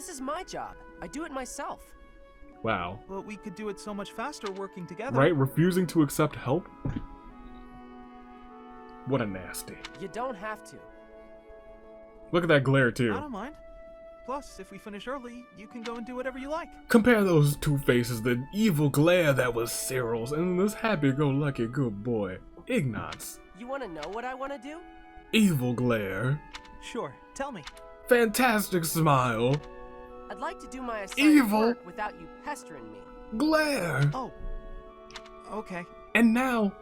This is my job. I do it myself. Wow. But we could do it so much faster working together. Right? Refusing to accept help? What a nasty. You don't have to. Look at that glare, too. I don't mind. Plus, if we finish early, you can go and do whatever you like. Compare those two faces, the evil glare that was Cyril's, and this happy-go-lucky good boy, Ignatz. You want to know what I want to do? Evil glare. Sure, tell me. Fantastic smile. I'd like to do my assigned work without you pestering me. Glare. Oh. Okay. And now,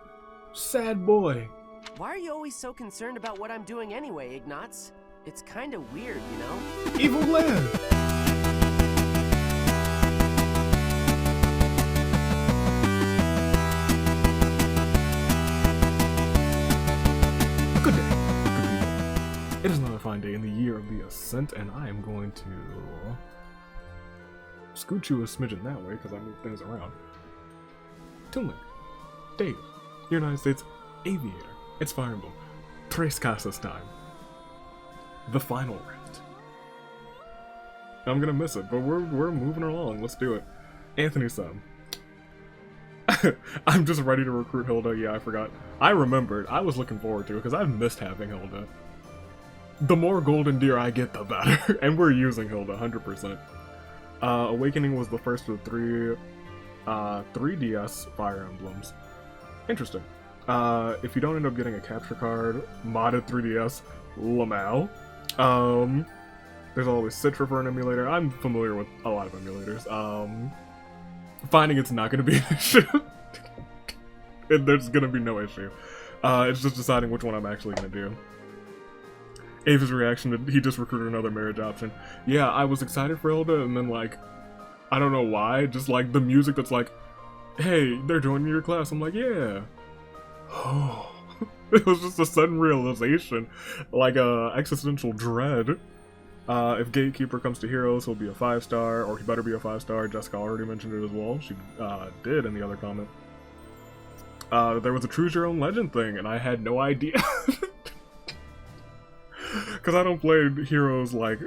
sad boy. Why are you always so concerned about what I'm doing anyway, Ignatz? It's kind of weird, you know? Evil glare. Good day, good people. It is another fine day in the year of the Ascent, and I am going to scoot you a smidgen that way because I move things around. Toon Dave, United States Aviator. It's Fire Emblem. Tres Casas time. The final rift. I'm gonna miss it, but we're moving along. Let's do it. Anthony's son. I'm just ready to recruit Hilda. Yeah, I forgot. I remembered. I was looking forward to it because I've missed having Hilda. The more golden deer I get, the better. And we're using Hilda 100%. Awakening was the first of the 3DS Fire Emblems. Interesting. If you don't end up getting a capture card, modded 3DS, Lamau. There's always Citra for an emulator. I'm familiar with a lot of emulators. Finding it's not going to be an issue. There's going to be no issue. It's just deciding which one I'm actually going to do. Ava's reaction to he just recruited another marriage option. Yeah, I was excited for Hilda, and then like, I don't know why, just like the music that's like, hey, they're joining your class. I'm like, yeah. Oh. It was just a sudden realization, like existential dread. If Gatekeeper comes to Heroes, he'll be a 5-star, or he better be a 5-star. Jessica already mentioned it as well. She did in the other comment. There was a Choose Your Own Legend thing, and I had no idea. Because I don't play Heroes like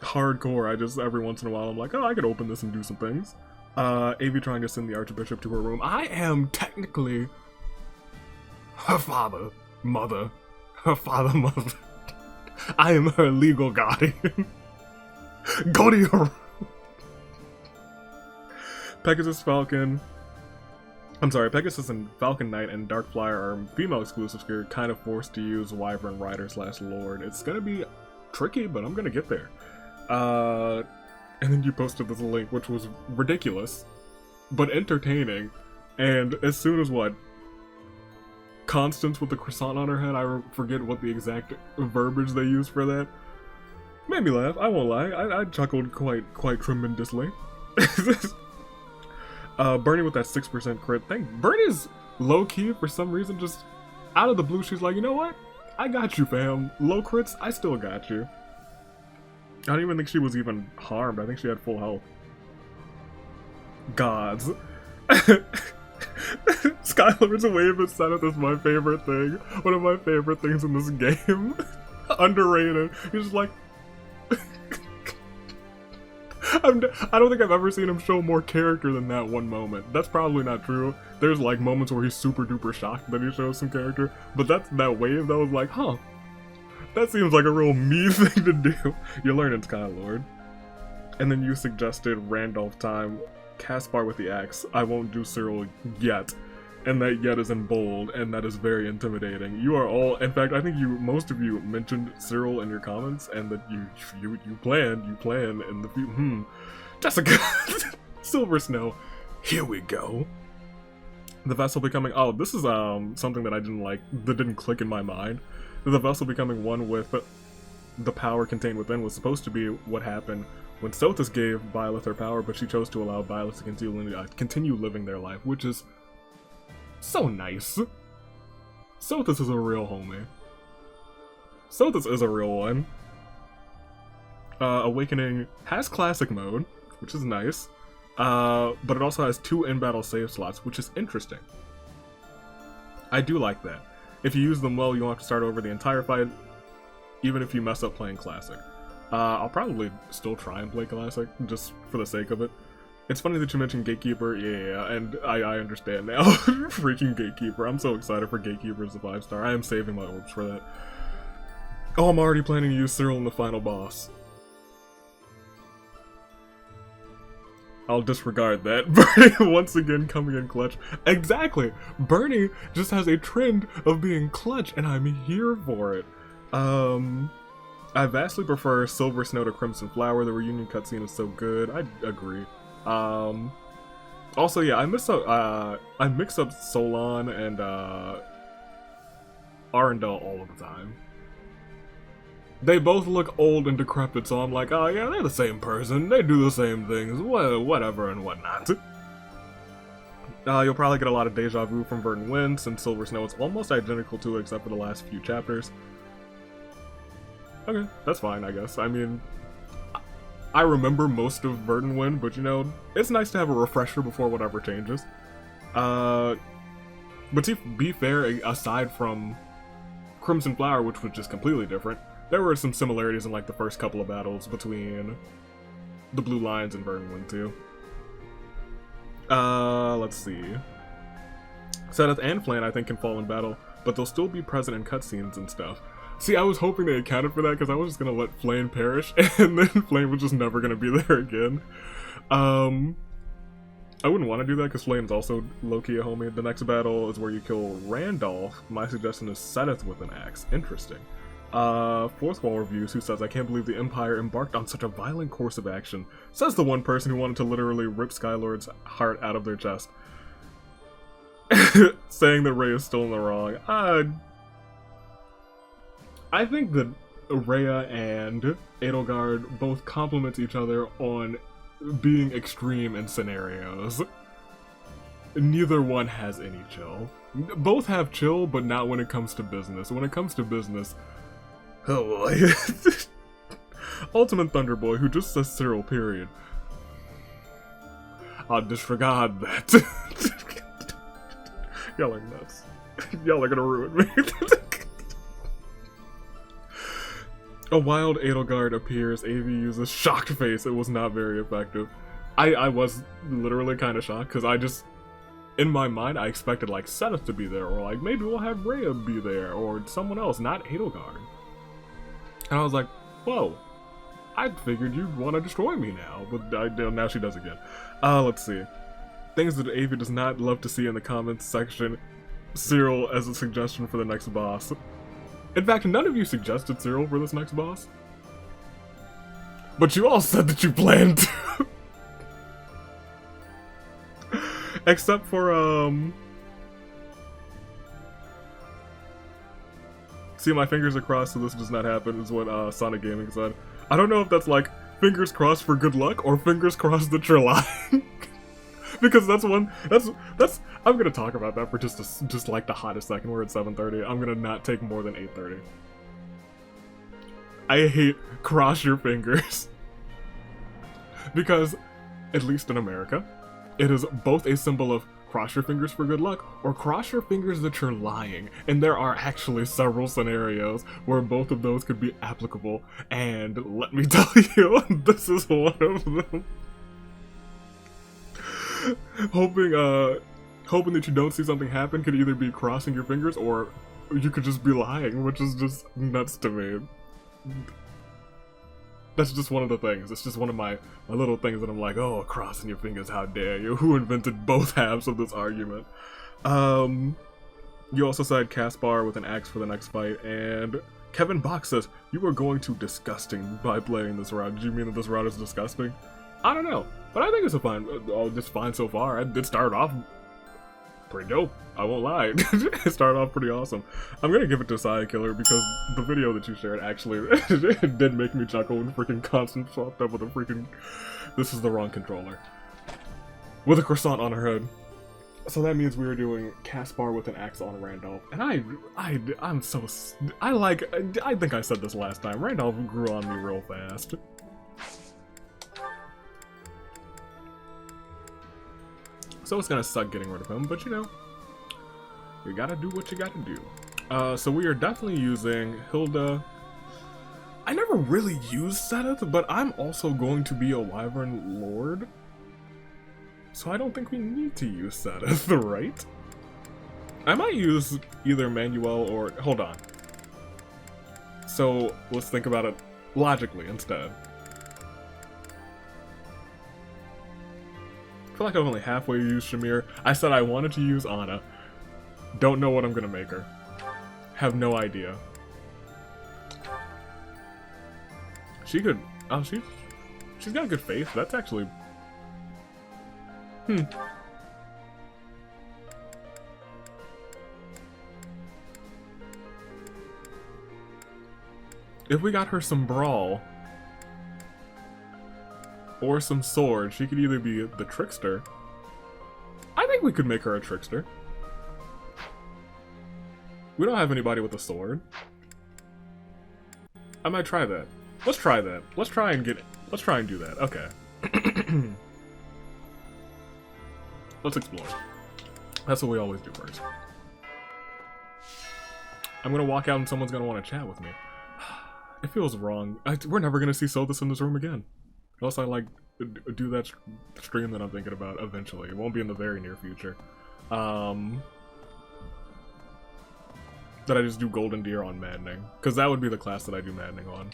hardcore. I just every once in a while I'm like, oh, I could open this and do some things. Avi trying to send the Archbishop to her room. I am technically her father, mother. I am her legal guardian. Go to your room. Pegasus and Falcon Knight and Darkflyer are female exclusives here, kind of forced to use Wyvern Rider / Lord. It's gonna be tricky, but I'm gonna get there. And then you posted this link, which was ridiculous, but entertaining. And as soon as Constance with the croissant on her head, I forget what the exact verbiage they used for that, made me laugh. I won't lie, I chuckled quite tremendously. Bernie with that 6% crit thing. Bernie's low-key, for some reason, just out of the blue, she's like, you know what? I got you, fam. Low crits, I still got you. I don't even think she was even harmed. I think she had full health. Gods. Skylar's wave of Senate is my favorite thing. One of my favorite things in this game. Underrated. He's just like... I don't think I've ever seen him show more character than that one moment. That's probably not true. There's like moments where he's super duper shocked that he shows some character, but that's that wave that was like, huh, that seems like a real me thing to do. You're learning Skylord. And then you suggested Randolph time, Caspar with the axe. I won't do Cyril yet. And that yet is in bold, and that is very intimidating. You are all, in fact, I think most of you mentioned Cyril in your comments, and that you plan in the Jessica, Silver Snow, here we go. The vessel becoming, oh, this is something that I didn't like, that didn't click in my mind. The vessel becoming one with the power contained within was supposed to be what happened when Sothis gave Byleth her power, but she chose to allow Byleth to continue living their life, which is so nice. Sothis is a real homie. Sothis is a real one. Awakening has classic mode, which is nice. But it also has 2 in-battle save slots, which is interesting. I do like that. If you use them well, you won't have to start over the entire fight, even if you mess up playing classic. I'll probably still try and play Classic, just for the sake of it. It's funny that you mentioned Gatekeeper, yeah, and I understand now. Freaking Gatekeeper, I'm so excited for Gatekeeper as a 5-star. I am saving my orbs for that. Oh, I'm already planning to use Cyril in the final boss. I'll disregard that. Bernie once again coming in clutch. Exactly! Bernie just has a trend of being clutch, and I'm here for it. I vastly prefer Silver Snow to Crimson Flower. The reunion cutscene is so good. I agree. Also, yeah, I mix up Solon and Arendelle all of the time. They both look old and decrepit, so I'm like, oh yeah, they're the same person. They do the same things, whatever and whatnot. You'll probably get a lot of deja vu from Verdant Wind, since Silver Snow is almost identical to it except for the last few chapters. Okay, that's fine, I guess. I mean, I remember most of Verdant Wind, but you know, it's nice to have a refresher before whatever changes. But to be fair, aside from Crimson Flower, which was just completely different, there were some similarities in like the first couple of battles between the Blue Lions and Verdant Wind too. Let's see. Seth and Flayn I think can fall in battle, but they'll still be present in cutscenes and stuff. See, I was hoping they accounted for that because I was just gonna let Flayn perish, and then Flayn was just never gonna be there again. I wouldn't want to do that because Flayn's also low-key a homie. The next battle is where you kill Randolph. My suggestion is Seth with an axe. Interesting. Fourth Wall Reviews, who says, I can't believe the Empire embarked on such a violent course of action. Says the one person who wanted to literally rip Skylord's heart out of their chest. Saying that Rhea is still in the wrong. I think that Rhea and Edelgard both complement each other on being extreme in scenarios. Neither one has any chill. Both have chill, but not when it comes to business. When it comes to business, oh boy. Ultimate Thunderboy, who just says Cyril, period. I'll disregard that. Y'all are nuts. Y'all are gonna ruin me. A wild Edelgard appears. AV uses shocked face. It was not very effective. I was literally kind of shocked because I just, in my mind, I expected like Seth to be there, or like maybe we'll have Rhea be there, or someone else, not Edelgard. And I was like, whoa, I figured you'd want to destroy me now, but now she does again. Let's see. Things that AV does not love to see in the comments section. Cyril as a suggestion for the next boss. In fact, none of you suggested Cyril for this next boss. But you all said that you planned to. Except for, see, my fingers are crossed so this does not happen, is what Sonic Gaming said. I don't know if that's like, fingers crossed for good luck, or fingers crossed that you're lying. Because that's I'm gonna talk about that for just like the hottest second. We're at 7:30. I'm gonna not take more than 8:30. I hate cross your fingers. Because, at least in America, it is both a symbol of cross your fingers for good luck, or cross your fingers that you're lying. And there are actually several scenarios where both of those could be applicable. And let me tell you, this is one of them. Hoping that you don't see something happen could either be crossing your fingers or you could just be lying, which is just nuts to me. That's just one of the things. It's just one of my little things that I'm like, oh, crossing your fingers, how dare you? Who invented both halves of this argument? You also said Caspar with an axe for the next fight, and Kevin Bach says, you are going to disgusting by playing this route. Did you mean that this route is disgusting? I don't know, but I think it's it's fine so far. It started off pretty dope, I won't lie. It started off pretty awesome. I'm gonna give it to Side Killer because the video that you shared actually it did make me chuckle when freaking Constant swapped up with a freaking, this is the wrong controller, with a croissant on her head. So that means we were doing Caspar with an axe on Randolph, and I think I said this last time, Randolph grew on me real fast. So it's gonna suck getting rid of him, but you know, you gotta do what you gotta do. So we are definitely using Hilda. I never never really used Seteth, but I'm also going to be a Wyvern Lord. So I don't think we need to use Seteth, right? I might use either Manuela or... Hold on. So let's think about it logically instead. I feel like I've only halfway used Shamir. I said I wanted to use Anna. Don't know what I'm gonna make her. Have no idea. She could... Oh, she's got a good face. That's actually... If we got her some Brawl... or some Sword, she could either be the Trickster. I think we could make her a Trickster. We don't have anybody with a Sword. I might try that. Let's try that. Let's try and do that. Okay. Let's explore. That's what we always do first. I'm gonna walk out and someone's gonna want to chat with me. It feels wrong. We're never gonna see Sothis in this room again. Unless I, like, do that stream that I'm thinking about eventually. It won't be in the very near future. That I just do Golden Deer on Maddening. Because that would be the class that I do Maddening on.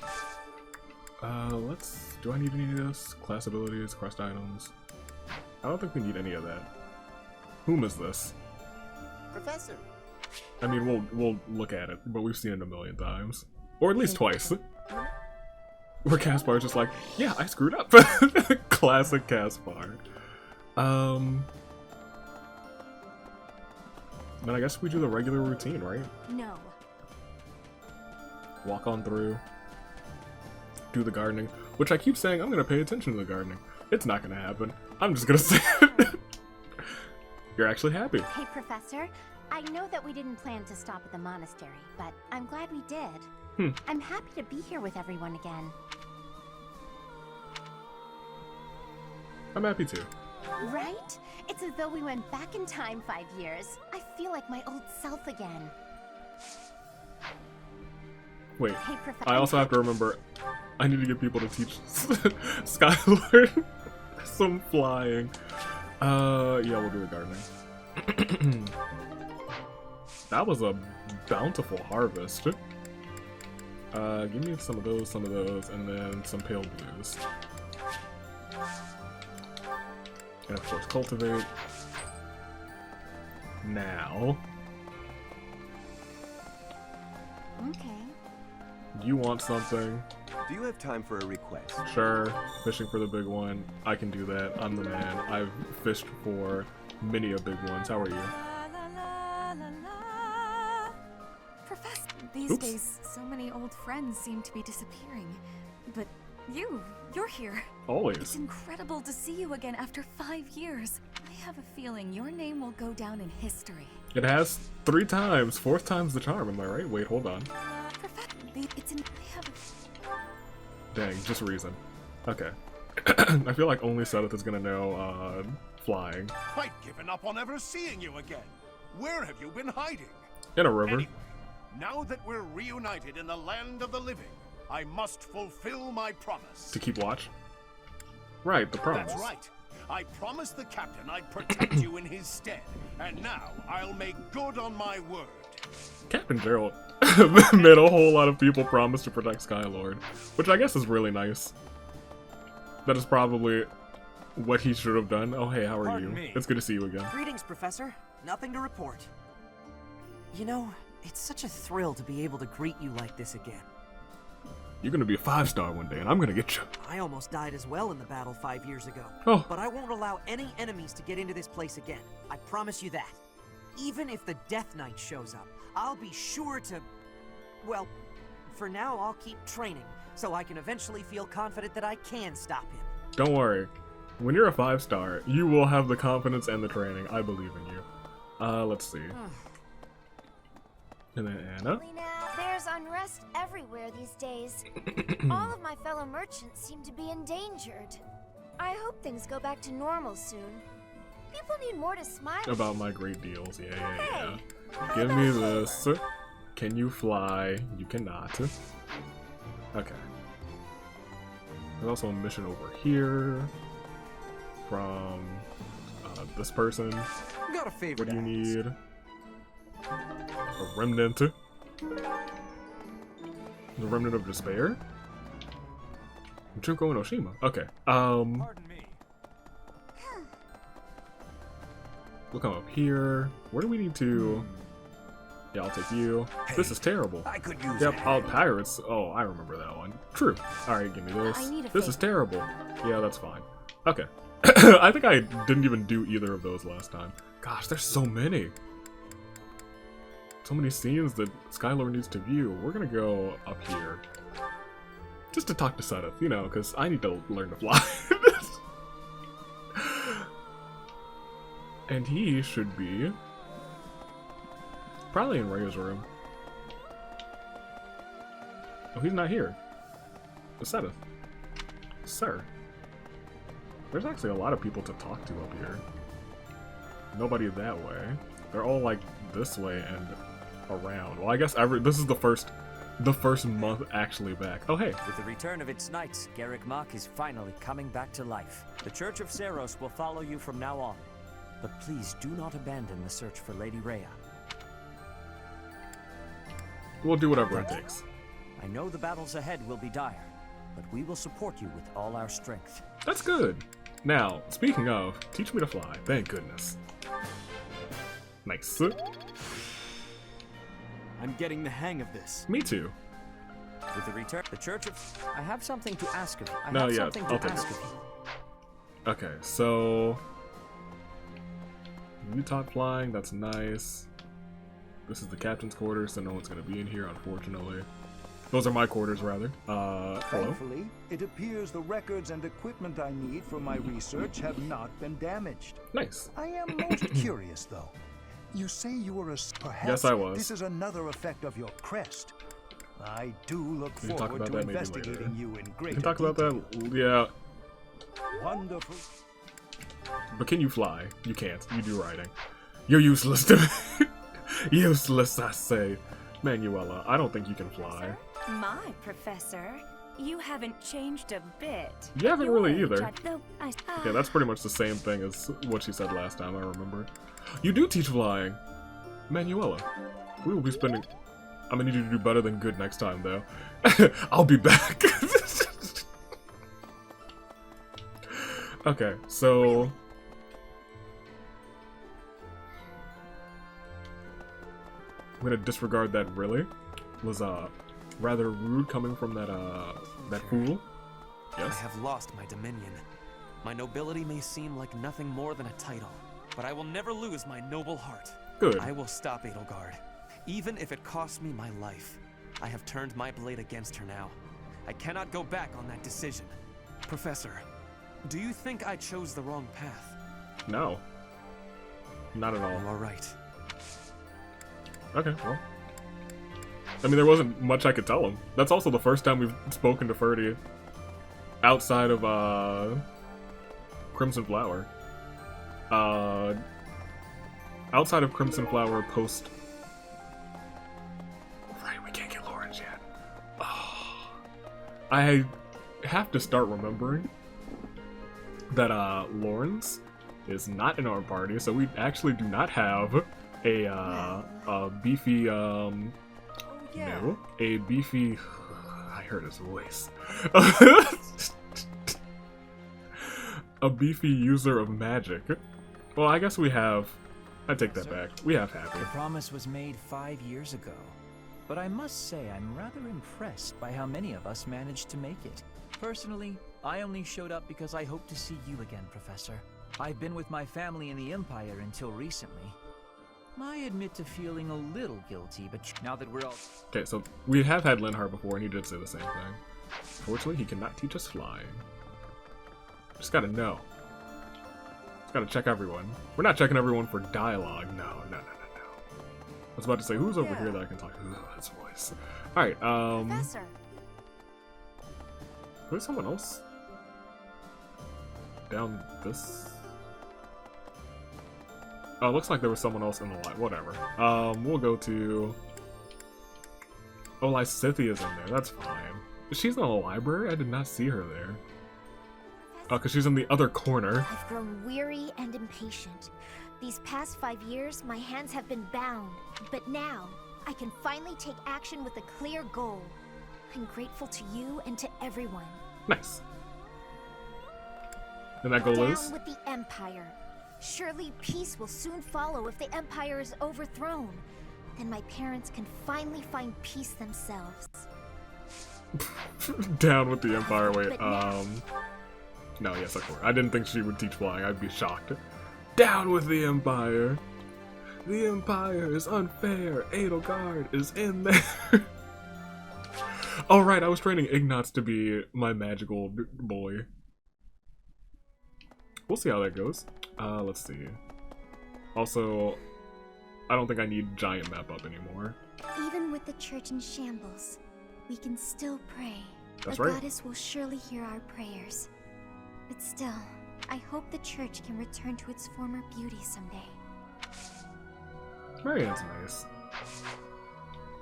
Do I need any of this? Class abilities, quest items. I don't think we need any of that. Whom is this? Professor. I mean, we'll look at it, but we've seen it a million times. Or at least twice. Where Caspar is just like, yeah, I screwed up. Classic Caspar. Then I guess we do the regular routine, right? No. Walk on through. Do the gardening. Which I keep saying I'm gonna pay attention to the gardening. It's not gonna happen. I'm just gonna say it. You're actually happy. Hey, Professor. I know that we didn't plan to stop at the monastery, but I'm glad we did. I'm happy to be here with everyone again. I'm happy too. Right? It's as though we went back in time 5 years. I feel like my old self again. Wait, Hey, I also have to remember, I need to get people to teach Skylar some flying. Yeah, we'll do the gardening. That was a bountiful harvest. Give me some of those, and then some pale blues. And of course, cultivate. Now. Okay. You want something? Do you have time for a request? Sure. Fishing for the big one. I can do that. I'm the man. I've fished for many a big ones. How are you? Professor, these days, so many old friends seem to be disappearing. But you're here. Always. It's incredible to see you again after 5 years. I have a feeling your name will go down in history. It has 3 times. 4th time's the charm, am I right? Wait, hold on. Dang, just reason. Okay. I feel like only Seteth is gonna know, flying. I've given up on ever seeing you again. Where have you been hiding? In a river. Anyway, now that we're reunited in the land of the living, I must fulfill my promise. To keep watch? Right, the promise. That's right. I promised the captain I'd protect you in his stead, and now I'll make good on my word. Captain Gerald made a whole lot of people promise to protect Skylord, which I guess is really nice. That is probably what he should have done. Oh, hey, how are you? It's good to see you again. Greetings, Professor. Nothing to report. You know, it's such a thrill to be able to greet you like this again. You're gonna be a 5-star one day, and I'm gonna get you. I almost died as well in the battle 5 years ago. Oh. But I won't allow any enemies to get into this place again. I promise you that. Even if the Death Knight shows up, I'll be sure to... Well, for now, I'll keep training, so I can eventually feel confident that I can stop him. Don't worry. When you're a 5-star, you will have the confidence and the training. I believe in you. Let's see. And then Anna. There's unrest everywhere these days. All of my fellow merchants seem to be endangered. I hope things go back to normal soon. People need more to smile About my great deals. Yeah. Give me this. Can you fly? You cannot. Okay. There's also a mission over here from this person. Got a favorite. What do you need? A remnant. The remnant of despair? Junko and Oshima. Okay. Pardon me. We'll come up here. Where do we need to? Yeah, I'll take you. Hey, this is terrible. I could use Yep, a all hand. pirates. Oh, I remember that one. True. Alright, give me this. I need a This is favor. terrible. Yeah, that's fine. Okay. I think I didn't even do either of those last time. Gosh, there's so many. So many scenes that Skylar needs to view. We're gonna go up here. Just to talk to Seth, you know, because I need to learn to fly. And he should be probably in Rhea's room. Oh, he's not here. Seth. Sir. There's actually a lot of people to talk to up here. Nobody that way. They're all like this way and around. Well, I guess this is the first month actually back. Oh, hey. With the return of its knights, Garreg Mach is finally coming back to life. The Church of Seiros will follow you from now on. But please do not abandon the search for Lady Rhea. We'll do whatever it takes. I know the battles ahead will be dire, but we will support you with all our strength. That's good. Now, speaking of, teach me to fly. Thank goodness. Nice. I'm getting the hang of this. Me too. With the return, the Church of... I have something to ask of you. I No, have yeah, something I'll to take ask it. of you. Okay, so you taught flying. That's nice. This is the captain's quarters, so no one's gonna be in here, unfortunately. Those are my quarters, rather. Hello. Thankfully, it appears the records and equipment I need for my research have not been damaged. Nice. I am most curious, though. You say you were a... Perhaps Yes, I was. this is another effect of your crest. I do look We can talk forward about to that maybe investigating later. you in We greater can talk about detail. that. Yeah. Wonderful. But can you fly? You can't. You do riding. You're useless to me. Useless, I say. Manuela, I don't think you can fly. My professor, you haven't changed a bit. You haven't really either. Though Yeah, that's pretty much the same thing as what she said last time, I remember. You do teach flying. Manuela, we will be spending... I'm gonna need you to do better than good next time, though. I'll be back. Okay, so... I'm gonna disregard that really. Was, rather rude coming from that fool. I Yes? have lost my dominion. My nobility may seem like nothing more than a title, but I will never lose my noble heart. Good. I will stop Edelgard, even if it costs me my life. I have turned my blade against her now. I cannot go back on that decision. Professor, do you think I chose the wrong path? No. Not at all. You are right. Okay, well. I mean, there wasn't much I could tell him. That's also the first time we've spoken to Ferdie outside of, Crimson Flower. Outside of Crimson Flower post... Right, we can't get Lawrence yet. Oh. I have to start remembering that, Lawrence is not in our party, so we actually do not have a beefy, no, a beefy, I heard his voice, a beefy user of magic. Well, I guess we have, I take that back, we have Hapi. The promise was made 5 years ago, but I must say I'm rather impressed by how many of us managed to make it. Personally, I only showed up because I hope to see you again, Professor. I've been with my family in the Empire until recently. I admit to feeling a little guilty, but now that we're all... Okay, so we have had Linhart before, and he did say the same thing. Fortunately, he cannot teach us flying. Just gotta know. Just gotta check everyone. We're not checking everyone for dialogue. No. I was about to say, who's over here that I can talk to? Ooh, his voice. Alright, Professor. There's someone else? Down this... Oh, it looks like there was someone else in the line. Whatever. We'll go to... Oh, Lysithia's in there. That's fine. She's in the library? I did not see her there. Oh, because she's in the other corner. I've grown weary and impatient. These past 5 years, my hands have been bound. But now, I can finally take action with a clear goal. I'm grateful to you and to everyone. Nice. And that goal is? Down with the Empire. Surely peace will soon follow if the Empire is overthrown. Then my parents can finally find peace themselves. Down with the Empire. Wait, no, yes, of course. I didn't think she would teach flying. I'd be shocked. Down with the Empire. The Empire is unfair. Edelgard is in there. Oh, right, I was training Ignatz to be my magical boy. We'll see how that goes. Let's see. Also, I don't think I need giant map up anymore. Even with the church in shambles, we can still pray. That's the right. goddess will surely hear our prayers. But still, I hope the church can return to its former beauty someday. Marianne's nice.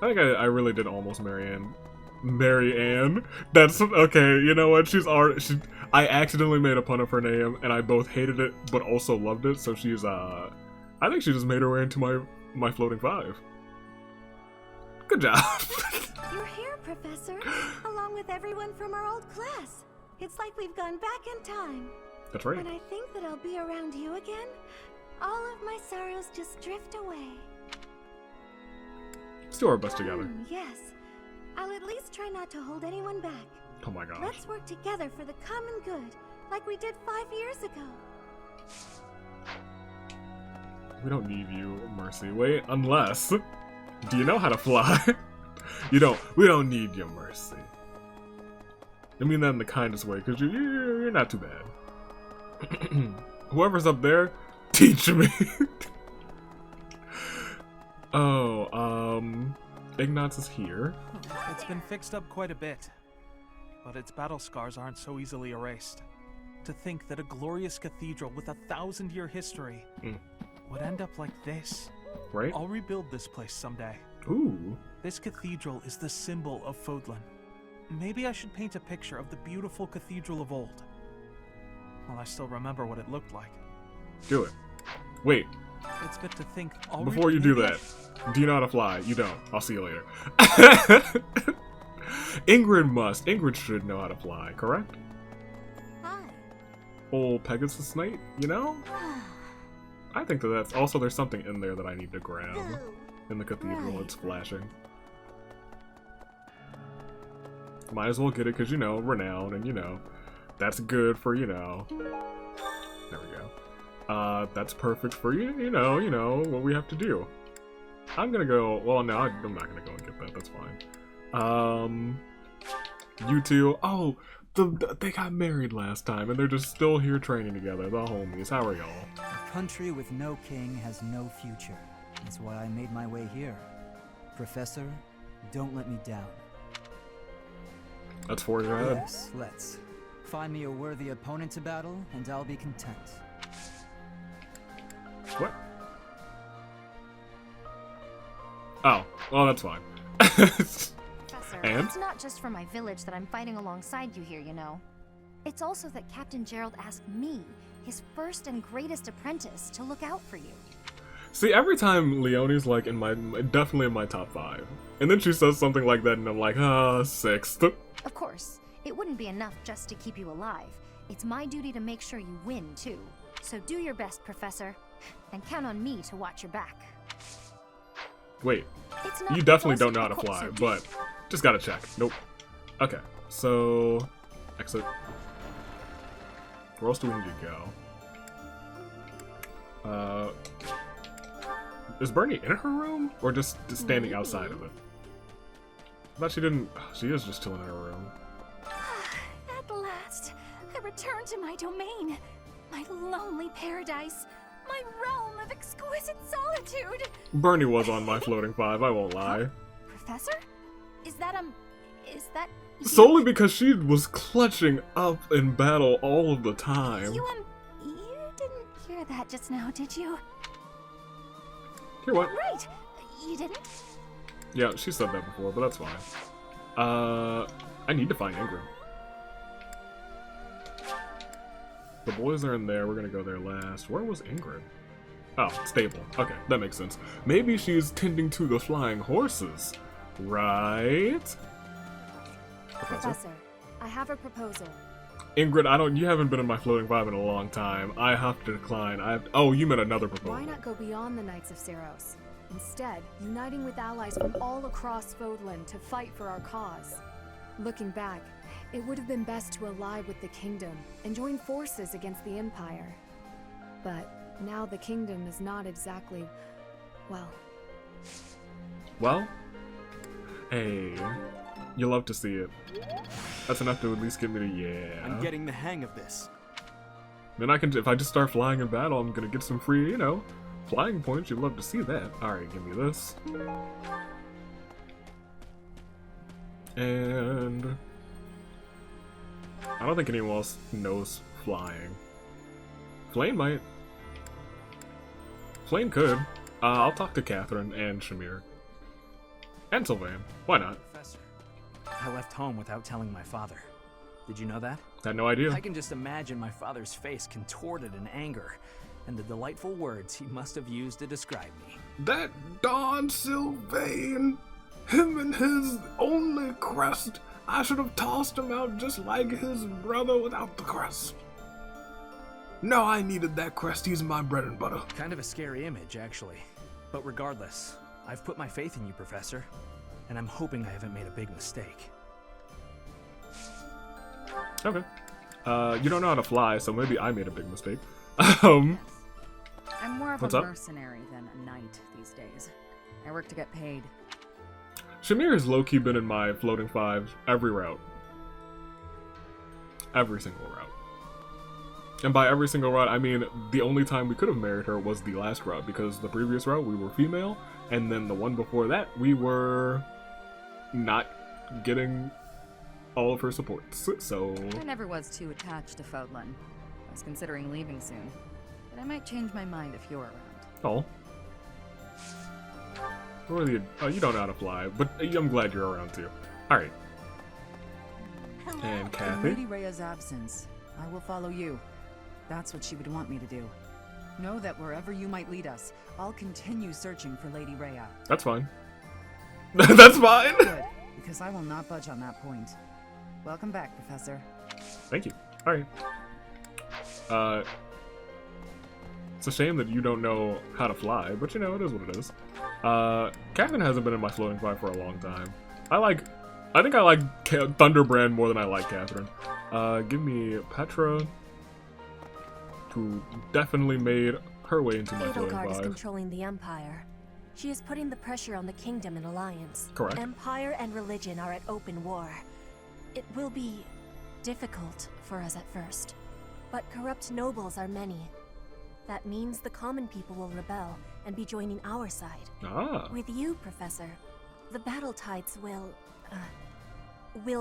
I think I really did almost Marianne. Marianne? That's okay, you know what? I accidentally made a pun of her name, and I both hated it, but also loved it, so she's, I think she just made her way into my floating 5. Good job. You're here, Professor, along with everyone from our old class. It's like we've gone back in time. That's right. When I think that I'll be around you again, all of my sorrows just drift away. Let's do our best together. Yes. I'll at least try not to hold anyone back. Oh my gosh. Let's work together for the common good, like we did 5 years ago. We don't need you, Mercie. Wait, unless... Do you know how to fly? You don't. We don't need you, Mercie. I mean that in the kindest way, because you're not too bad. Whoever's up there, teach me. Oh, Ignatz is here. It's been fixed up quite a bit, but its battle scars aren't so easily erased. To think that a glorious cathedral with a 1,000-year history would end up like this. Right? I'll rebuild this place someday. Ooh. This cathedral is the symbol of Fodlan. Maybe I should paint a picture of the beautiful cathedral of old. Well, I still remember what it looked like. Do it. Wait. It's good to think. Before you do that, do you know how to fly? You don't. I'll see you later. Ingrid should know how to fly, correct? Hi. Old Pegasus Knight, you know? I think that's... Also, there's something in there that I need to grab. In the cathedral, it's flashing. Might as well get it because, you know, renowned, and, you know, that's good for, you know... There we go. That's perfect for, you know, what we have to do. I'm gonna go... Well, no, I'm not gonna go and get that. That's fine. You two... Oh, they got married last time, and they're just still here training together. The homies. How are y'all? A country with no king has no future. That's why I made my way here. Professor, don't let me down. Let's forge ahead. Yes, let's. Find me a worthy opponent to battle, and I'll be content. What? Oh, well, that's fine. Professor, And? it's not just for my village that I'm fighting alongside you here, you know. It's also that Captain Gerald asked me, his first and greatest apprentice, to look out for you. See, every time Leonie's like definitely in my top 5. And then she says something like that and I'm like, 6th. Of course, it wouldn't be enough just to keep you alive. It's my duty to make sure you win, too. So do your best, Professor. And count on me to watch your back. Wait, you definitely don't know how to fly, but just gotta check. Nope. Okay, so... Exit. Where else do we need to go? Is Bernie in her room? Or just standing outside of it? I thought she didn't... She is just chilling in her room. At last, I return to my domain. My lonely paradise. My realm of exquisite solitude. Bernie was on my floating 5, I won't lie. Professor? Is that you? Solely because she was clutching up in battle all of the time. You didn't hear that just now, did you? Hear what? Right. You didn't? Yeah, she said that before, but that's fine. I need to find Ingrid. The boys are in there. We're gonna go there last. Where was Ingrid? Oh, stable. Okay, that makes sense. Maybe she's tending to the flying horses, right? Professor, I have a proposal. Ingrid, you haven't been in my floating vibe in a long time. I have to decline. Oh, you meant another proposal. Why not go beyond the Knights of Cerros? Instead, uniting with allies from all across Fodlan to fight for our cause. Looking back, it would have been best to ally with the Kingdom and join forces against the Empire. But now the Kingdom is not exactly, well... Well? Hey, you love to see it. That's enough to at least get me to yeah. I'm getting the hang of this. Then if I just start flying in battle, I'm gonna get some free, flying points. You'd love to see that. Alright, give me this. And... I don't think anyone else knows flying. Flayn might. Flayn could. I'll talk to Catherine and Shamir. And Sylvain. Why not? Professor, I left home without telling my father. Did you know that? Had no idea. I can just imagine my father's face contorted in anger, and the delightful words he must have used to describe me. That Don Sylvain! Him and his only crest! I should have tossed him out just like his brother without the crest. No, I needed that crest. He's my bread and butter. Kind of a scary image, actually. But regardless, I've put my faith in you, Professor, and I'm hoping I haven't made a big mistake. Okay. You don't know how to fly, so maybe I made a big mistake. I'm more of What's a up? mercenary than a knight these days. I work to get paid. Shamir has low-key been in my floating fives every route. Every single route. And by every single route, I mean the only time we could have married her was the last route, because the previous route we were female, and then the one before that we were not getting all of her supports, so... I never was too attached to Fodlan. I was considering leaving soon, but I might change my mind if you're around. Oh. Oh, you don't know how to fly, but I'm glad you're around too. Alright. And In Kathy? Lady Rhea's absence, I will follow you. That's what she would want me to do. Know that wherever you might lead us, I'll continue searching for Lady Rhea. That's fine. That's fine! Good, because I will not budge on that point. Welcome back, Professor. Thank you. Alright. It's a shame that you don't know how to fly, but it is what it is. Catherine hasn't been in my floating fly for a long time. I think I like Thunderbrand more than I like Catherine. Give me Petra, who definitely made her way into my floating Edelgard is fly. controlling the Empire. She is putting the pressure on the Kingdom and Alliance. Correct. Empire and religion are at open war. It will be difficult for us at first, but corrupt nobles are many. That means the common people will rebel and be joining our side. Ah. With you, Professor, the battle tides will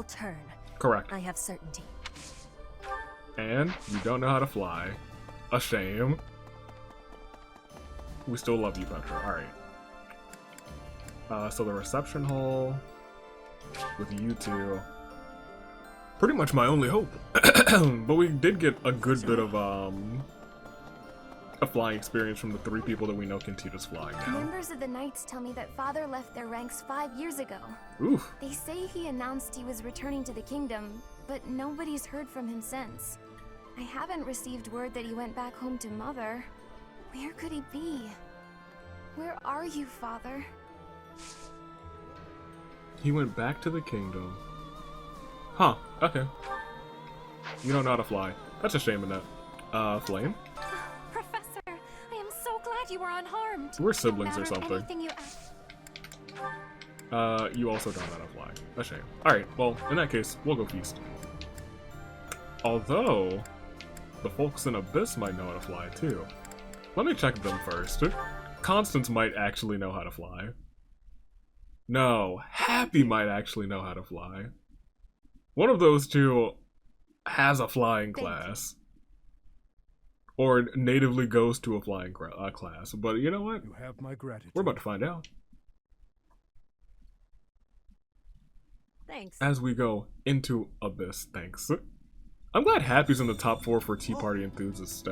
turn. Correct. I have certainty. And you don't know how to fly. A shame. We still love you, Petra. Alright. So the reception hall with you two. Pretty much my only hope. But we did get a good bit of a flying experience from the 3 people that we know can teach us flying now. Members of the Knights tell me that Father left their ranks 5 years ago. Oof. They say he announced he was returning to the Kingdom, but nobody's heard from him since. I haven't received word that he went back home to Mother. Where could he be? Where are you, Father? He went back to the kingdom. Huh, okay. You don't know how to fly. That's a shame in that. Flayn? Professor, I am so glad you were unharmed. We're siblings or No matter something. anything you You also don't know how to fly. A shame. Alright, well, in that case, we'll go feast. Although, the folks in Abyss might know how to fly too. Let me check them first. Constance might actually know how to fly. No, Hapi might actually know how to fly. One of those two has a flying class. Or natively goes to a flying class. But you know what? You have my gratitude. We're about to find out. Thanks. as we go into Abyss. Thanks. I'm glad Hapi's in the top 4 for Tea Party Enthusiast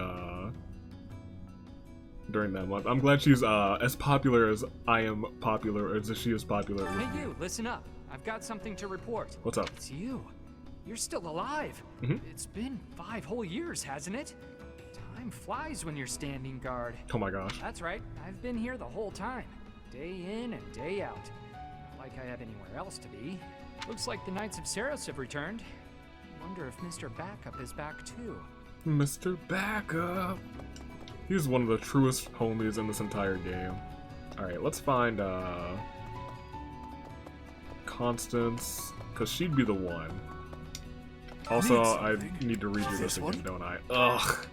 during that month. I'm glad she's as popular as I am popular, or as she is popular. Hey you, listen up. I've got something to report. What's up? It's you. You're still alive. It's been 5 whole years, hasn't it? Time flies when you're standing guard. Oh my gosh. That's right. I've been here the whole time. Day in and day out. Not like I have anywhere else to be. Looks like the Knights of Cerros have returned. Wonder if Mr. Backup is back too. Mr. Backup. He's one of the truest homies in this entire game. Alright, let's find Constance, because she'd be the one. Also, I need to redo this again, don't I? Ugh.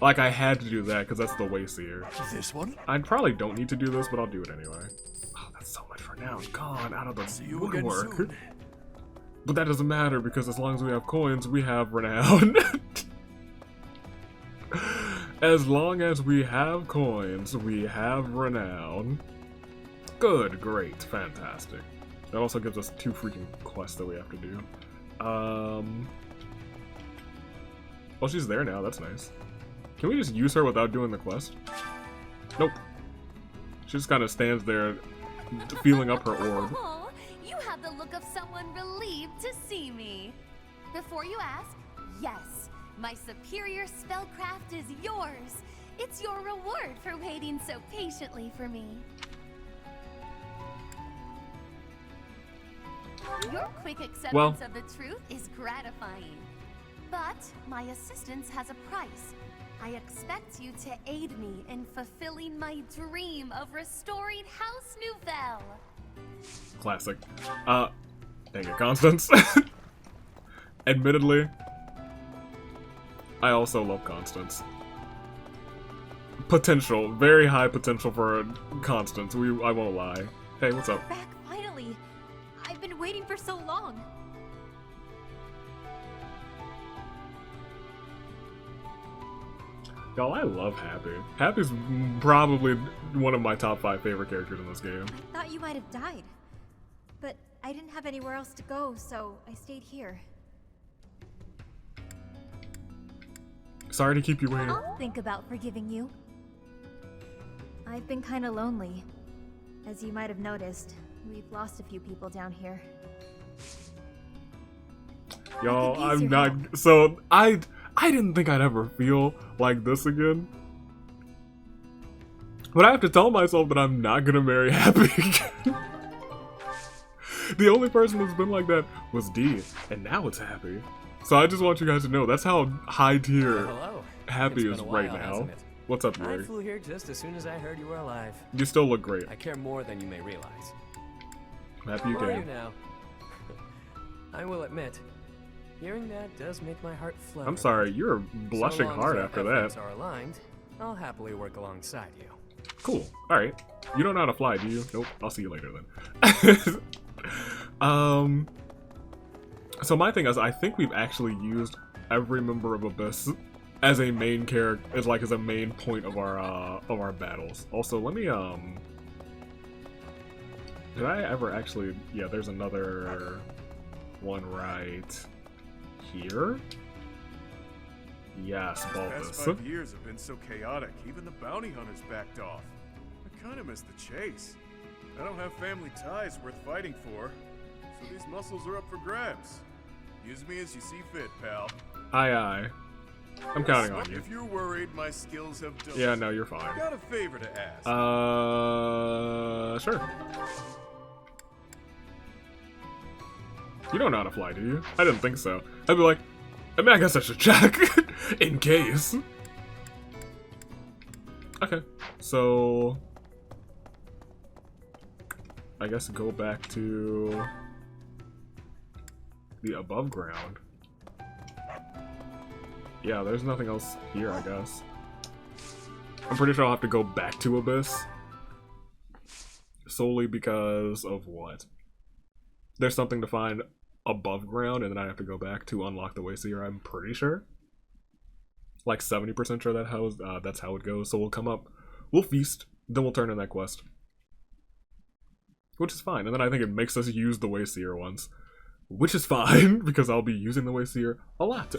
Like, I had to do that, because that's the Wayseer. This one? I probably don't need to do this, but I'll do it anyway. Oh, that's so much for now. Gone out of the woodwork. But that doesn't matter, because as long as we have coins, we have renown. As long as we have coins, we have renown. Good, great, fantastic. That also gives us 2 freaking quests that we have to do. Well, she's there now, that's nice. Can we just use her without doing the quest? Nope. She just kind of stands there, feeling up her orb. Oh, you have the look of someone relieved to see me. Before you ask, yes, my superior spellcraft is yours. It's your reward for waiting so patiently for me. Your quick acceptance of the truth is gratifying. But my assistance has a price. I expect you to aid me in fulfilling my dream of restoring House Nouvelle. Classic. Dang it, Constance. Admittedly, I also love Constance. Potential, very high potential for Constance. I won't lie. Hey, what's up? Back finally. I've been waiting for so long. Y'all, I love Hapi. Hapi's probably one of my top 5 favorite characters in this game. I thought you might have died. But I didn't have anywhere else to go, so I stayed here. Sorry to keep you waiting. I'll think about forgiving you. I've been kinda lonely. As you might have noticed, we've lost a few people down here. Y'all, I'm not... So, I didn't think I'd ever feel like this again. But I have to tell myself that I'm not gonna marry Hapi again. The only person that's been like that was Dee, and now it's Hapi. So I just want you guys to know, that's how high tier Hapi is right now. What's up, I Ray? flew here just as soon as I heard you were alive. You still look great. I care more than you may realize. Happy you Who are you came. now? I will admit, hearing that does make my heart flutter. I'm sorry, you're blushing hard after that. Are aligned, I'll happily work alongside you. Cool. Alright. You don't know how to fly, do you? Nope. I'll see you later then. So my thing is, I think we've actually used every member of Abyss as a main character, as a main point of our battles. Also, let me did I ever actually? Yeah, there's another one right here. Yes, The past Baltus. 5 years have been so chaotic, even the bounty hunters backed off. I kinda miss the chase. I don't have family ties worth fighting for, so these muscles are up for grabs. Use me as you see fit, pal. Aye, aye. I'm counting on you. If you're worried my skills have done. Yeah, no, you're fine. I got a favor to ask. Sure. You don't know how to fly, do you? I didn't think so. I'd be like, I mean, I guess I should check, in case. Okay, so... I guess go back to... the above ground. Yeah, there's nothing else here, I guess. I'm pretty sure I'll have to go back to Abyss. Solely because of what? There's something to find above ground, and then I have to go back to unlock the Wayseer, I'm pretty sure. Like 70% sure that's how it goes. So we'll come up, we'll feast, then we'll turn in that quest. which is fine. And then I think it makes us use the Wayseer once, which is fine, because I'll be using the Wayseer a lot.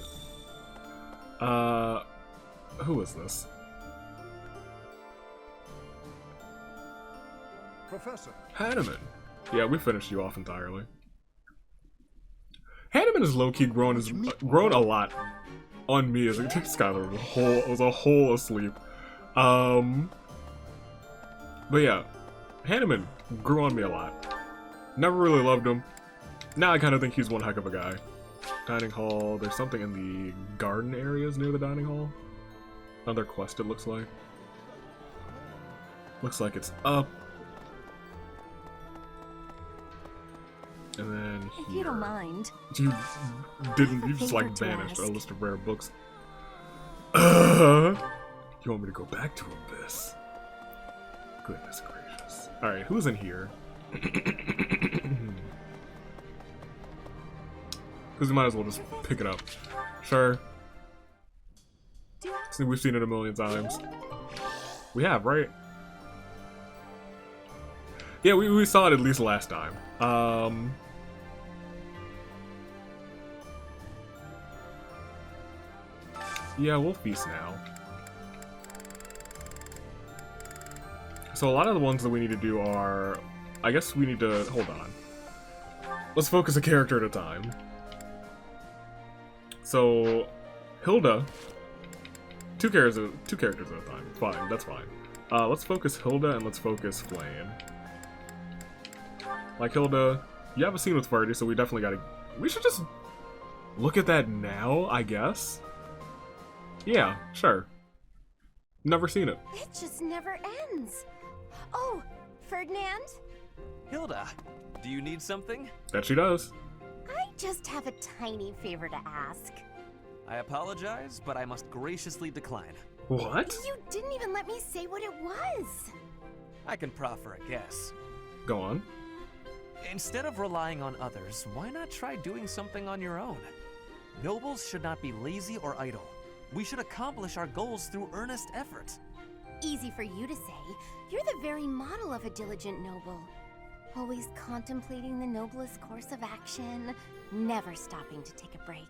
Who is this? Professor. Hanneman. Yeah, we finished you off entirely. Hanneman is low-key grown a lot on me as a Skylar was a whole asleep. But yeah, Hanneman grew on me a lot. Never really loved him. Now I kind of think he's one heck of a guy. Dining hall. There's something in the garden areas near the dining hall. Another quest, it looks like. Looks like it's up. And then here. If you don't mind. You didn't. You just like banished a list of rare books. You want me to go back to Abyss? Goodness gracious. Alright, who's in here? Because we might as well just pick it up. Sure. See, we've seen it a million times. We have, right? Yeah, we saw it at least last time. Yeah, we'll feast now. So a lot of the ones that we need to do are... I guess we need to... Hold on. Let's focus a character at a time. So... Hilda... Two characters at a time. Fine, that's fine. Let's focus Hilda and let's focus Flayn. Like Hilda, you have a scene with Ferdie, so we definitely gotta... We should just look at that now, I guess? Yeah, sure. Never seen it. It just never ends. Oh, Ferdinand? Hilda, do you need something? That she does. I just have a tiny favor to ask. I apologize, but I must graciously decline. What? You didn't even let me say what it was. I can proffer a guess. Go on. Instead of relying on others, why not try doing something on your own? Nobles should not be lazy or idle. We should accomplish our goals through earnest effort. Easy for you to say. You're the very model of a diligent noble. Always contemplating the noblest course of action, never stopping to take a break.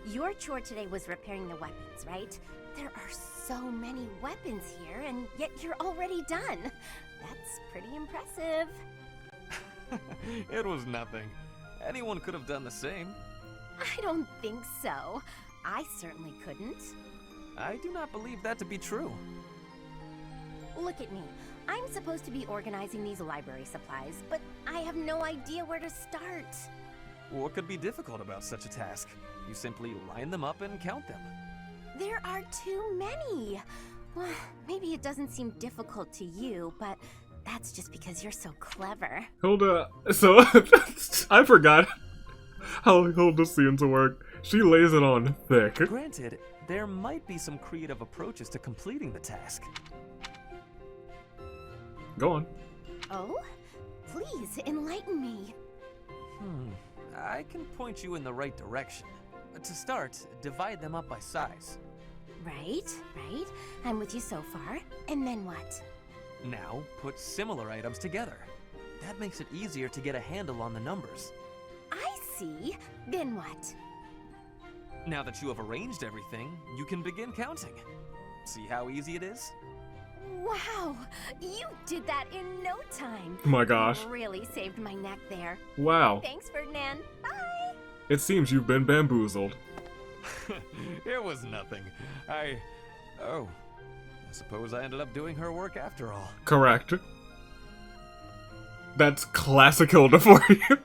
Your chore today was repairing the weapons, right? There are so many weapons here, and yet you're already done. That's pretty impressive. It was nothing. Anyone could have done the same. I don't think so. I certainly couldn't. I do not believe that to be true. Look at me. I'm supposed to be organizing these library supplies, but I have no idea where to start. What could be difficult about such a task? You simply line them up and count them. There are too many. Well, maybe it doesn't seem difficult to you, but that's just because you're so clever. Hilda, so I forgot how Hilda seems to work. She lays it on thick. Granted, there might be some creative approaches to completing the task. Go on. Oh? Please, enlighten me. I can point you in the right direction. To start, divide them up by size. Right. I'm with you so far. And then what? Now, put similar items together. That makes it easier to get a handle on the numbers. I see. Then what? Now that you have arranged everything, you can begin counting. See how easy it is? Wow! You did that in no time. Oh my gosh. You really saved my neck there. Wow. Thanks, Ferdinand. Bye! It seems you've been bamboozled. It was nothing. I suppose I ended up doing her work after all. Correct. That's classic Hilda for you.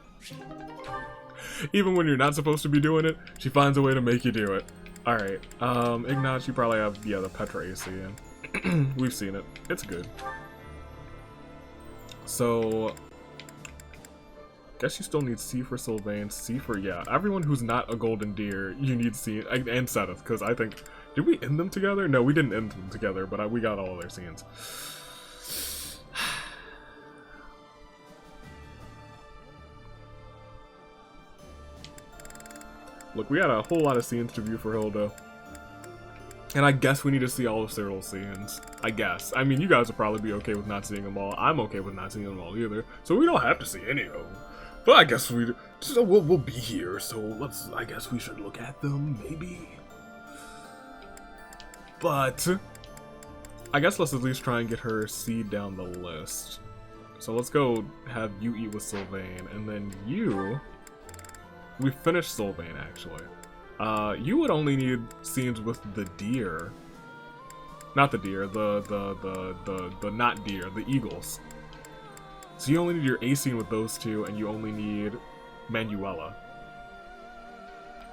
Even when you're not supposed to be doing it, she finds a way to make you do it. Alright, Ignatz, you probably have, the Petra AC in. We've seen it. It's good. So, guess you still need C for Sylvain, C for, yeah, everyone who's not a Golden Deer, you need C, and Seth, because I think, did we end them together? No, we didn't end them together, but we got all their scenes. Look, we got a whole lot of scenes to view for Hilda. And I guess we need to see all of Cyril's scenes. I guess. I mean, you guys would probably be okay with not seeing them all. I'm okay with not seeing them all either. So we don't have to see any of them. But I guess we'll be here, so I guess we should look at them, maybe. But I guess let's at least try and get her seed down the list. So let's go have you eat with Sylvain, and then you... We finished Sylvain, actually. You would only need scenes with the deer. Not the deer, the not deer, the eagles. So you only need your A scene with those two, and you only need Manuela.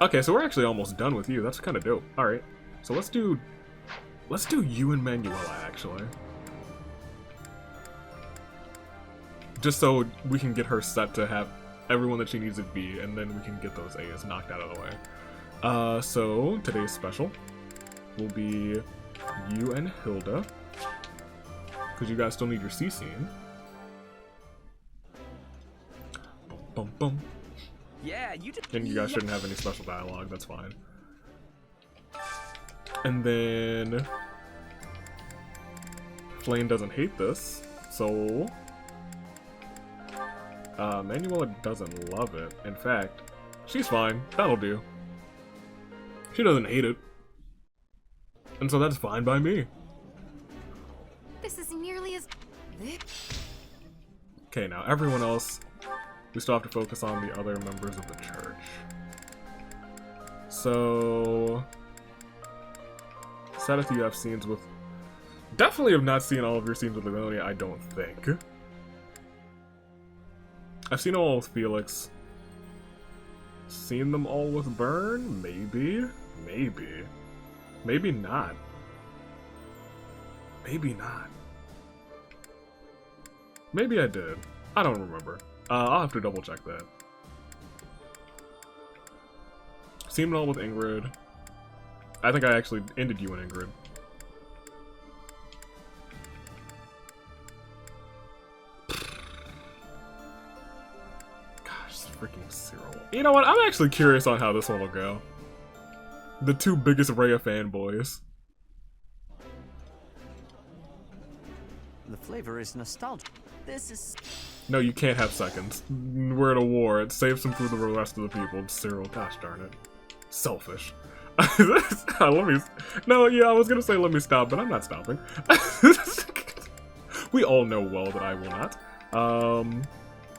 Okay, so we're actually almost done with you. That's kind of dope. Alright, so let's do you and Manuela, actually. Just so we can get her set to have everyone that she needs to be, and then we can get those A's knocked out of the way. So today's special will be you and Hilda, because you guys still need your C scene. Bum bum. Yeah, you did. And you guys shouldn't have any special dialogue, that's fine. And then Flayn doesn't hate this, so Manuela doesn't love it. In fact, she's fine. That'll do. She doesn't hate it. And so that's fine by me. This is nearly as... Okay, now everyone else, we still have to focus on the other members of the church. So... Set if you have scenes with... Definitely have not seen all of your scenes with Leonie, I don't think. I've seen them all with Felix. Seen them all with Burn? Maybe. Maybe. Maybe not. Maybe not. Maybe I did. I don't remember. I'll have to double check that. Seen them all with Ingrid. I think I actually ended you and Ingrid. Freaking Cyril. You know what? I'm actually curious on how this one will go. The two biggest Rhea fanboys. The flavor is nostalgic. This is... No, you can't have seconds. We're at a war. It saves some food for the rest of the people. Cyril, gosh darn it. Selfish. Let me... No, yeah, I was gonna say let me stop, but I'm not stopping. We all know well that I will not.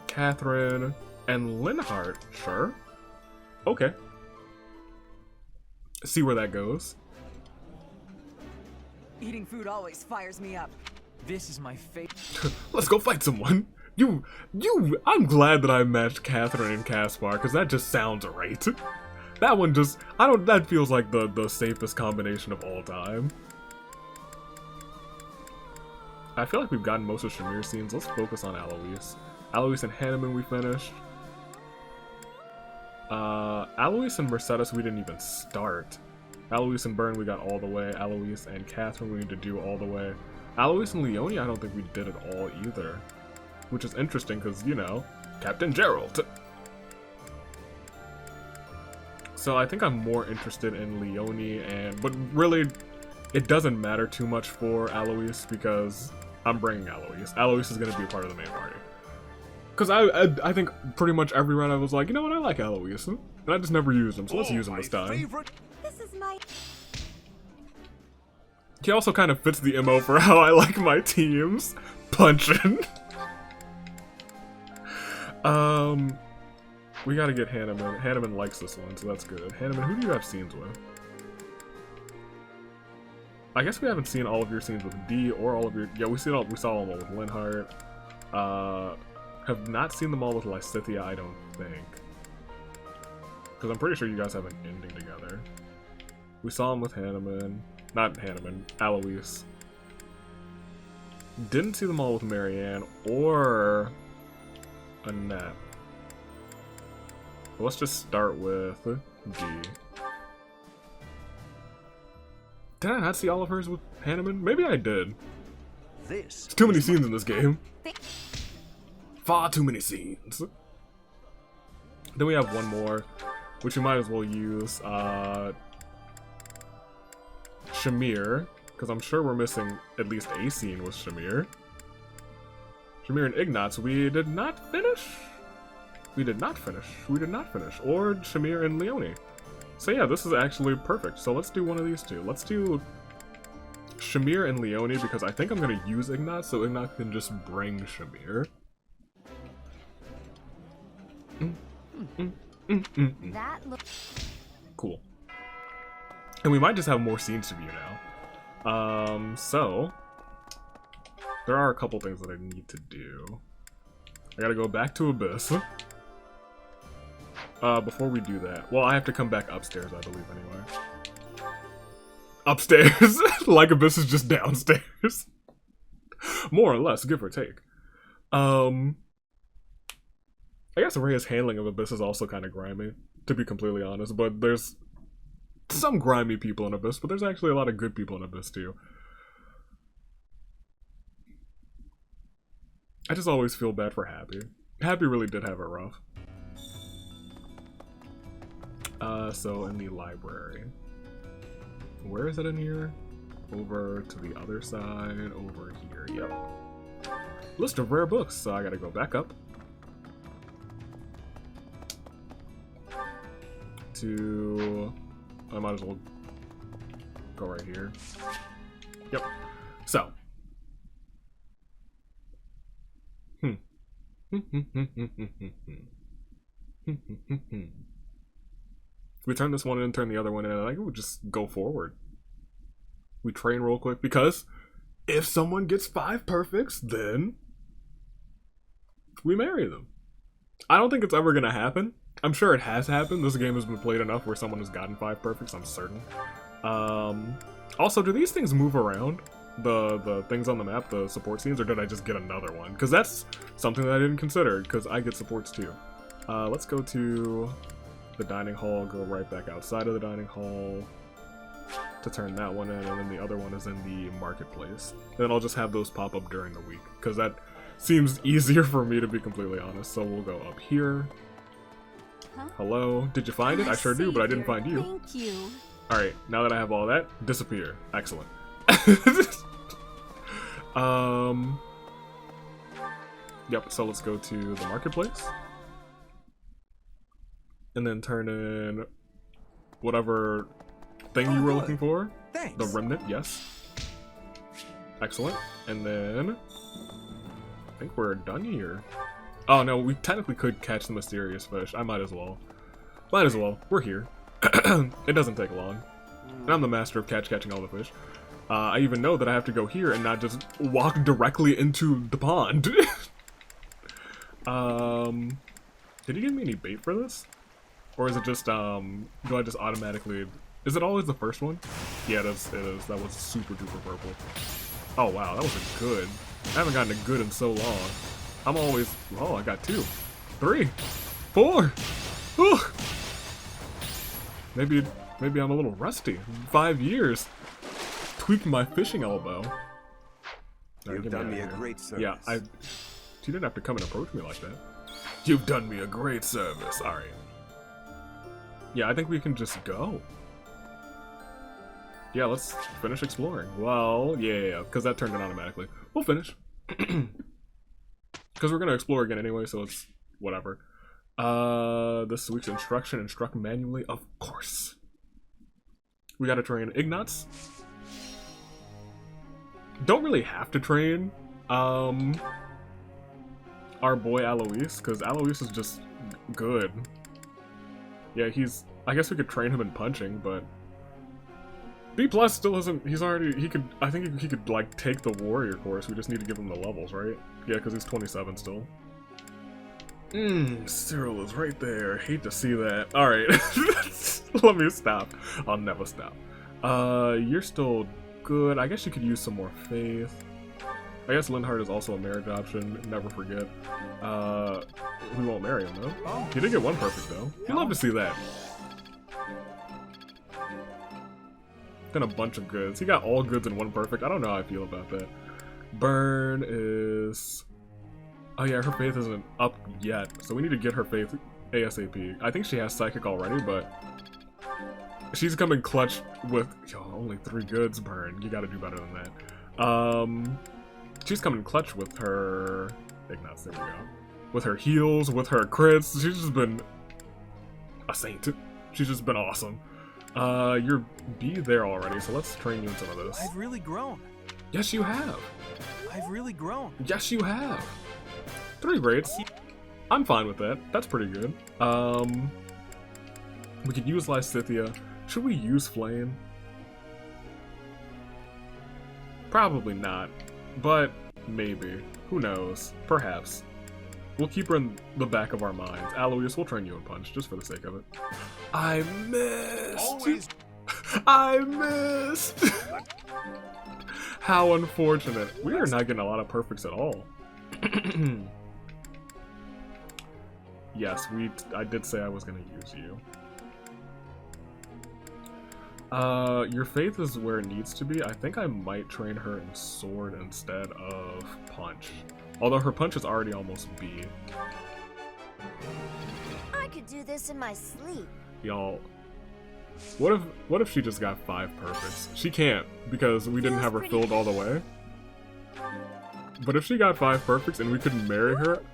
Catherine... And Linhart, sure. Okay. See where that goes. Eating food always fires me up. This is my favorite. Let's go fight someone. I'm glad that I matched Catherine and Caspar, because that just sounds right. That one just, that feels like the safest combination of all time. I feel like we've gotten most of Shamir's scenes. Let's focus on Alois. Alois and Hanneman we finished. Alois and Mercedes we didn't even start. Alois and Burn we got all the way. Alois and Catherine we need to do all the way. Alois and Leonie I don't think we did it all either. Which is interesting because, you know, Captain Gerald. So I think I'm more interested in Leonie but really it doesn't matter too much for Alois because I'm bringing Alois. Alois is going to be a part of the main party. Because I think pretty much every round I was like, you know what, I like Alois. And I just never used him, so let's use him this time. This is my... He also kind of fits the MO for how I like my teams. Punching. We gotta get Hanneman. Hanneman likes this one, so that's good. Hanneman, who do you have scenes with? I guess we haven't seen all of your scenes with D or all of your... Yeah, we saw them all with Linhart. Have not seen them all with Lysithea, I don't think. Because I'm pretty sure you guys have an ending together. We saw them with Hanneman. Not Hanneman, Alois. Didn't see them all with Marianne or Annette. But let's just start with D. Did I not see all of hers with Hanneman? Maybe I did. There's too many scenes in this game. Far too many scenes. Then we have one more, which we might as well use. Shamir, because I'm sure we're missing at least a scene with Shamir. Shamir and Ignatz, we did not finish. We did not finish. Or Shamir and Leonie. So yeah, this is actually perfect. So let's do one of these two. Let's do Shamir and Leonie, because I think I'm going to use Ignatz, so Ignatz can just bring Shamir. That looks Cool. And we might just have more scenes to view now. So there are a couple things that I need to do. I gotta go back to Abyss. Before we do that, well, I have to come back upstairs, I believe, anyway. Upstairs? Like Abyss is just downstairs. More or less, give or take. I guess Rhea's handling of Abyss is also kind of grimy, to be completely honest, but there's some grimy people in Abyss, but there's actually a lot of good people in Abyss too. I just always feel bad for Hapi. Hapi really did have it rough. So in the library. Where is it in here? Over to the other side, over here, yep. List of rare books, so I gotta go back up. I might as well go right here. Yep. So. We turn this one in, turn the other one in, and I think we'll just go forward. We train real quick, because if someone gets 5 perfects, then we marry them. I don't think it's ever gonna happen. I'm sure it has happened. This game has been played enough where someone has gotten 5 perfects, I'm certain. Also, do these things move around? The things on the map, the support scenes, or did I just get another one? Because that's something that I didn't consider, because I get supports too. Let's go to the dining hall, go right back outside of the dining hall to turn that one in, and then the other one is in the marketplace. And then I'll just have those pop up during the week, because that seems easier for me, to be completely honest. So we'll go up here. Huh? Hello? Did you find it? I sure do, but I didn't find you. Thank you. Alright, now that I have all that, disappear. Excellent. Yep, so let's go to the marketplace. And then turn in whatever thing you were looking for. Thanks. The remnant, yes. Excellent. And then I think we're done here. Oh no, we technically could catch the mysterious fish. I might as well. Might as well. We're here. It doesn't take long. And I'm the master of catching all the fish. I even know that I have to go here and not just walk directly into the pond. Did he give me any bait for this? Or is it just, do I just automatically... Is it always the first one? Yeah, it is. That was super duper purple. Oh wow, that was a good. I haven't gotten a good in so long. I'm always... Oh, I got 2. 3. 4. Ooh. Maybe I'm a little rusty. 5 years. Tweaked my fishing elbow. You've done me a great service. Yeah, you didn't have to come and approach me like that. You've done me a great service. Alright. Yeah, I think we can just go. Yeah, let's finish exploring. Well, yeah, because that turned in automatically. We'll finish. Because we're going to explore again anyway, so it's whatever. This week's instruction, instruct manually, of course. We got to train Ignatz. Don't really have to train our boy Alois, because Alois is just good. Yeah, I guess we could train him in punching, but B+ still isn't, I think he could like take the warrior course. We just need to give him the levels, right? Yeah, because he's 27 still. Cyril is right there. Hate to see that. Alright. Let me stop. I'll never stop. You're still good. I guess you could use some more faith. I guess Linhardt is also a marriage option. Never forget. We won't marry him, though. Oh. He did get 1 perfect, though. You'd love to see that. Then a bunch of goods. He got all goods and 1 perfect. I don't know how I feel about that. Burn is... Oh yeah, her faith isn't up yet, so we need to get her faith ASAP. I think she has psychic already, but She's coming clutch with only 3 goods burn. You gotta do better than that. She's coming clutch with her Ignatz, there we go. With her heals, with her crits. She's just been a saint. She's just been awesome. You're B there already, so let's train you in some of this. I've really grown. Yes, you have. I've really grown. Yes, you have. 3 rates. I'm fine with that. That's pretty good. We could use Lysithia. Should we use Flayn? Probably not, but maybe. Who knows? Perhaps. We'll keep her in the back of our minds. Alois, we'll train you in Punch, just for the sake of it. I missed! I missed! How unfortunate. We are not getting a lot of perfects at all. Yes, I did say I was going to use you. Your faith is where it needs to be. I think I might train her in sword instead of punch. Although her punch is already almost B. I could do this in my sleep. Y'all, what if she just got 5 perfects? She can't, because we didn't have her filled all the way. But if she got 5 perfects and we couldn't marry her,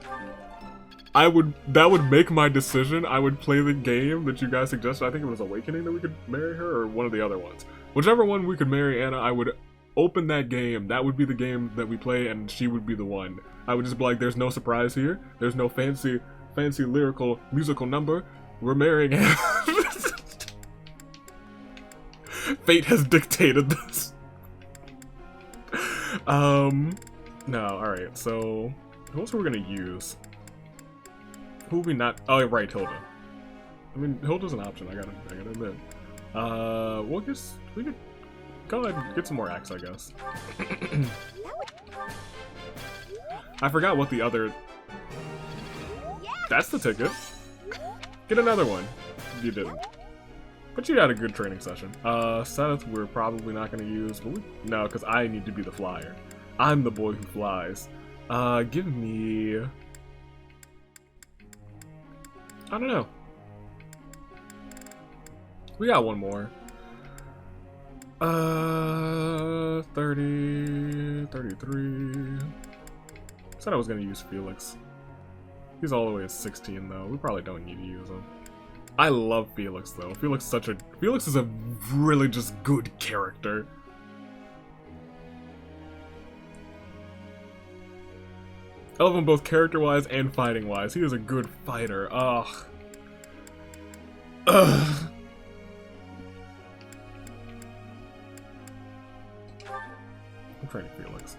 that would make my decision. I would play the game that you guys suggested. I think it was Awakening that we could marry her, or one of the other ones. Whichever one we could marry Anna, I would open that game. That would be the game that we play, and she would be the one. I would just be like, there's no surprise here. There's no fancy lyrical musical number. We're marrying Anna. Fate has dictated this. No, alright, so who else are we gonna use? Who we not? Oh, right, Hilda. I mean, Hilda's an option. I gotta admit. We could go ahead and get some more axe, I guess. I forgot what the other. That's the ticket. Get another one. You didn't. But you had a good training session. Seth, we're probably not gonna use, but no, because I need to be the flyer. I'm the boy who flies. Give me. I don't know. We got one more. 30, 33. Said I was gonna use Felix. He's all the way at 16 though. We probably don't need to use him. I love Felix though. Felix is a really just good character. I love him both character-wise and fighting-wise. He is a good fighter. Ugh. I'm training Felix.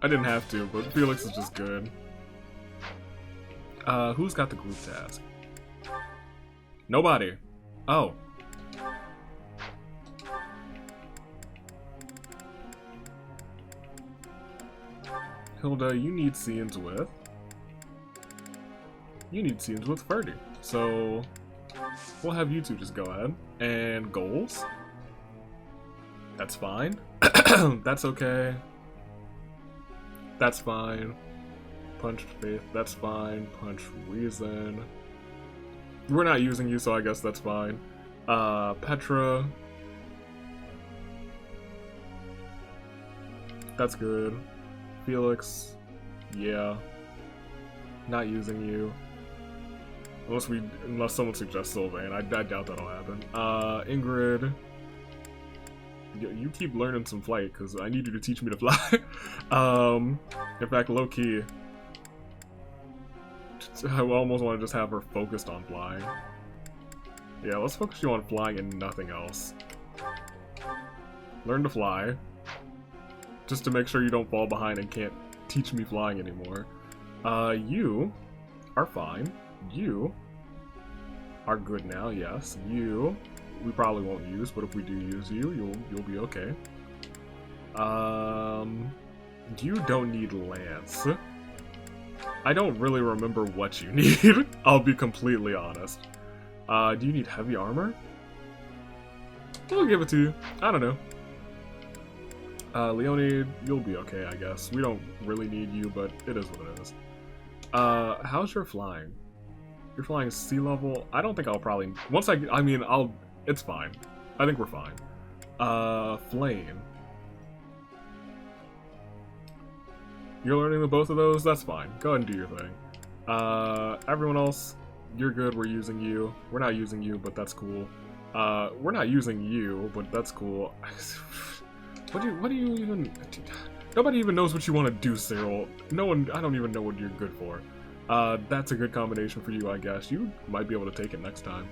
I didn't have to, but Felix is just good. Who's got the group task? Nobody. Oh. Hilda, you need scenes with Ferdie. So we'll have you two just go ahead. And goals? That's fine. That's okay. That's fine. Punch faith, that's fine. Punch reason. We're not using you, so I guess that's fine. Petra. That's good. Felix. Yeah. Not using you. Unless someone suggests Sylvain. I doubt that'll happen. Ingrid. You keep learning some flight, because I need you to teach me to fly. In fact, low-key, I almost want to just have her focused on flying. Yeah, let's focus you on flying and nothing else. Learn to fly. Just to make sure you don't fall behind and can't teach me flying anymore. You are fine. You are good now, yes. You, we probably won't use, but if we do use you, you'll be okay. You don't need Lance. I don't really remember what you need, I'll be completely honest. Do you need heavy armor? We'll give it to you. I don't know. Leonie, you'll be okay, I guess. We don't really need you, but it is what it is. How's your flying? You're flying sea level. I don't think I'll probably... Once I mean, I'll... It's fine. I think we're fine. Flayn. You're learning the both of those? That's fine. Go ahead and do your thing. Everyone else, you're good. We're using you. We're not using you, but that's cool. We're not using you, but that's cool. What do you even... Nobody even knows what you want to do, Cyril. No one... I don't even know what you're good for. That's a good combination for you, I guess. You might be able to take it next time.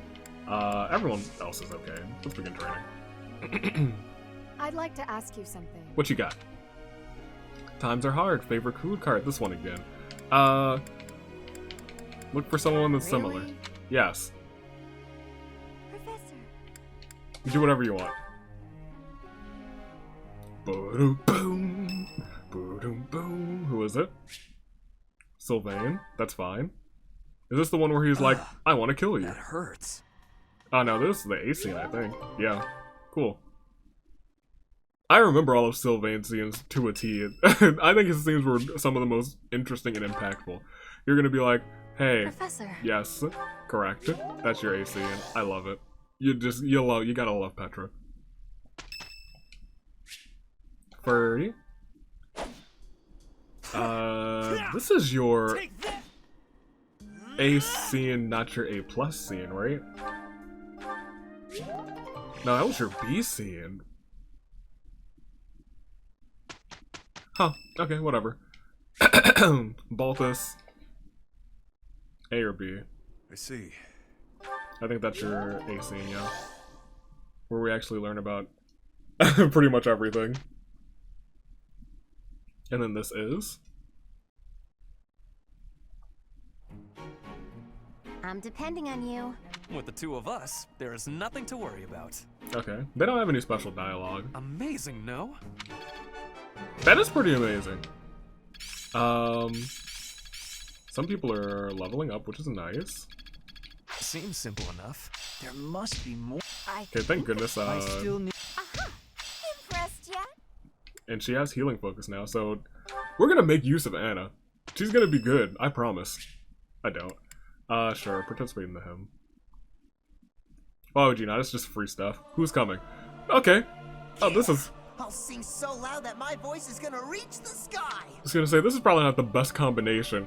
Everyone else is okay. Let's begin training. I'd like to ask you something. What you got? Times are hard. Favorite food card. This one again. Look for someone that's similar. Really? Yes. Professor. Do whatever you want. Boom, boom, boom. Who is it? Sylvain. That's fine. Is this the one where he's like, I want to kill you? That hurts. Oh no, this is the A scene, I think. Yeah. Cool. I remember all of Sylvain's scenes to a T. I think his scenes were some of the most interesting and impactful. You're gonna be like, hey. Professor. Yes, correct. That's your A scene. I love it. You gotta love Petra. Ferdie. This is your A scene, not your A plus scene, right? No, that was your B scene. Huh, okay, whatever. Balthus. A or B? I see. I think that's your A scene, yeah. Where we actually learn about pretty much everything. And then this is... I'm depending on you. With the two of us, there is nothing to worry about. Okay. They don't have any special dialogue. Amazing, no? That is pretty amazing. Some people are leveling up, which is nice. Seems simple enough. There must be more. Okay, thank goodness. I still need... Impressed yet? And she has healing focus now, so we're gonna make use of Anna. She's gonna be good, I promise. I don't. Sure, participate in the hymn. Why would you not? It's just free stuff. Who's coming? Okay. Oh, this is... I'll sing so loud that my voice is gonna reach the sky! I was gonna say, this is probably not the best combination.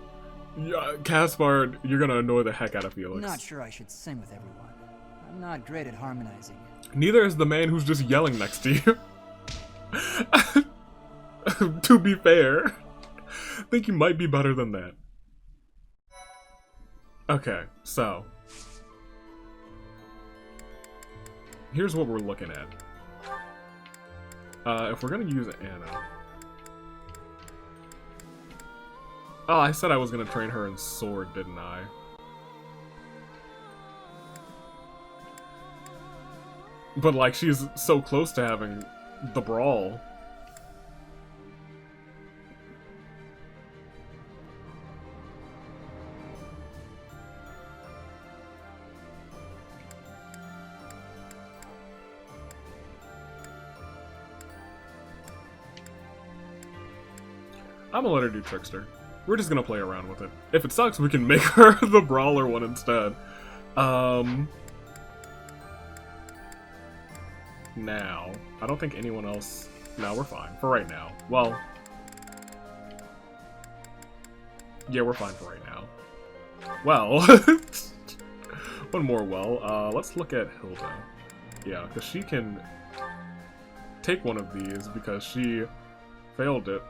Caspar, you're gonna annoy the heck out of Felix. Not sure I should sing with everyone. I'm not great at harmonizing. Neither is the man who's just yelling next to you. To be fair, I think you might be better than that. Okay, so here's what we're looking at. If we're gonna use Anna... Oh, I said I was gonna train her in sword, didn't I? But, like, she's so close to having the brawl. I'm gonna let her do Trickster. We're just gonna play around with it. If it sucks, we can make her the Brawler one instead. Now, I don't think anyone else... No, we're fine. For right now. Well... Yeah, we're fine for right now. Well... One more well. Let's look at Hilda. Yeah, because she can take one of these because she failed it.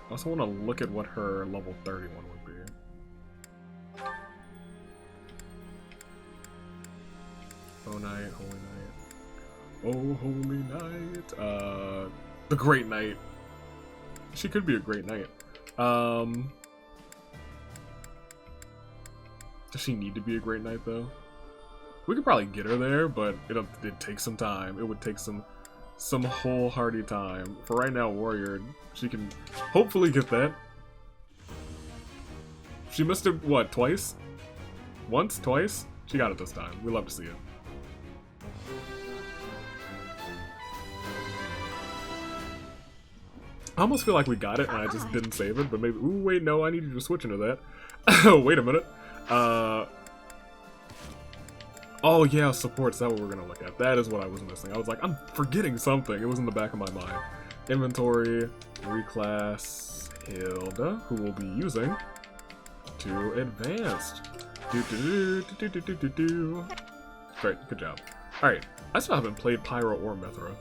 I also want to look at what her level 31 would be. Oh night, holy night. Oh holy night. The Great Knight. She could be a great knight. Does she need to be a great knight though? We could probably get her there, but it'd take some time. It would take some wholehearted time. For right now, warrior, she can hopefully get that. She missed it, what, twice? Once? Twice? She got it this time. We love to see it. I almost feel like we got it and I just didn't save it, but maybe... Ooh, wait, no, I needed to switch into that. Wait a minute. Oh yeah, support, is that what we're gonna look at? That is what I was missing. I was like, I'm forgetting something. It was in the back of my mind. Inventory, reclass Hilda, who we'll be using to advanced. Great, good job. Alright, I still haven't played Pyro or Mithra.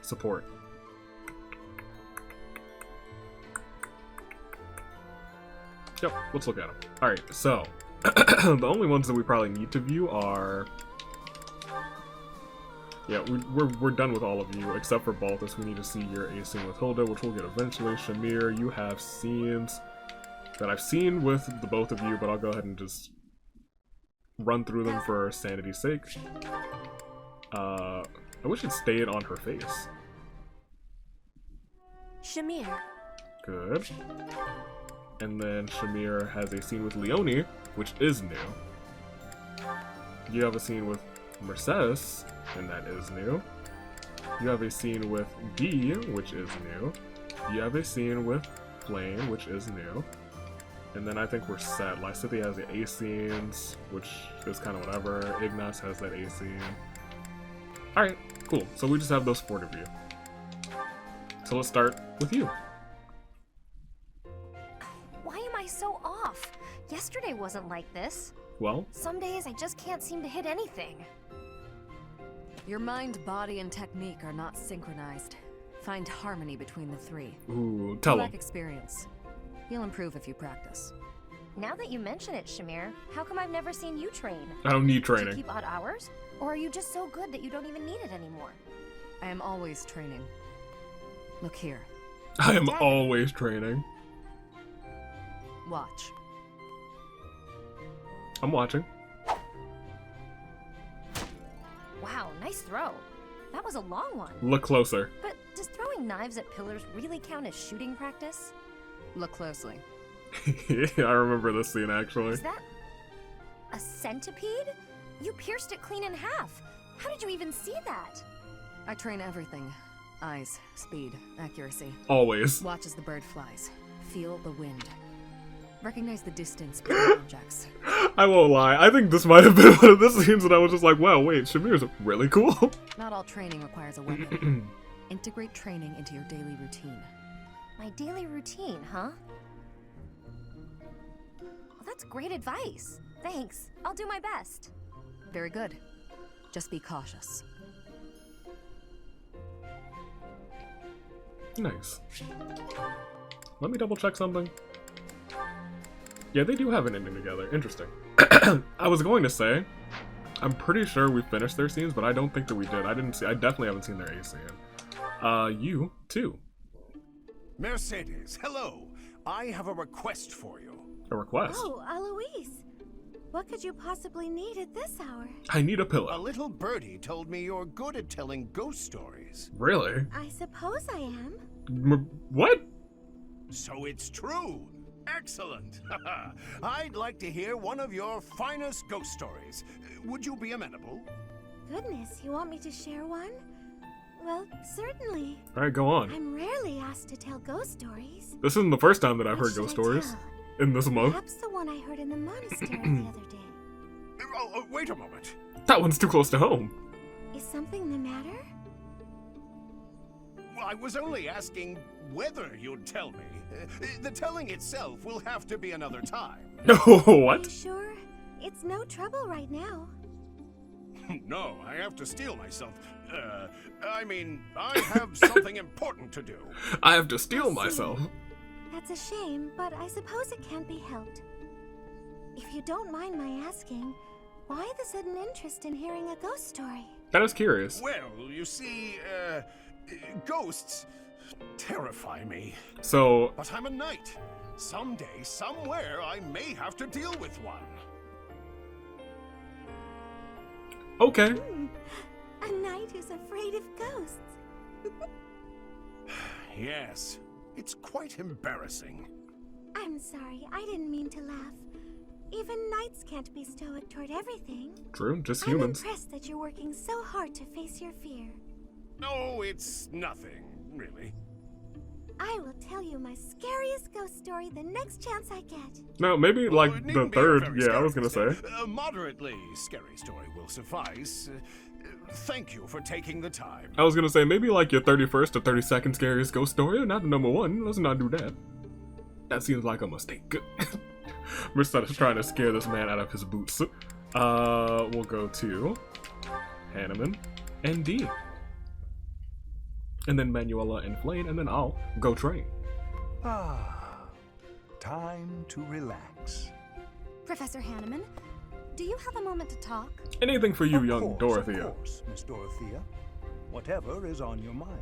Support. Yep, let's look at them. Alright, so the only ones that we probably need to view are... Yeah, we're done with all of you, except for Balthus. We need to see your A scene with Hilda, which we'll get eventually. Shamir, you have scenes that I've seen with the both of you, but I'll go ahead and just run through them for sanity's sake. I wish it stayed on her face. Shamir. Good. And then Shamir has a scene with Leonie, which is new. You have a scene with Mercie, and that is new. You have a scene with D, which is new. You have a scene with Flayn, which is new. And then I think we're set. Lysithea has the A scenes, which is kind of whatever. Ignatz has that A scene. Alright, cool. So we just have those 4 to view. So let's start with you. Why am I so off? Yesterday wasn't like this. Well? Some days I just can't seem to hit anything. Your mind, body, and technique are not synchronized. Find harmony between the 3. Ooh, tell You lack him. experience. You'll improve if you practice. Now that you mention it, Shamir, how come I've never seen you train? I don't need Do you training. keep odd hours? Or are you just so good that you don't even need it anymore? I am always training. Look here. I am always training. Watch. I'm watching. Wow, nice throw. That was a long one. Look closer. But does throwing knives at pillars really count as shooting practice? Look closely. I remember this scene actually. Is that a centipede? You pierced it clean in half. How did you even see that? I train everything. Eyes, speed, accuracy. Always. Watch as the bird flies. Feel the wind. Recognize the distance between objects. I won't lie. I think this might have been one of the scenes that I was just like, wow, wait, Shamir's really cool. Not all training requires a weapon. Integrate training into your daily routine. My daily routine, huh? Well, that's great advice. Thanks. I'll do my best. Very good. Just be cautious. Nice. Let me double check something. Yeah, they do have an ending together. Interesting. I was going to say, I'm pretty sure we finished their scenes, but I don't think that we did. I definitely haven't seen their A scene. You, too. Mercedes, hello. I have a request for you. A request? Oh, Alois. What could you possibly need at this hour? I need a pillow. A little birdie told me you're good at telling ghost stories. Really? I suppose I am. What? So it's true. Excellent. I'd like to hear one of your finest ghost stories. Would you be amenable? Goodness, you want me to share one? Well, certainly. Alright, go on. I'm rarely asked to tell ghost stories. This isn't the first time that I've What heard ghost should I stories tell? in this month. Perhaps the one I heard in the monastery the other day. Oh, wait a moment. That one's too close to home. Is something the matter? Well, I was only asking whether you'd tell me. The telling itself will have to be another time. What? Are you sure? It's no trouble right now. No, I have to steel myself. I mean, I have something important to do. I have to steel myself. That's a shame, but I suppose it can't be helped. If you don't mind my asking, why the sudden interest in hearing a ghost story? That is curious. Well, you see, ghosts terrify me. So... But I'm a knight. Someday, somewhere, I may have to deal with one. Okay. A knight who's afraid of ghosts. Yes, it's quite embarrassing. I'm sorry, I didn't mean to laugh. Even knights can't be stoic toward everything. True, just humans. I'm impressed that you're working so hard to face your fear. No, it's nothing. really. I will tell you my scariest ghost story the next chance I get. No, maybe like the third. Yeah, I was gonna say. A moderately scary story will suffice. Thank you for taking the time. I was gonna say maybe like your 31st or 32nd scariest ghost story, not the number one. Let's not do that. That seems like a mistake. We're trying to scare this man out of his boots. We'll go to Hanneman and D. And then Manuela and Flayn, and then I'll go train. Time to relax. Professor Hanneman, do you have a moment to talk? Anything for you, young Dorothea. Of course, Miss Dorothea. Whatever is on your mind.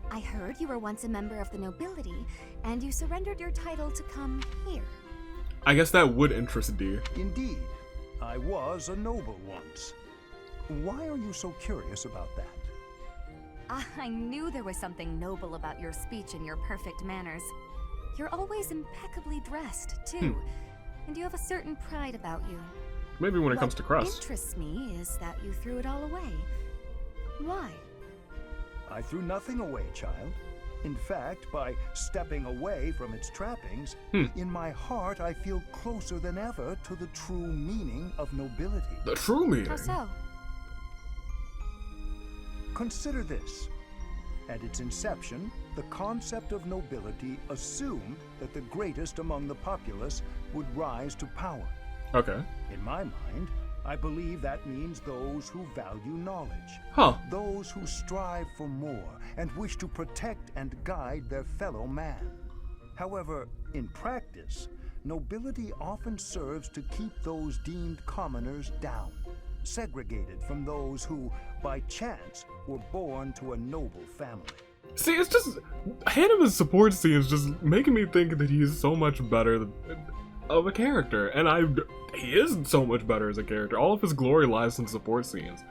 I heard you were once a member of the nobility, and you surrendered your title to come here. I guess that would interest D. Indeed, I was a noble once. Why are you so curious about that? I knew there was something noble about your speech and your perfect manners. You're always impeccably dressed, too, and you have a certain pride about you. Maybe when it comes to crust. What interests me is that you threw it all away. Why? I threw nothing away, child. In fact, by stepping away from its trappings, in my heart I feel closer than ever to the true meaning of nobility. The true meaning? How so? Consider this. At its inception, the concept of nobility assumed that the greatest among the populace would rise to power. Okay. In my mind, I believe that means those who value knowledge. Those who strive for more and wish to protect and guide their fellow man. However, in practice, nobility often serves to keep those deemed commoners down, segregated from those who, by chance, were born to a noble family. See, it's just Hanneman's support scene is just making me think that he's so much better of a character, and he is so much better as a character. All of his glory lies in support scenes.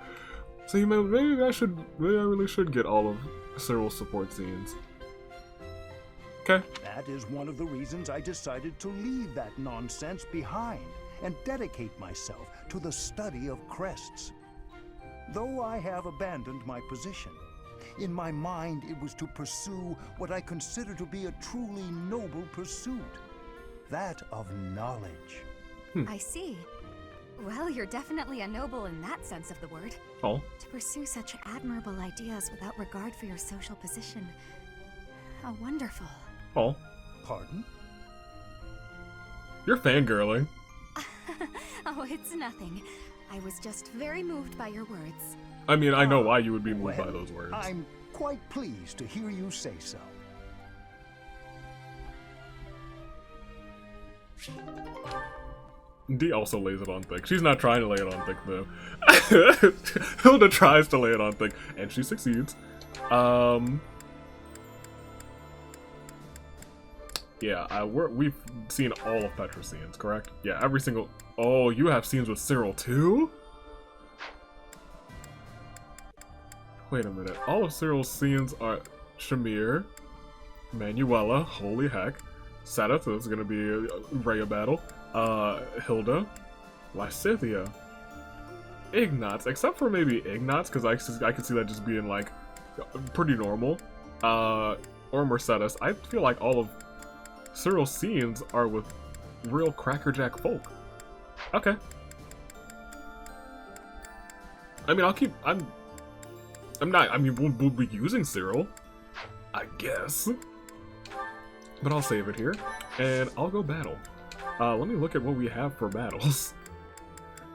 So maybe I really should get all of Cyril's support scenes. Okay. That is one of the reasons I decided to leave that nonsense behind and dedicate myself to the study of crests. Though I have abandoned my position, in my mind it was to pursue what I consider to be a truly noble pursuit, that of knowledge. I see. Well, you're definitely a noble in that sense of the word. Oh. To pursue such admirable ideas without regard for your social position. How wonderful. Oh. Pardon? You're fangirling. Oh, it's nothing. I was just very moved by your words. I mean, I know why you would be moved by those words. I'm quite pleased to hear you say so. D also lays it on thick. She's not trying to lay it on thick, though. Hilda tries to lay it on thick, and she succeeds. Yeah, we've seen all of Petra's scenes, correct? Yeah, every single... Oh, you have scenes with Cyril, too? Wait a minute. All of Cyril's scenes are Shamir, Manuela, holy heck, Seth, so it's gonna be a Rhea battle, Hilda, Lysithia, Ignatz, except for maybe Ignatz, because I could see that just being, like, pretty normal, or Mercedes. I feel like all of Cyril's scenes are with real crackerjack folk. Okay. I mean, we'll be using Cyril, I guess. But I'll save it here, and I'll go battle. Let me look at what we have for battles.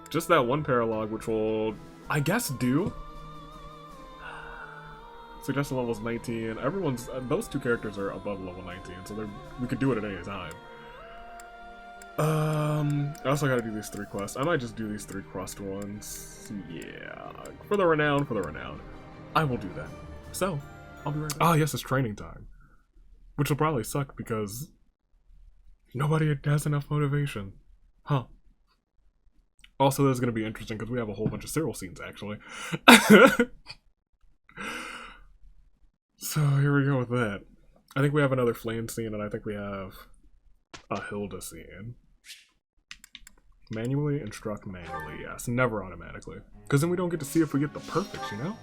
Just that one paralog, which will, I guess, do. Suggested level is 19. Those two characters are above level 19, so we could do it at any time. I also gotta do these 3 quests. I might just do these 3 quest ones. Yeah. For the renown. I will do that. So, I'll be right back. Ah, yes, it's training time. Which will probably suck because nobody has enough motivation. Huh. Also, this is gonna be interesting because we have a whole bunch of Cyril scenes, actually. So, here we go with that. I think we have another Flayn scene, and I think we have a Hilda scene. Manually instruct manually, yes. Never automatically. Because then we don't get to see if we get the perfects, you know?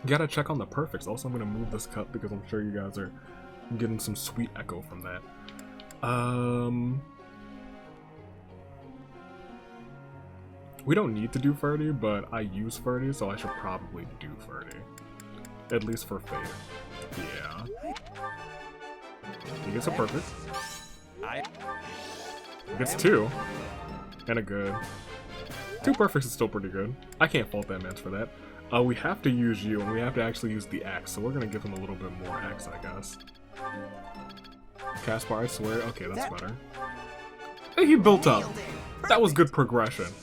Gotta check on the perfects. Also, I'm gonna move this cup because I'm sure you guys are getting some sweet echo from that. We don't need to do Ferdie, but I use Ferdie, so I should probably do Ferdie. At least for Fate. Yeah. He gets a perfect. He gets 2. And a good. 2 perfects is still pretty good. I can't fault that man for that. We have to use you, and we have to actually use the axe, so we're gonna give him a little bit more axe, I guess. Caspar, I swear. Okay, that's better. Hey, he built up. That was good progression.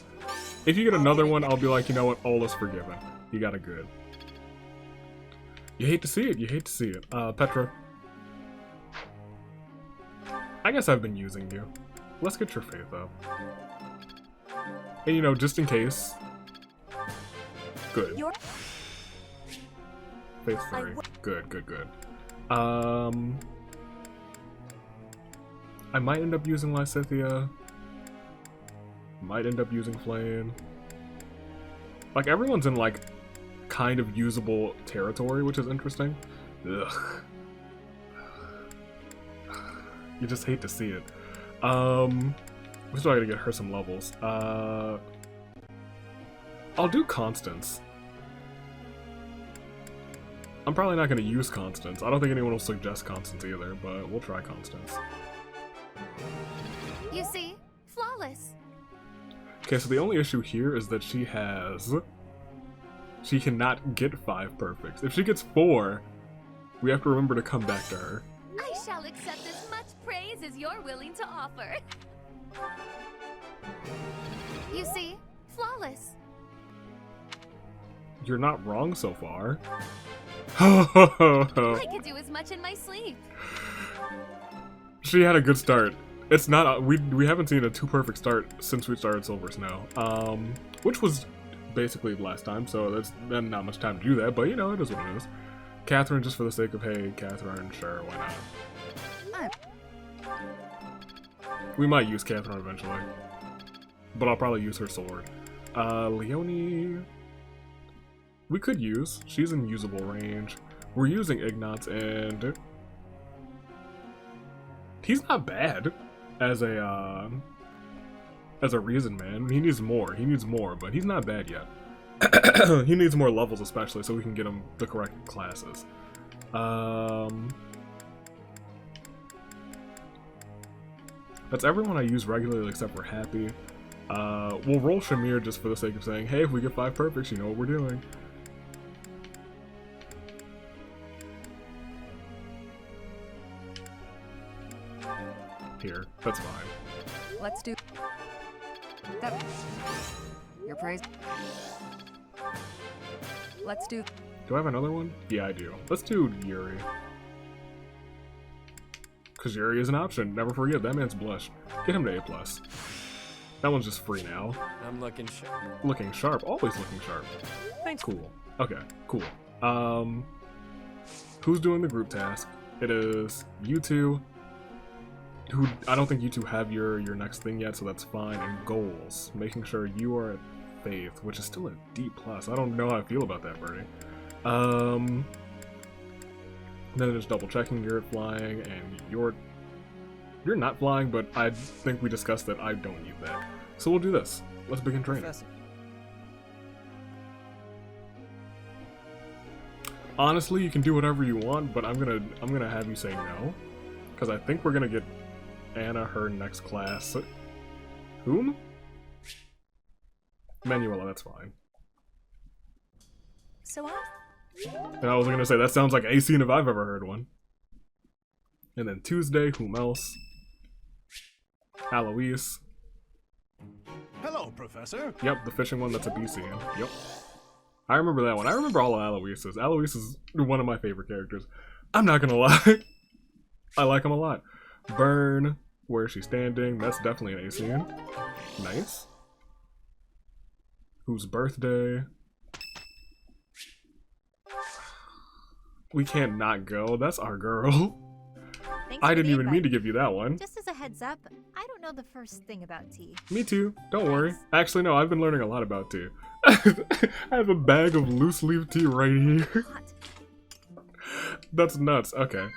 If you get another one, I'll be like, you know what, all is forgiven. You got a good. You hate to see it, you hate to see it. Petra. I guess I've been using you. Let's get your faith up. And you know, just in case. Good. Faith 3. Good, good, good. I might end up using Lysithia. Might end up using Flayn. Like, everyone's in, like, kind of usable territory, which is interesting. Ugh. You just hate to see it. We still gotta get her some levels. I'll do Constance. I'm probably not gonna use Constance. I don't think anyone will suggest Constance either, but we'll try Constance. You see? Flawless. Okay, so the only issue here is that she cannot get 5 perfects. If she gets 4, we have to remember to come back to her. I shall accept as much praise as you're willing to offer. You see? Flawless. You're not wrong so far. I could do as much in my sleep. She had a good start. It's not we haven't seen a 2 perfect start since we started Silver Snow, which was basically the last time, so there's not much time to do that, but you know, it is what it is. Catherine, just for the sake of, hey, Catherine, sure, why not? We might use Catherine eventually, but I'll probably use her sword. Leonie, we could use. She's in usable range. We're using Ignatz, and he's not bad as a reason man. He needs more. He needs more, but he's not bad yet. He needs more levels, especially, so we can get him the correct classes. That's everyone I use regularly except for Hapi. We'll roll Shamir just for the sake of saying, hey, if we get 5 perfects, you know what we're doing. Here, that's fine. Let's do that. Your praise. Let's do. Do I have another one? Yeah, I do. Let's do Yuri. Because Yuri is an option. Never forget, that man's blush. Get him to A+. That one's just free now. I'm looking sharp. Looking sharp. Always looking sharp. Thanks. Cool. Okay, cool. Who's doing the group task? It is you two. Who I don't think you two have your next thing yet, so that's fine. And goals. Making sure you are at Faith, which is still a D+. I don't know how I feel about that, Ferdie. Then just double checking you're flying, and you're not flying, but I think we discussed that I don't need that. So we'll do this. Let's begin training. Professor. Honestly, you can do whatever you want, but I'm gonna have you say no, because I think we're gonna get Anna her next class. Whom? Manuela, that's fine. So And I was gonna say, that sounds like a scene if I've ever heard one. And then Tuesday, whom else? Alois. Hello, Professor. Yep, the fishing one that's a B scene. Yep. I remember that one. I remember all of Alois's. Alois is one of my favorite characters. I'm not gonna lie. I like him a lot. Burn. Where is she standing? That's definitely an A scene. Nice. Whose birthday? We can't not go. That's our girl. I didn't even mean to give you that one. Just as a heads up, I don't know the first thing about tea. Me too. Don't worry. Actually, no, I've been learning a lot about tea. I have a bag of loose leaf tea right here. That's nuts. Okay.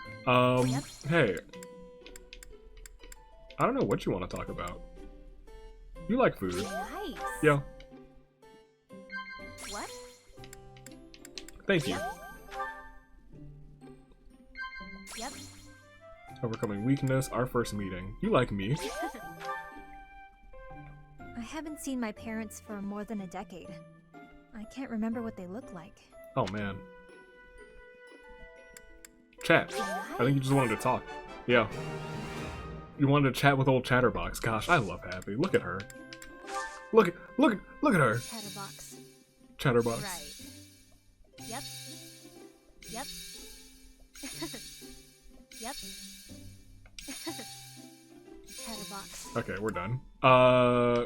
Hey. I don't know what you want to talk about. You like food. Nice. Yeah. What? Thank you. Yep. Overcoming weakness, our first meeting. You like me. I haven't seen my parents for more than a decade. I can't remember what they look like. Oh man. Chat. I think you just wanted to talk. Yeah. You wanted to chat with old Chatterbox. Gosh, I love Hapi. Look at her. Look at her. Chatterbox. Chatterbox. Right. Yep. Yep. Yep. Chatterbox. Okay, we're done.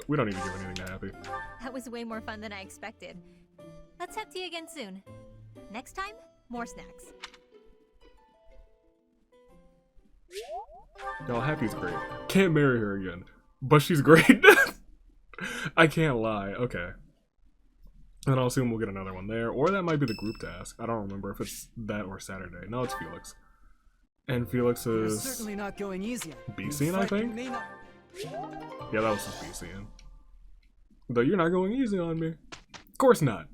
We don't need to give anything to Hapi. That was way more fun than I expected. Let's have tea again soon. Next time, more snacks. No, Hapi's great. Can't marry her again, but she's great. I can't lie. Okay. And I'll assume we'll get another one there, or that might be the group task. I don't remember if it's that or Saturday. No, it's Felix. And Felix is certainly not going easy. B-scene, I think? Yeah, that was just B-scene. Though you're not going easy on me. Of course not.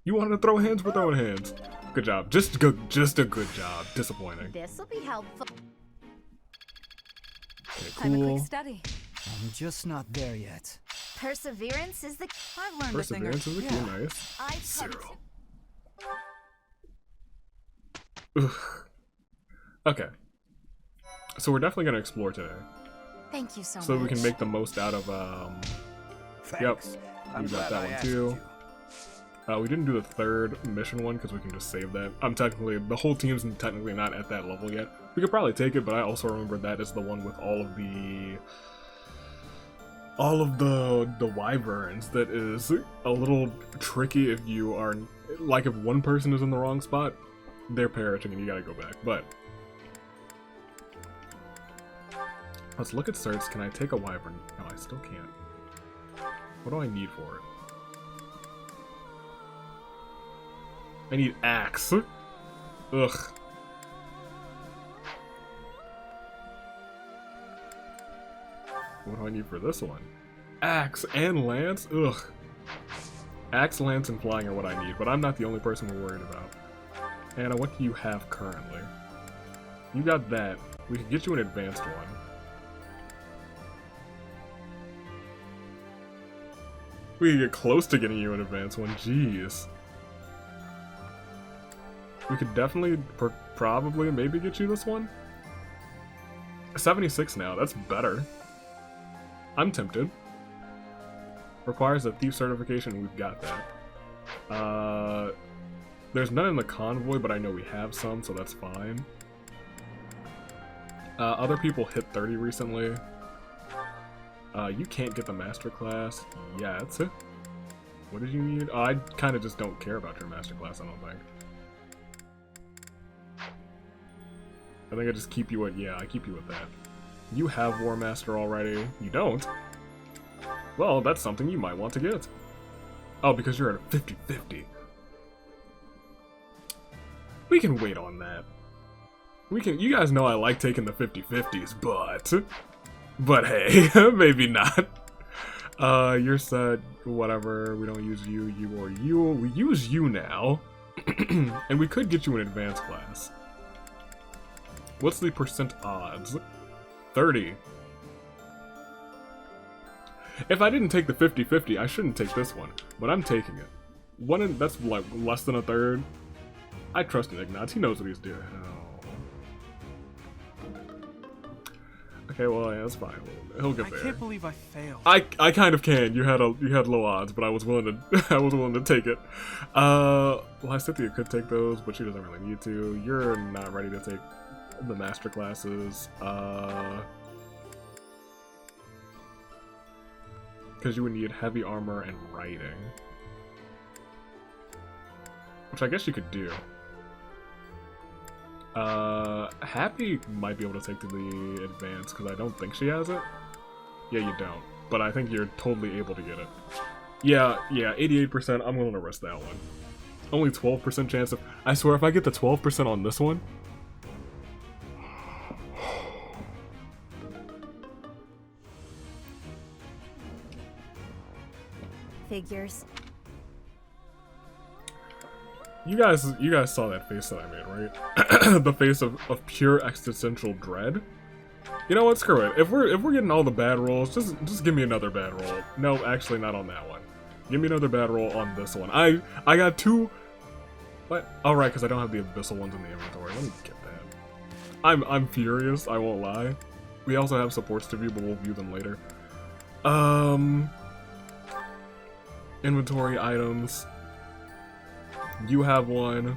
You wanted to throw hands, we're throwing hands. Good job. Just a good job. Disappointing. This'll be helpful. Okay, I'm a cool. quick study. I'm just not there yet. Perseverance is the... I've learned Perseverance is the key, nice. I've Cyril. Ugh. Okay. So we're definitely gonna explore today. Thank you so much. So we can make the most out of Thanks. Yep. We got that one too. We didn't do the third mission one because we can just save that. The whole team's technically not at that level yet. We could probably take it, but I also remember that is the one with all of the wyverns that is a little tricky if you are, like, if one person is in the wrong spot, they're perishing and you gotta go back. But let's look at certs. Can I take a wyvern? No, I still can't. What do I need for it? I need axe. Ugh. What do I need for this one? Axe and lance? Ugh. Axe, lance, and flying are what I need, but I'm not the only person we're worried about. Anna, what do you have currently? You got that. We could get you an advanced one. We could get close to getting you an advanced one. Jeez. We could definitely, probably, maybe get you this one? 76 now, that's better. I'm tempted. Requires a thief certification, we've got that. There's none in the convoy, but I know we have some, so that's fine. Other people hit 30 recently. You can't get the masterclass yet. What did you need? I kind of just don't care about your masterclass, I don't think. I think I just keep you at, yeah, I keep you at that. You have War Master already. You don't? Well, that's something you might want to get. Oh, because you're at a 50-50. We can wait on that. We can, you guys know I like taking the 50-50s, but hey, maybe not. You're set, whatever, we don't use you, you or you. We use you now. And we could get you an advanced class. What's the percent odds? 30. If I didn't take the 50-50, I shouldn't take this one, but I'm taking it. That's like less than a third. I trust in Ignatz, he knows what he's doing. Oh. Okay, well, yeah, that's fine. He'll get there. I can't believe I failed. I kind of can. You had low odds, but I was willing to take it. Well, Cynthia could take those, but she doesn't really need to. You're not ready to take the master classes. Because you would need heavy armor and writing, which I guess you could do. Hapi might be able to take to the advance because I don't think she has it. Yeah, you don't, but I think you're totally able to get it. Yeah, 88%. I'm willing to risk that one. Only 12% chance of... I swear, if I get the 12% on this one... Figures. You guys saw that face that I made, right? The face of pure existential dread. You know what? Screw it. If we're getting all the bad rolls, just give me another bad roll. No, actually not on that one. Give me another bad roll on this one. I got 2. What? All right, because I don't have the abyssal ones in the inventory. Let me get that. I'm furious. I won't lie. We also have supports to view, but we'll view them later. Inventory items. You have one.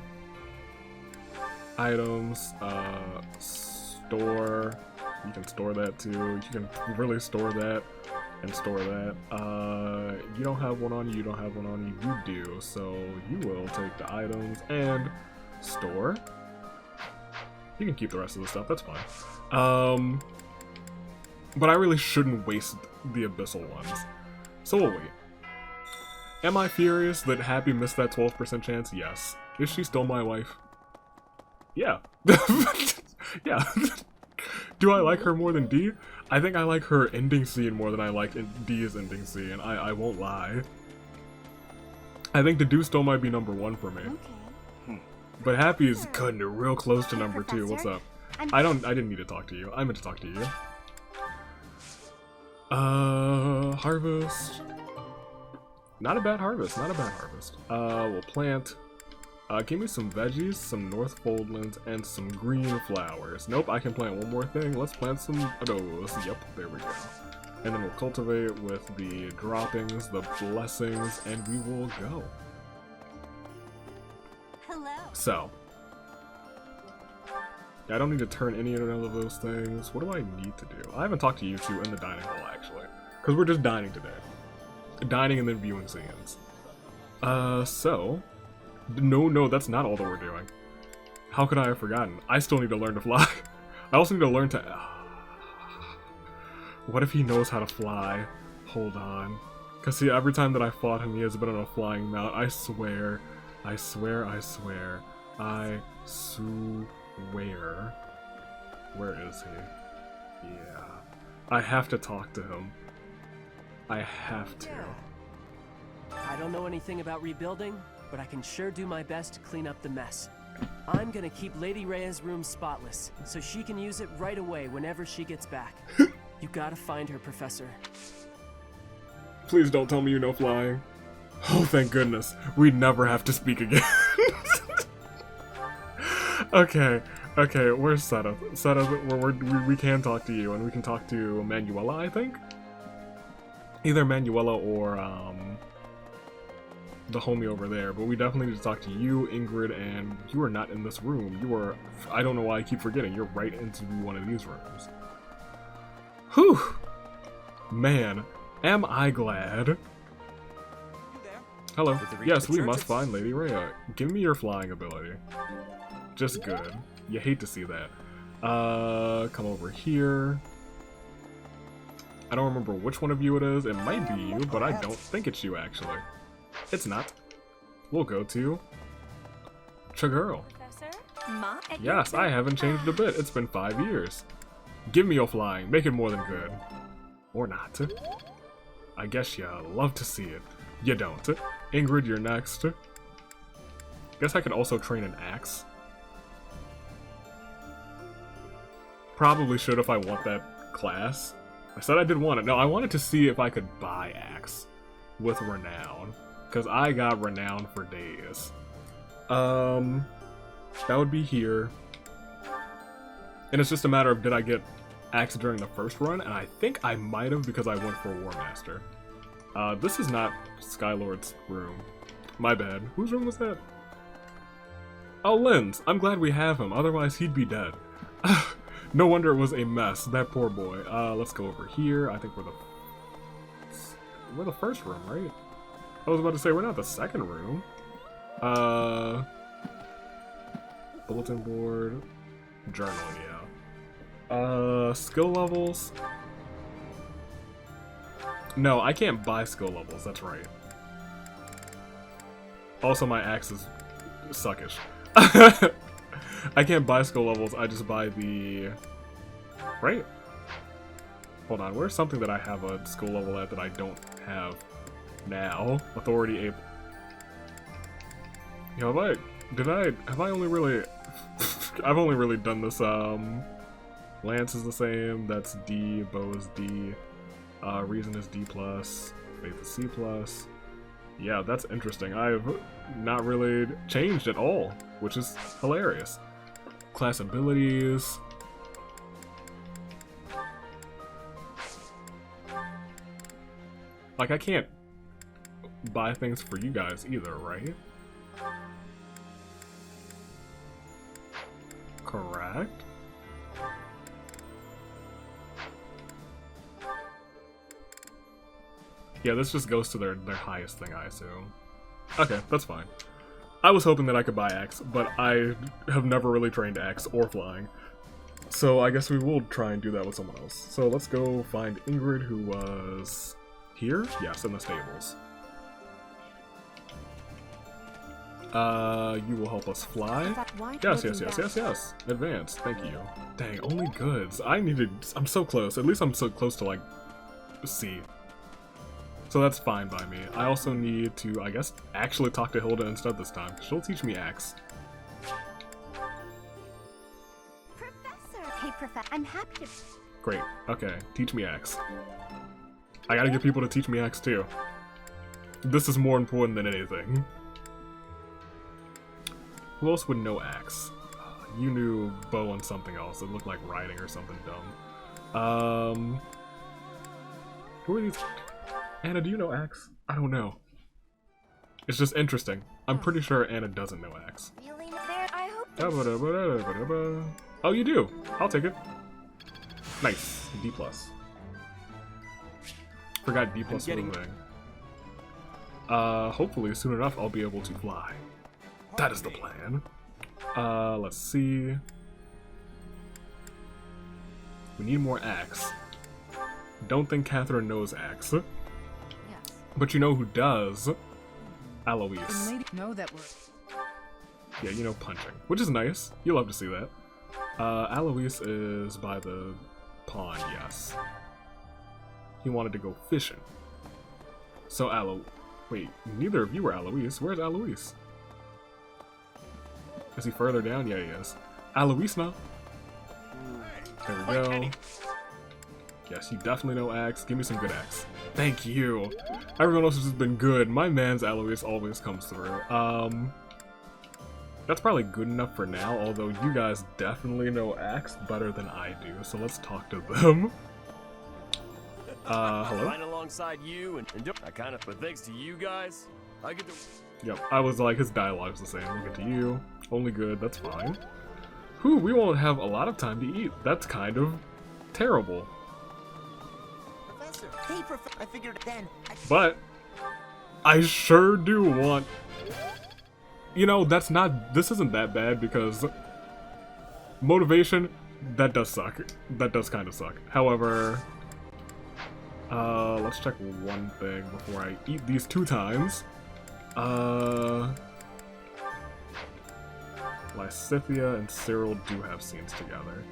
Items. Store. You can store that too. You can really store that and store that. You don't have one on you. You don't have one on you. You do. So you will take the items and store. You can keep the rest of the stuff. That's fine. But I really shouldn't waste the abyssal ones. So we'll wait. Am I furious that Hapi missed that 12% chance? Yes. Is she still my wife? Yeah. Yeah. Do I like her more than D? I think I like her ending scene more than I like D's ending scene. I won't lie. I think the do still might be number 1 for me. Okay. But Hapi is cutting it real close to number 2. What's up? I didn't need to talk to you. I meant to talk to you. Harvest. Not a bad harvest, not a bad harvest. We'll plant. Give me some veggies, some North Foldlands, and some green flowers. Nope, I can plant one more thing. Let's plant some of those. Yep, there we go. And then we'll cultivate with the droppings, the blessings, and we will go. Hello. So. I don't need to turn any of those things. What do I need to do? I haven't talked to you two in the dining hall, actually. Because we're just dining today. Dining and then viewing scenes. So... No, that's not all that we're doing. How could I have forgotten? I still need to learn to fly. I also need to learn to... What if he knows how to fly? Hold on. Because see, every time that I fought him, he has been on a flying mount. I swear. I swear. Where is he? Yeah. I have to talk to him. I have to. I don't know anything about rebuilding, but I can sure do my best to clean up the mess. I'm gonna keep Lady Rhea's room spotless, so she can use it right away whenever she gets back. You gotta find her, Professor. Please don't tell me you know flying. Oh, thank goodness. We'd never have to speak again. Okay, we're set up. We can talk to you, and we can talk to Manuela, I think? Either Manuela or, the homie over there, but we definitely need to talk to you, Ingrid, and you are not in this room. You are... I don't know why I keep forgetting. You're right into one of these rooms. Whew! Man, am I glad. Hello. Yes, we must find Lady Rhea. Give me your flying ability. Just good. You hate to see that. Come over here. I don't remember which one of you it is. It might be you, but I don't think it's you, actually. It's not. We'll go to... Chagirl. Yes, I haven't changed a bit. It's been 5 years. Give me your flying. Make it more than good. Or not. I guess you love to see it. You don't. Ingrid, you're next. Guess I could also train an axe. Probably should if I want that class. I said I did want it. No, I wanted to see if I could buy axe with renown. Because I got renown for days. That would be here. And it's just a matter of did I get axe during the first run? And I think I might have because I went for War Master. This is not Skylord's room. My bad. Whose room was that? Oh, Lynn's. I'm glad we have him. Otherwise, he'd be dead. No wonder it was a mess. That poor boy. Let's go over here. I think we're the first room, right? I was about to say, we're not the second room. Bulletin board. Journal, yeah. Skill levels. No, I can't buy skill levels, that's right. Also, my axe is suckish. I can't buy skill levels, I just buy the... Right? Hold on, where's something that I have a skill level at that I don't have now? Authority able... Yo, have I only really... I've only really done this, Lance is the same, that's D, Bow is D, Reason is D+, Faith is C+. Yeah, that's interesting. I've not really changed at all, which is hilarious. Class abilities. Like, I can't buy things for you guys either, right? Correct? Yeah, this just goes to their highest thing, I assume. Okay, that's fine. I was hoping that I could buy X, but I have never really trained X or flying. So I guess we will try and do that with someone else. So let's go find Ingrid, who was here? Yes, in the stables. You will help us fly. Yes. Advance, thank you. Dang, only goods. I'm so close. At least I'm so close to, like, C. So that's fine by me. I also need to, I guess, actually talk to Hilda instead this time. She'll teach me Axe. Professor! Hey, Professor, I'm happy to... Great. Okay, teach me Axe. I gotta get people to teach me Axe too. This is more important than anything. Who else would know Axe? You knew bow and something else. It looked like riding or something dumb. Who are these? Anna, do you know Axe? I don't know. It's just interesting. I'm pretty sure Anna doesn't know Axe. Really? I hope... Oh, you do. I'll take it. Nice. D+. Forgot D+ was a thing. Hopefully soon enough I'll be able to fly. That is the plan. Let's see. We need more Axe. Don't think Catherine knows Axe. Yes. But you know who does? Alois. Yeah, you know punching. Which is nice. You love to see that. Alois is by the pond, yes. He wanted to go fishing. So wait, neither of you were Alois. Where's Alois? Is he further down? Yeah, he is. Alois now. There we go. Yes, you definitely know Axe. Give me some good Axe. Thank you. Everyone else has just been good. My man's Alois always comes through. That's probably good enough for now, although you guys definitely know Axe better than I do, so let's talk to them. Hello? Right alongside you and I kind of, but thanks to you guys, I get to... Yep, I was like, his dialogue's the same. We'll get to you. Only good, that's fine. Whew, we won't have a lot of time to eat. That's kind of terrible. Professor, hey, I figured then. But I sure do want... You know, this isn't that bad because motivation, that does suck. That does kind of suck. However, let's check one thing before I eat these 2 times. Lysithia and Cyril do have scenes together,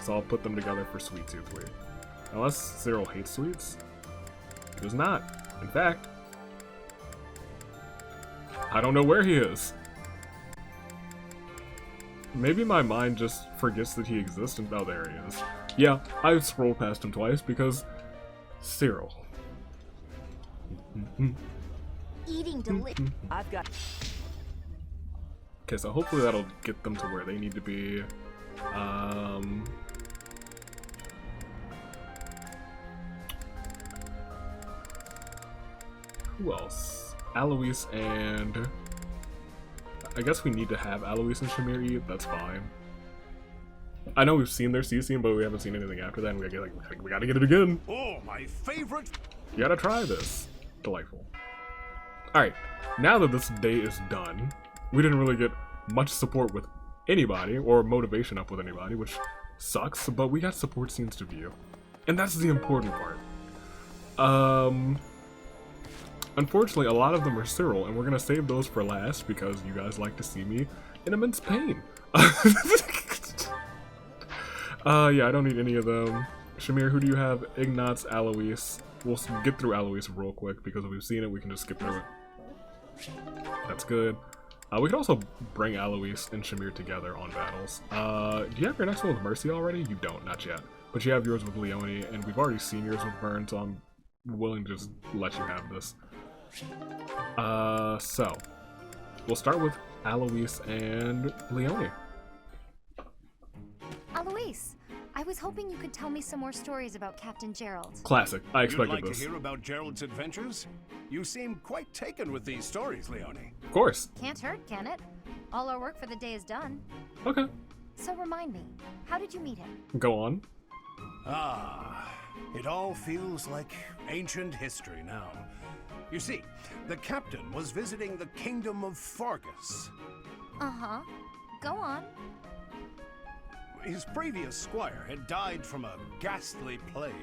so I'll put them together for Sweet Tooth Week. Unless Cyril hates sweets. He does not. In fact, I don't know where he is. Maybe my mind just forgets that he exists and oh, there he is. Yeah, I've scrolled past him twice because Cyril. Eating delicious. I've got... Okay, so hopefully that'll get them to where they need to be. Who else? Alois and... I guess we need to have Alois and Shamir eat, that's fine. I know we've seen their sea scene, but we haven't seen anything after that, and we gotta get it again. Oh, my favorite! You gotta try this. Delightful. Alright, now that this day is done, we didn't really get much support with anybody, or motivation up with anybody, which sucks, but we got support scenes to view. And that's the important part. Unfortunately, a lot of them are Cyril, and we're gonna save those for last because you guys like to see me in immense pain. Yeah, I don't need any of them. Shamir, who do you have? Ignatz, Alois. We'll get through Alois real quick because if we've seen it, we can just skip through it. That's good. We could also bring Alois and Shamir together on battles. Do you have your next one with Mercie already? You don't, not yet. But you have yours with Leonie, and we've already seen yours with Vern, so I'm willing to just let you have this. So we'll start with Alois and Leonie. Alois, I was hoping you could tell me some more stories about Captain Gerald. Classic. I expected You'd like this. to hear about Gerald's adventures? You seem quite taken with these stories, Leonie. Of course. Can't hurt, can it? All our work for the day is done. Okay. So remind me, how did you meet him? Go on. It all feels like ancient history now. You see, the captain was visiting the kingdom of Fargus. Uh-huh. Go on. His previous squire had died from a ghastly plague.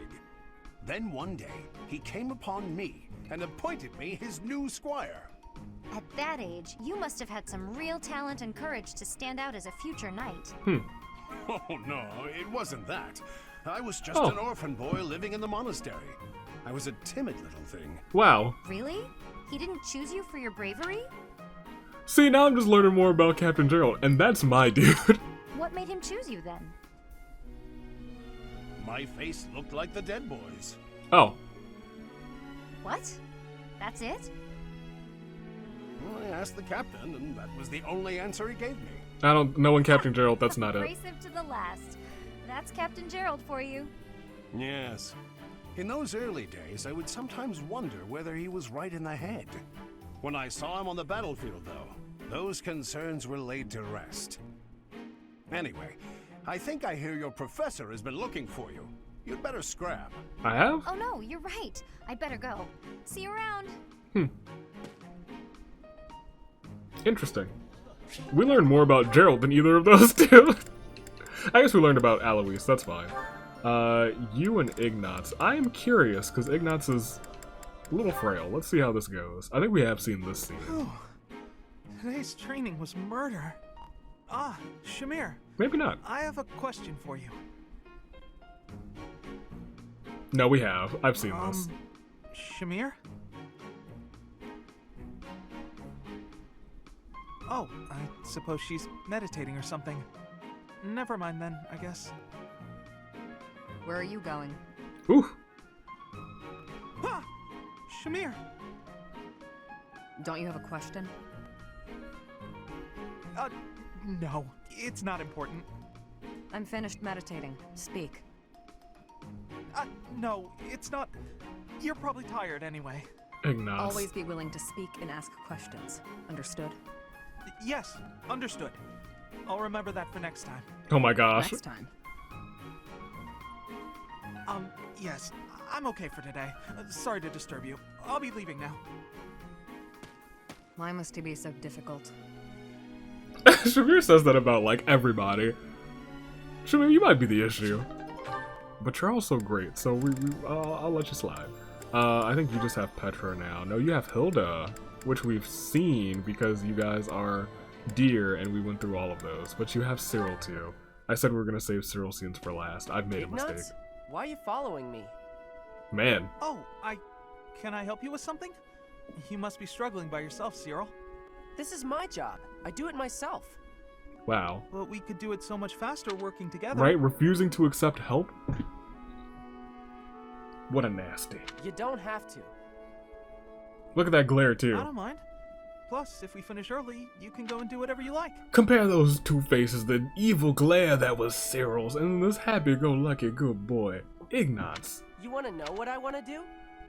Then one day, he came upon me and appointed me his new squire. At that age, you must have had some real talent and courage to stand out as a future knight. Oh no, it wasn't that. I was just an orphan boy living in the monastery. I was a timid little thing. Wow. Really? He didn't choose you for your bravery? See, now I'm just learning more about Captain Gerald, and that's my dude. What made him choose you then? My face looked like the dead boys. Oh. What? That's it? Well, I asked the captain, and that was the only answer he gave me. I don't know when Captain Gerald, that's not it. Abrasive to the last. That's Captain Gerald for you. Yes. In those early days, I would sometimes wonder whether he was right in the head. When I saw him on the battlefield, though, those concerns were laid to rest. Anyway, I think I hear your professor has been looking for you. You'd better scrap. I have? Oh no, you're right. I'd better go. See you around. Interesting. We learned more about Gerald than either of those two. I guess we learned about Alois, that's fine. You and Ignatz. I am curious, because Ignatz is a little frail. Let's see how this goes. I think we have seen this scene. Today's training was murder. Ah, Shamir. Maybe not. I have a question for you. No, we have. I've seen this. Shamir? Oh, I suppose she's meditating or something. Never mind then, I guess. Where are you going? Ooh. Ah! Shamir! Don't you have a question? No, it's not important. I'm finished meditating. Speak. No, it's not. You're probably tired anyway. Ignatz. Always be willing to speak and ask questions. Understood? Yes, understood. I'll remember that for next time. Oh my gosh. Next time. Yes, I'm okay for today. Sorry to disturb you. I'll be leaving now. Why must he be so difficult? Shamir says that about, like, everybody. Shamir, you might be the issue. But you're also great, so I'll let you slide. I think you just have Petra now. No, you have Hilda, which we've seen because you guys are dear and we went through all of those. But you have Cyril, too. I said we were going to save Cyril scenes for last. I've made a mistake. Ignatz, why are you following me? Man. Oh, can I help you with something? You must be struggling by yourself, Cyril. This is my job. I do it myself. Wow. But we could do it so much faster working together. Right? Refusing to accept help? What a nasty. You don't have to. Look at that glare, too. I don't mind. Plus, if we finish early, you can go and do whatever you like. Compare those two faces, the evil glare that was Cyril's and this happy-go-lucky good boy, Ignatz. You want to know what I want to do?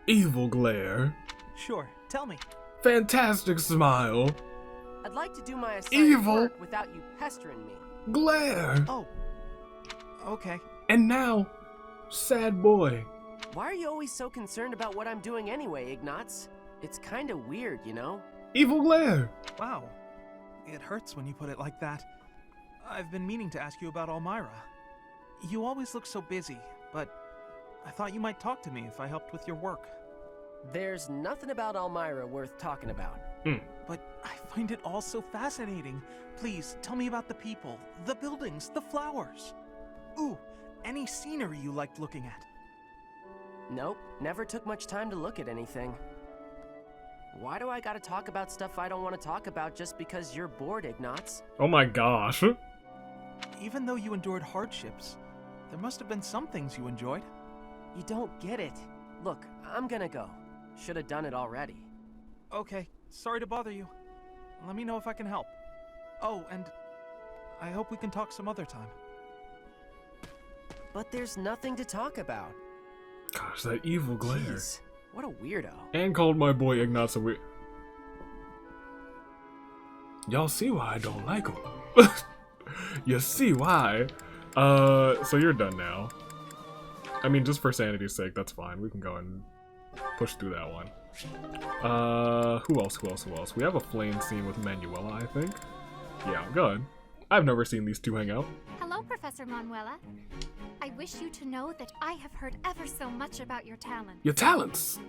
Evil glare. Sure, tell me. Fantastic smile. I'd like to do my assigned work without you pestering me. Glare. Oh, okay. And now, sad boy. Why are you always so concerned about what I'm doing anyway, Ignatz? It's kinda weird, you know? Evil glare. Wow. It hurts when you put it like that. I've been meaning to ask you about Elmira. You always look so busy, but I thought you might talk to me if I helped with your work. There's nothing about Elmira worth talking about. But I find it all so fascinating. Please, tell me about the people, the buildings, the flowers. Ooh, any scenery you liked looking at. Nope, never took much time to look at anything. Why do I gotta talk about stuff I don't want to talk about just because you're bored, Ignatz? Oh my gosh. Even though you endured hardships, there must have been some things you enjoyed. You don't get it. Look, I'm gonna go. Should have done it already. Okay, sorry to bother you. Let me know if I can help. Oh, and I hope we can talk some other time. But there's nothing to talk about. Gosh, that evil glare. Jeez, what a weirdo. And called my boy Ignatz a weird. Y'all see why I don't like him. You see why. So you're done now. I mean, just for sanity's sake, that's fine. We can go and push through that one. Who else? We have a Flayn scene with Manuela, I think. Yeah, good. I've never seen these two hang out. Hello, Professor Manuela. I wish you to know that I have heard ever so much about your talent. Your talents?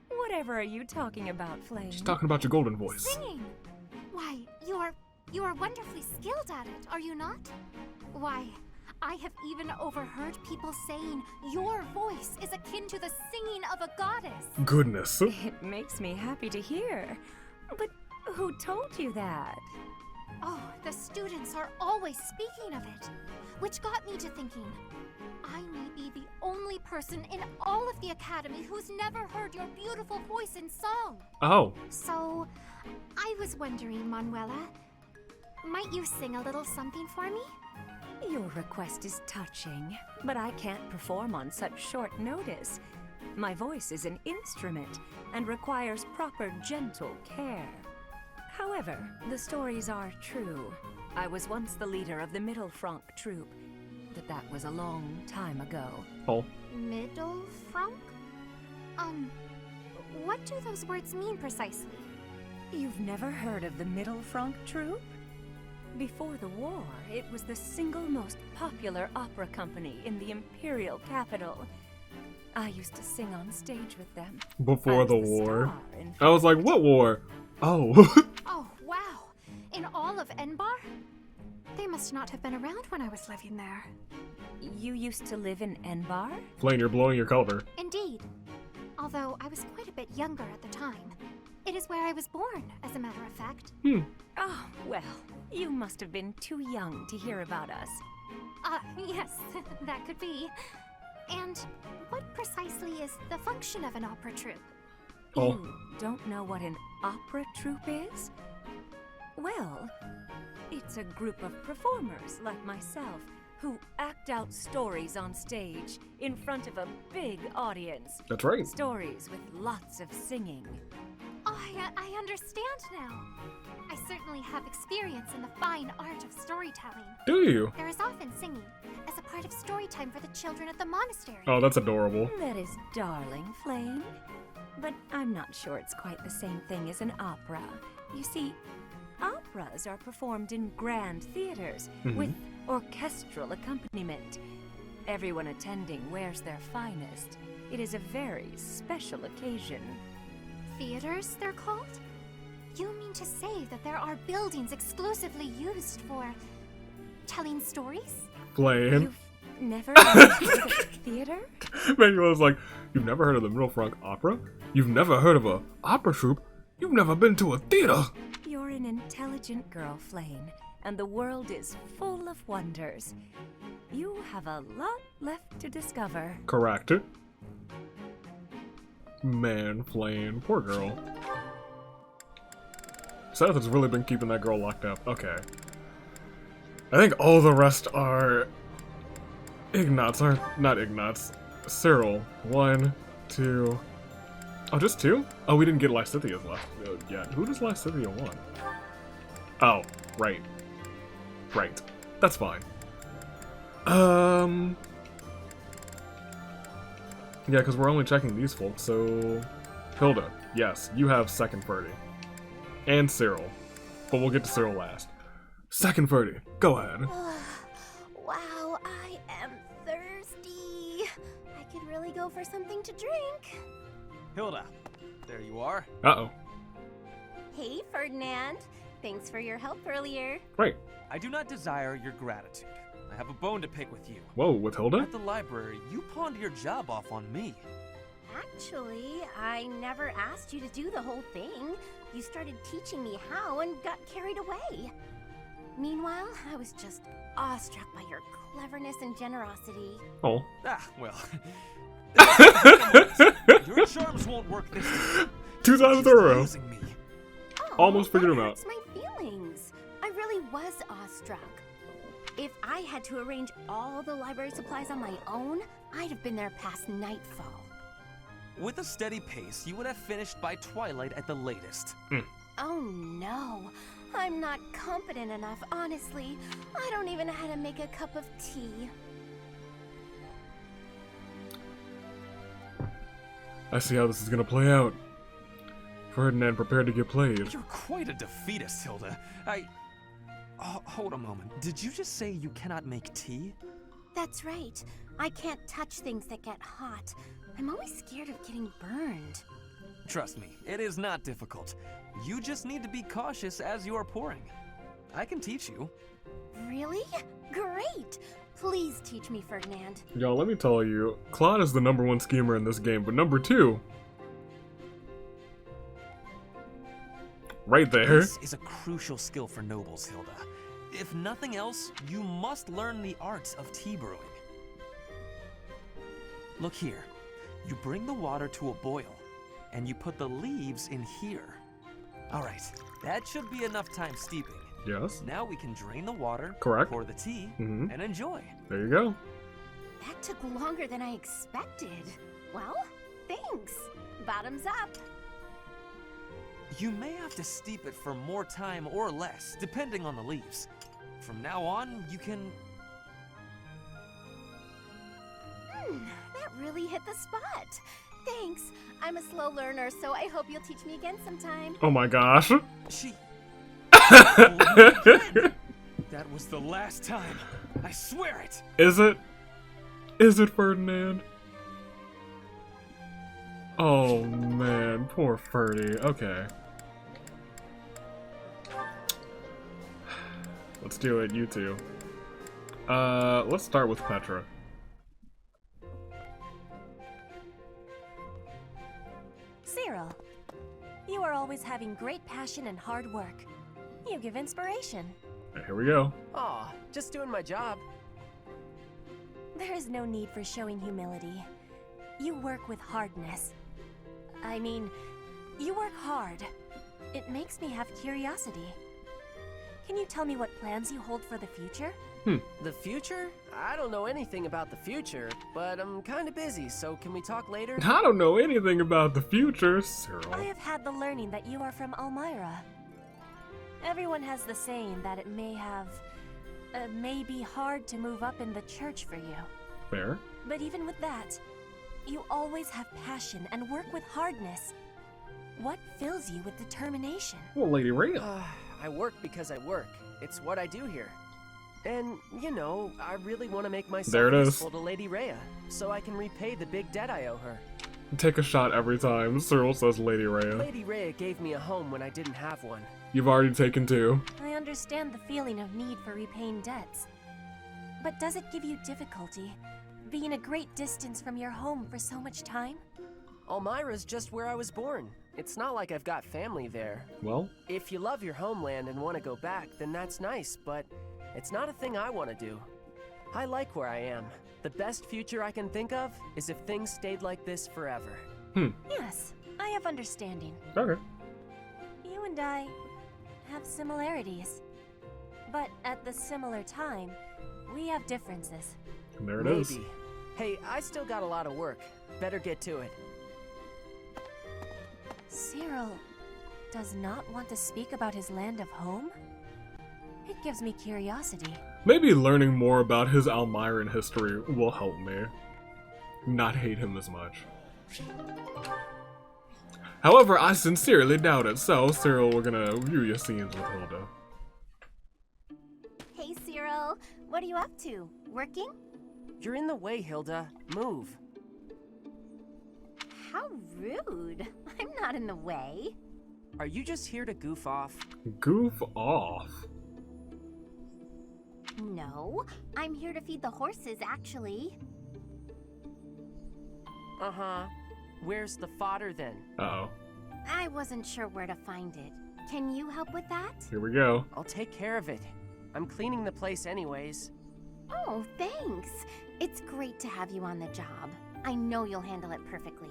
Whatever are you talking about, Flayn? She's talking about your golden voice. Singing! Why, you are wonderfully skilled at it, are you not? Why, I have even overheard people saying your voice is akin to the singing of a goddess. Goodness. It makes me happy to hear. But who told you that? Oh, the students are always speaking of it, which got me to thinking, I may be the only person in all of the academy who's never heard your beautiful voice in song. Oh. So, I was wondering, Manuela, might you sing a little something for me? Your request is touching, but I can't perform on such short notice. My voice is an instrument and requires proper gentle care. However, the stories are true. I was once the leader of the Middle Franc troop, but that was a long time ago. Oh. Middle Franc? What do those words mean precisely? You've never heard of the Middle Franc troop? Before the war, it was the single most popular opera company in the imperial capital. I used to sing on stage with them. Before the war? I was like, what war? Oh. Oh, wow. In all of Enbar? They must not have been around when I was living there. You used to live in Enbar? Flayn, you're blowing your cover. Indeed. Although I was quite a bit younger at the time. It is where I was born, as a matter of fact. Oh, well, you must have been too young to hear about us. Yes, that could be. And what precisely is the function of an opera troupe? Oh. You don't know what an opera troupe is? Well, it's a group of performers like myself who act out stories on stage in front of a big audience. That's right. Stories with lots of singing. Oh, I understand now. I certainly have experience in the fine art of storytelling. Do you? There is often singing as a part of story time for the children at the monastery. Oh, that's adorable. That is darling, Flayn. But I'm not sure it's quite the same thing as an opera. You see, operas are performed in grand theaters with orchestral accompaniment. Everyone attending wears their finest. It is a very special occasion. Theaters, they're called? You mean to say that there are buildings exclusively used for telling stories? Flayn. You've never heard of a theater? Manuela's like, you've never heard of the Middle Franc Opera? You've never heard of a opera troupe? You've never been to a theater? You're an intelligent girl, Flayn, and the world is full of wonders. You have a lot left to discover. Correct. Man, Flayn, poor girl. Seth has really been keeping that girl locked up. Okay. I think all the rest are Ignatz, not Ignatz. Cyril. 1, 2. Oh, just 2? Oh, we didn't get Lysithia's left yet. Who does Lysithia want? Oh, right. Right. That's fine. Yeah, because we're only checking these folks, so... Hilda, yes, you have second Ferdie. And Cyril. But we'll get to Cyril last. Second Ferdie, go ahead. Wow, I am thirsty. I could really go for something to drink. Hilda, there you are. Uh-oh. Hey, Ferdinand. Thanks for your help earlier. Great. I do not desire your gratitude. I have a bone to pick with you. Whoa, with Hilda? At the library, you pawned your job off on me. Actually, I never asked you to do the whole thing. You started teaching me how and got carried away. Meanwhile, I was just awestruck by your cleverness and generosity. Oh. Ah, well. Your charms won't work this time. 2 times in a row. Me. Oh, Almost figured him out. That's my feelings. I really was awestruck. If I had to arrange all the library supplies on my own, I'd have been there past nightfall. With a steady pace, you would have finished by twilight at the latest. Oh no, I'm not competent enough, honestly. I don't even know how to make a cup of tea. I see how this is gonna play out. Ferdinand prepared to get played. You're quite a defeatist, Hilda. Oh, hold a moment. Did you just say you cannot make tea? That's right. I can't touch things that get hot. I'm always scared of getting burned. Trust me, it is not difficult. You just need to be cautious as you are pouring. I can teach you. Really? Great! Please teach me, Ferdinand. Y'all, let me tell you, Claude is the #1 schemer in this game, but #2... right there. This is a crucial skill for nobles, Hilda. If nothing else, you must learn the arts of tea brewing. Look here. You bring the water to a boil, and you put the leaves in here. Alright, that should be enough time steeping. Yes. Now we can drain the water, correct, pour the tea, and enjoy. There you go. That took longer than I expected. Well, thanks. Bottoms up. You may have to steep it for more time or less, depending on the leaves. From now on, you can... That really hit the spot. Thanks. I'm a slow learner, so I hope you'll teach me again sometime. Oh my gosh. That was the last time. I swear it. Is it? Is it, Ferdinand? Oh man, poor Ferdie. Okay. Let's do it, you two. Let's start with Petra. Cyril, you are always having great passion and hard work. You give inspiration. Here we go. Aw, just doing my job. There is no need for showing humility. You work with hardness. I mean, you work hard. It makes me have curiosity. Can you tell me what plans you hold for the future? The future? I don't know anything about the future, but I'm kind of busy, so can we talk later? I don't know anything about the future, Cyril. I have had the learning that you are from Elmira. Everyone has the saying that it may be hard to move up in the church for you. Fair. But even with that, you always have passion and work with hardness. What fills you with determination? Well, Lady Rhea. I work because I work. It's what I do here. And, you know, I really want to make myself useful to Lady Rhea, so I can repay the big debt I owe her. Take a shot every time Cyril says Lady Rhea. Lady Rhea gave me a home when I didn't have one. You've already taken 2. I understand the feeling of need for repaying debts. But does it give you difficulty, being a great distance from your home for so much time? Elmira's just where I was born. It's not like I've got family there. Well? If you love your homeland and want to go back, then that's nice, but it's not a thing I want to do. I like where I am. The best future I can think of is if things stayed like this forever. Yes, I have understanding. Okay. You and I have similarities. But at the similar time, we have differences. And there it is. Maybe. Hey, I still got a lot of work. Better get to it. Cyril does not want to speak about his land of home? It gives me curiosity. Maybe learning more about his Almiran history will help me not hate him as much. However, I sincerely doubt it, so Cyril, we're gonna view your scenes with Hilda. Hey Cyril, what are you up to? Working? You're in the way, Hilda. Move. How rude. I'm not in the way. Are you just here to goof off? Goof off? No, I'm here to feed the horses, actually. Uh-huh. Where's the fodder then? Uh-oh. I wasn't sure where to find it. Can you help with that? Here we go. I'll take care of it. I'm cleaning the place anyways. Oh, thanks. It's great to have you on the job. I know you'll handle it perfectly.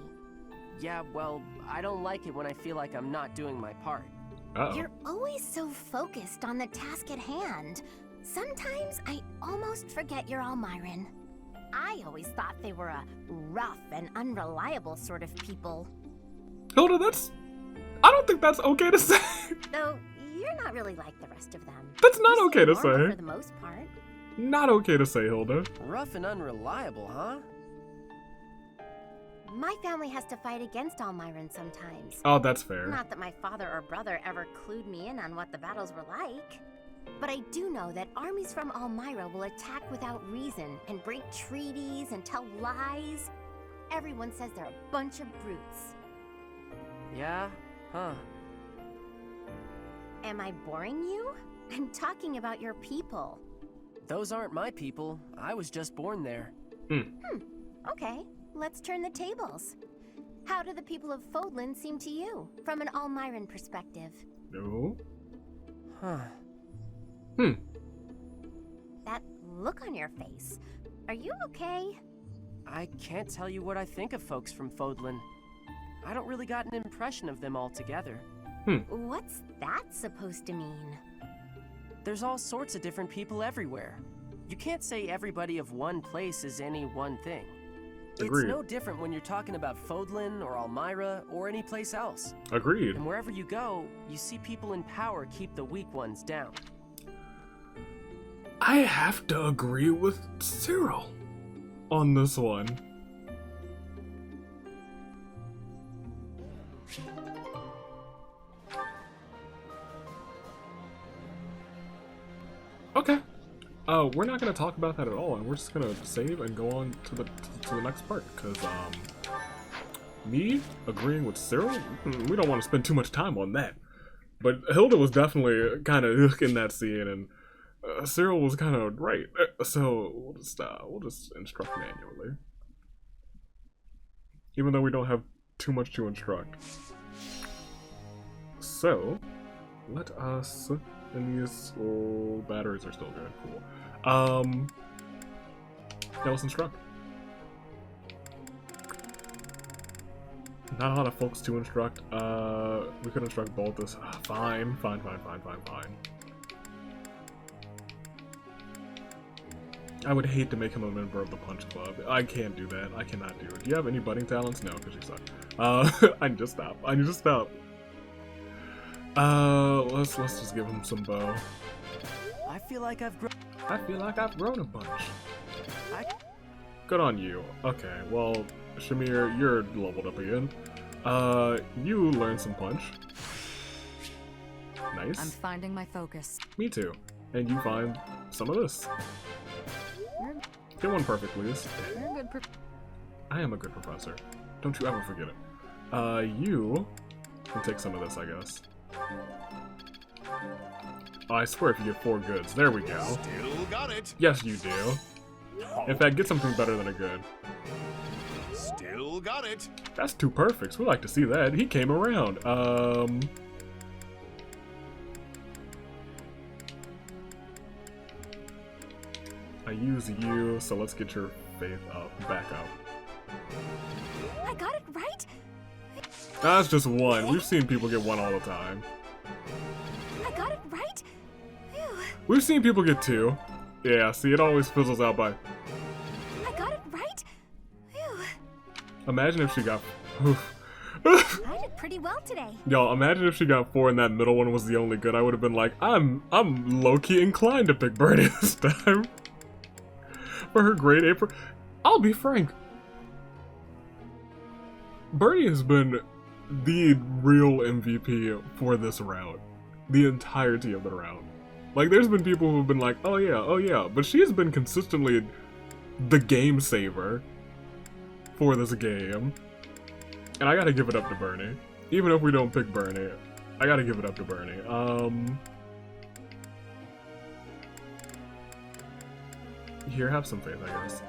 Yeah, well, I don't like it when I feel like I'm not doing my part. Uh-oh. You're always so focused on the task at hand. Sometimes I almost forget you're Almiran. I always thought they were a rough and unreliable sort of people. Hilda, I don't think that's okay to say. Though, you're not really like the rest of them. That's not okay to normal say. For the most part. Not okay to say, Hilda. Rough and unreliable, huh? My family has to fight against Almiran sometimes. Oh, that's fair. Not that my father or brother ever clued me in on what the battles were like. But I do know that armies from Almira will attack without reason and break treaties and tell lies. Everyone says they're a bunch of brutes. Yeah? Huh. Am I boring you? I'm talking about your people. Those aren't my people. I was just born there. Okay, let's turn the tables. How do the people of Fodlan seem to you, from an Almiran perspective? No. Huh. That look on your face. Are you okay? I can't tell you what I think of folks from Fodlan. I don't really got an impression of them altogether. What's that supposed to mean? There's all sorts of different people everywhere. You can't say everybody of one place is any one thing. Agreed. It's no different when you're talking about Fodlan or Almira or any place else. Agreed. And wherever you go, you see people in power keep the weak ones down. I have to agree with Cyril on this one. Okay. We're not gonna talk about that at all, and we're just gonna save and go on to the next part, because me agreeing with Cyril, we don't want to spend too much time on that. But Hilda was definitely kind of in that scene, and Cyril was kind of right. So we'll just instruct manually, even though we don't have too much to instruct. So let us. And these batteries are still good. Cool. Yeah, let's instruct. Not a lot of folks to instruct. We could instruct both this. Fine. I would hate to make him a member of the Punch Club. I can't do that. I cannot do it. Do you have any budding talents? No, because you suck. I need to stop. Let's just give him some bow. I feel like I've grown a bunch. Good on you. Okay, well, Shamir, you're leveled up again. You learned some punch. Nice. I'm finding my focus. Me too. And you find some of this. Get one perfect, please. You're a good I am a good professor. Don't you ever forget it. You can take some of this, I guess. Oh, I swear if you get 4 goods. There we go. Still got it. Yes, you do. In fact, get something better than a good. Still got it. That's 2 perfects. We like to see that. He came around. I use you, so let's get your faith up, back up. I got it right? That's just 1. We've seen people get 1 all the time. I got it right? Phew. We've seen people get 2. Yeah, see, it always fizzles out by... I got it right? Phew. Imagine if she got... I did pretty well today. Y'all, imagine if she got 4 and that middle one was the only good. I would have been like, I'm low-key inclined to pick Birdie this time. For her grade A. I'll be frank. Birdie has been the real MVP for this round. The entirety of the round. Like, there's been people who've been like, oh yeah, but she has been consistently the game saver for this game. And I gotta give it up to Bernie. Even if we don't pick Bernie, I gotta give it up to Bernie. Here, have some faith, I guess.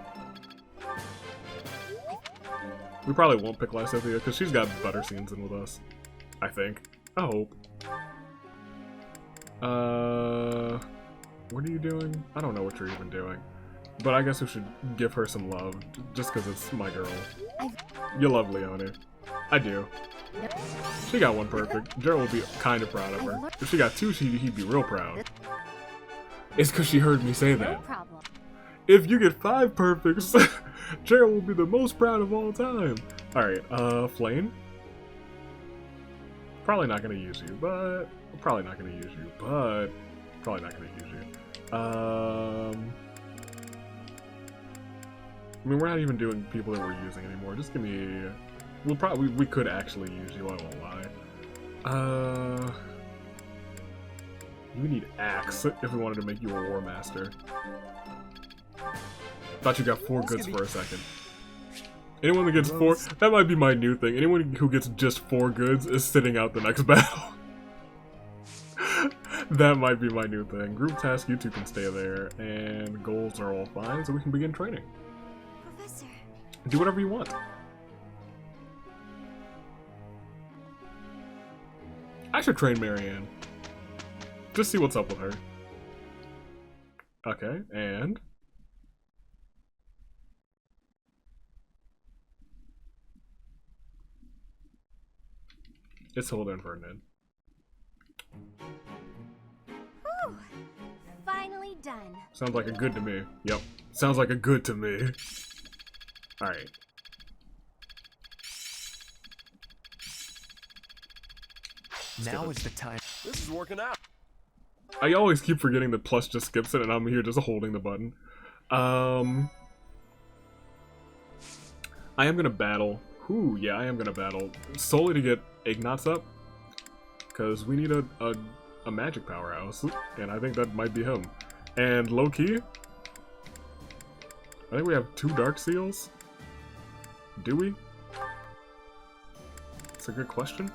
We probably won't pick Lysithea, because she's got better scenes in with us. I think. I hope. What are you doing? I don't know what you're even doing. But I guess we should give her some love, just because it's my girl. You love Leonie. I do. She got one perfect. Gerald will be kind of proud of her. If she got two, he'd be real proud. It's because she heard me say that. If you get 5 perfects, Gerald will be the most proud of all time. Alright, Flayn. Probably not gonna use you, but... Probably not gonna use you, but... Probably not gonna use you. I mean, we're not even doing people that we're using anymore. Just give me... we could actually use you, I won't lie. We need Axe if we wanted to make you a War Master. Thought you got 4 goods for a second. Anyone that gets 4... That might be my new thing. Anyone who gets just 4 goods is sitting out the next battle. That might be my new thing. Group task, you two can stay there. And goals are all fine, so we can begin training. Professor. Do whatever you want. I should train Marianne. Just see what's up with her. Okay, and... It's Hilda and Ferdinand. Whew. Finally done. Sounds like a good to me. Yep. Sounds like a good to me. Alright. Now is the time. This is working out. I always keep forgetting that plus just skips it and I'm here just holding the button. I am gonna battle. Ooh, yeah, I am gonna battle. Solely to get Ignatz up. Because we need a magic powerhouse. And I think that might be him. And low-key, I think we have 2 Dark Seals. Do we? It's a good question.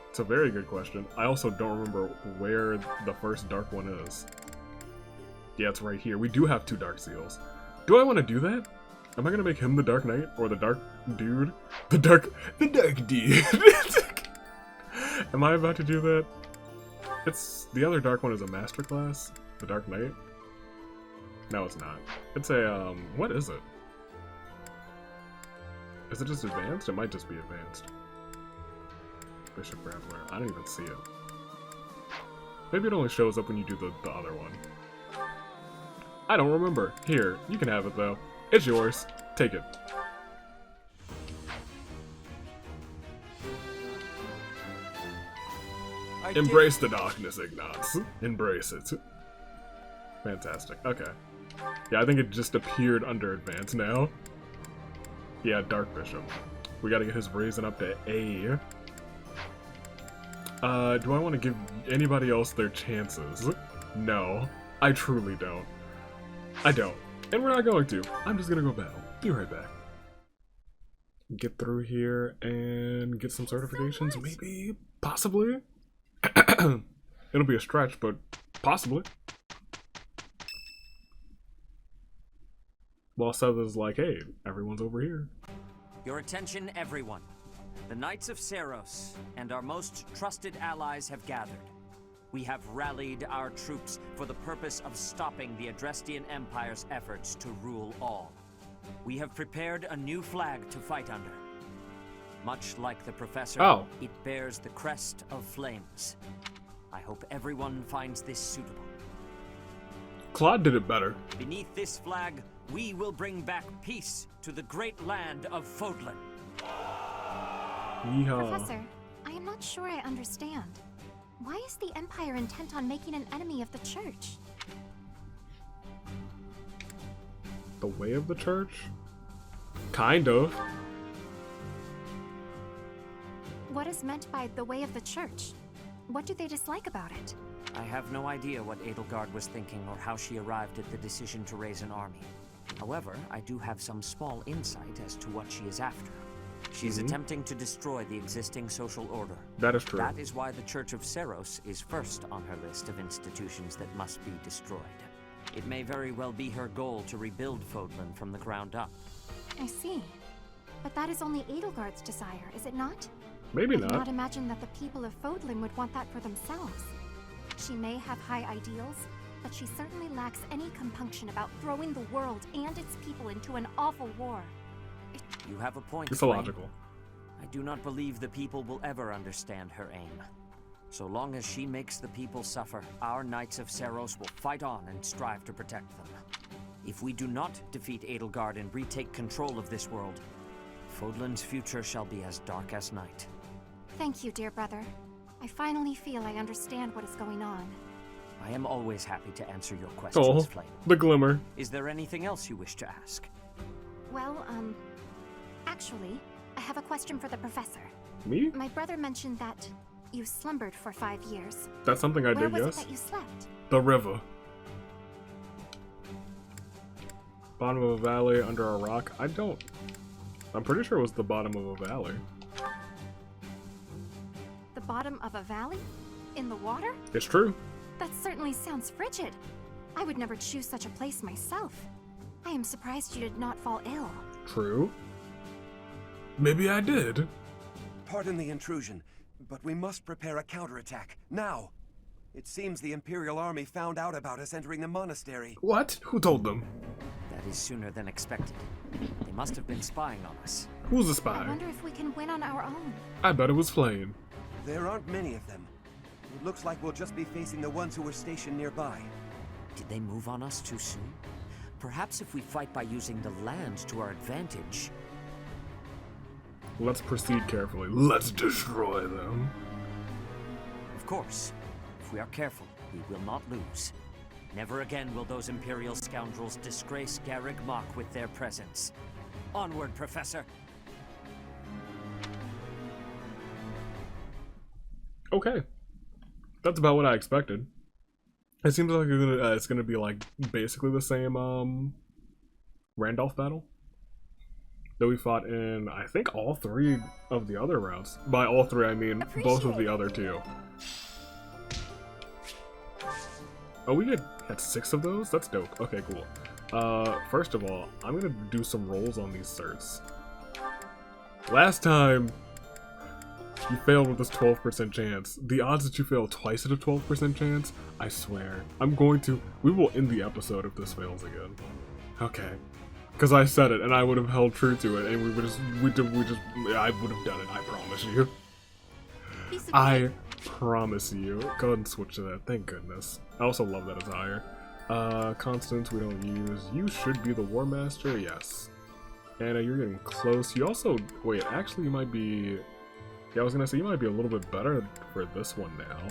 It's a very good question. I also don't remember where the first dark one is. Yeah, it's right here. We do have 2 Dark Seals. Do I want to do that? Am I gonna make him the Dark Knight or the Dark Dude? The Dark Dude. Am I about to do that? It's the other dark one is a masterclass. The Dark Knight. No, it's not. It's a what is it? Is it just advanced? It might just be advanced. Bishop Grappler. I don't even see it. Maybe it only shows up when you do the other one. I don't remember. Here, you can have it though. It's yours. Take it. Embrace the darkness, Ignatz. Embrace it. Fantastic. Okay. Yeah, I think it just appeared under advance now. Yeah, Dark Bishop. We gotta get his raising up to A. Do I want to give anybody else their chances? No. I truly don't. I don't. And we're not going to. I'm just gonna go battle. Be right back. Get through here and get some certifications, maybe? Possibly? It'll be a stretch, but possibly. Well, Seth is like, hey, everyone's over here. Your attention, everyone. The Knights of Cerros and our most trusted allies have gathered. We have rallied our troops for the purpose of stopping the Adrestian Empire's efforts to rule all. We have prepared a new flag to fight under. Much like the Professor, it bears the crest of flames. I hope everyone finds this suitable. Claude did it better. Beneath this flag, we will bring back peace to the great land of Fodlan. Yeehaw. Professor, I am not sure I understand. Why is the Empire intent on making an enemy of the Church? The way of the Church? Kind of. What is meant by the way of the Church? What do they dislike about it? I have no idea what Edelgard was thinking or how she arrived at the decision to raise an army. However, I do have some small insight as to what she is after. She's attempting to destroy the existing social order. That is true. That is why the Church of Cerros is first on her list of institutions that must be destroyed. It may very well be her goal to rebuild Fodlan from the ground up. I see. But that is only Edelgard's desire, is it not? Maybe I not. do not imagine that the people of Fodlan would want that for themselves. She may have high ideals, but she certainly lacks any compunction about throwing the world and its people into an awful war. You have a point. It's Flayn. illogical. I do not believe the people will ever understand her aim. So long as she makes the people suffer, our Knights of Cerros will fight on and strive to protect them. If we do not defeat Edelgard and retake control of this world, Fodlan's future shall be as dark as night. Thank you, dear brother. I finally feel I understand what is going on. I am always happy to answer your questions, Flayn. The glimmer. Is there anything else you wish to ask? Well, actually, I have a question for the professor. Me? My brother mentioned that you slumbered for 5 years. That's something I Where did, was yes. it that you slept? The river. Bottom of a valley under a rock. I'm pretty sure it was the bottom of a valley. The bottom of a valley? In the water? It's true. That certainly sounds frigid. I would never choose such a place myself. I am surprised you did not fall ill. True. Maybe I did. Pardon the intrusion, but we must prepare a counterattack, now! It seems the Imperial Army found out about us entering the monastery. What? Who told them? That is sooner than expected. They must have been spying on us. Who's a I spy? wonder if we can win on our own. I bet it was Flayn. There aren't many of them. It looks like we'll just be facing the ones who were stationed nearby. Did they move on us too soon? Perhaps if we fight by using the land to our advantage. Let's proceed carefully. Let's destroy them. Of course. If we are careful, we will not lose. Never again will those Imperial scoundrels disgrace Garreg Mach with their presence. Onward, Professor! Okay. That's about what I expected. It seems like it's gonna be like basically the same Randolph battle that we fought in, I think, all 3 of the other routes. By all 3, I mean both of the other 2. Oh, we had 6 of those? That's dope. Okay, cool. First of all, I'm gonna do some rolls on these certs. Last time, you failed with this 12% chance. The odds that you fail twice at a 12% chance, I swear. We will end the episode if this fails again. Okay. Because I said it, and I would have held true to it, and I would have done it, I promise you. I promise you. Go ahead and switch to that, thank goodness. I also love that it's higher. Constants we don't use. You should be the War Master, yes. Anna, you're getting close. You also, wait, actually you might be, yeah, I was gonna say you might be a little bit better for this one now.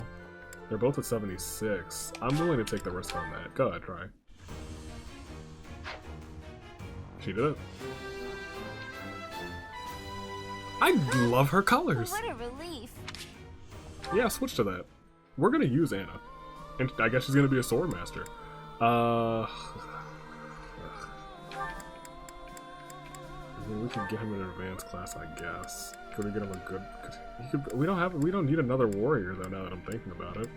They're both at 76. I'm willing to take the risk on that. Go ahead, try. She did it. I love her colors. What a relief. Yeah, switch to that. We're gonna use Anna. And I guess she's gonna be a sword master. We could get him an advanced class, I guess. Could we get him a good... we don't need another warrior though, now that I'm thinking about it.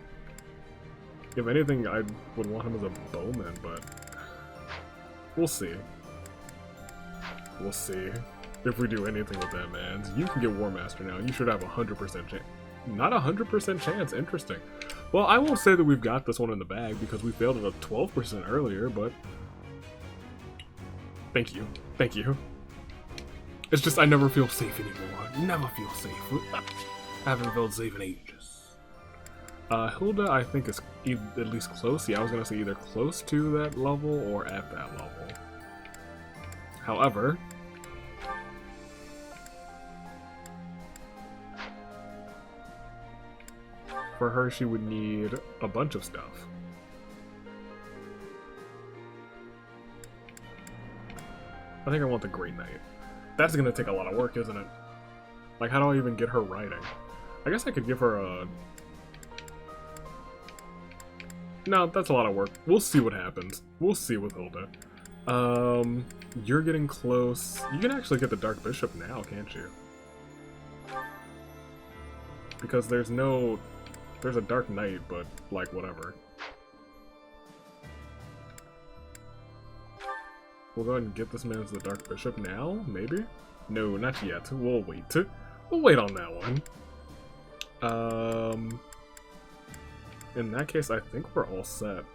If anything, I would want him as a bowman, but we'll see. We'll see if we do anything with that, man. You can get War Master now. You should have 100% chance. Not 100% chance. Interesting. Well, I won't say that we've got this one in the bag because we failed at a 12% earlier, but thank you. Thank you. It's just I never feel safe anymore. Never feel safe. I haven't felt safe in ages. Hilda, I think, is at least close. Yeah, I was going to say either close to that level or at that level. However, for her, she would need a bunch of stuff. I think I want the Great Knight. That's going to take a lot of work, isn't it? Like, how do I even get her riding? I guess I could give her a... No, that's a lot of work. We'll see what happens. We'll see with Hilda. You're getting close. You can actually get the Dark Bishop now, can't you? Because there's a Dark Knight, but like whatever. We'll go ahead and get this man as the Dark Bishop now, maybe? No, not yet. We'll wait. We'll wait on that one. In that case, I think we're all set.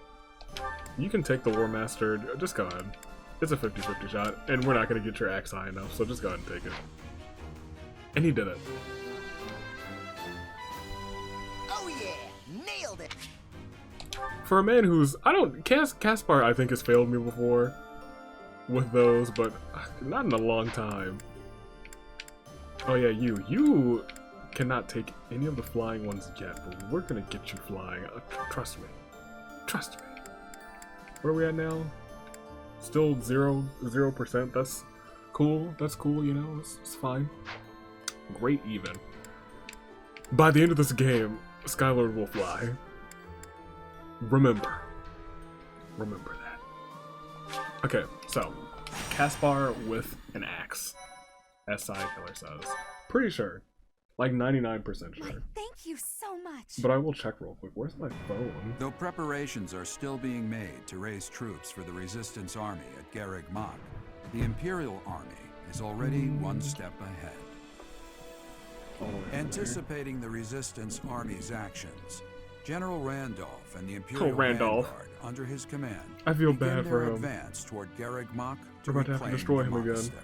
You can take the War Master. Just go ahead. It's a 50-50 shot, and we're not going to get your axe high enough, so just go ahead and take it. And he did it. Oh yeah, nailed it. For a man who's... Caspar, I think, has failed me before with those, but not in a long time. Oh yeah, you cannot take any of the flying ones yet, but we're gonna get you flying. Trust me. Trust me. Where are we at now? Still 0%. That's cool. That's cool, you know, it's fine. Great even. By the end of this game, Skylord will fly. Remember that. Okay, so Caspar with an axe, as Side Killer says. Pretty sure, like 99% sure. Thank you so much. But I will check real quick. Where's my phone? Though preparations are still being made to raise troops for the Resistance Army at Garreg Mach, the Imperial Army is already one step ahead. Anticipating the Resistance Army's actions, General Randolph and the Imperial Vanguard under his command I feel bad begin for their him. advance toward Garreg Mach to We're about to have to reclaim destroy the him again. monastery.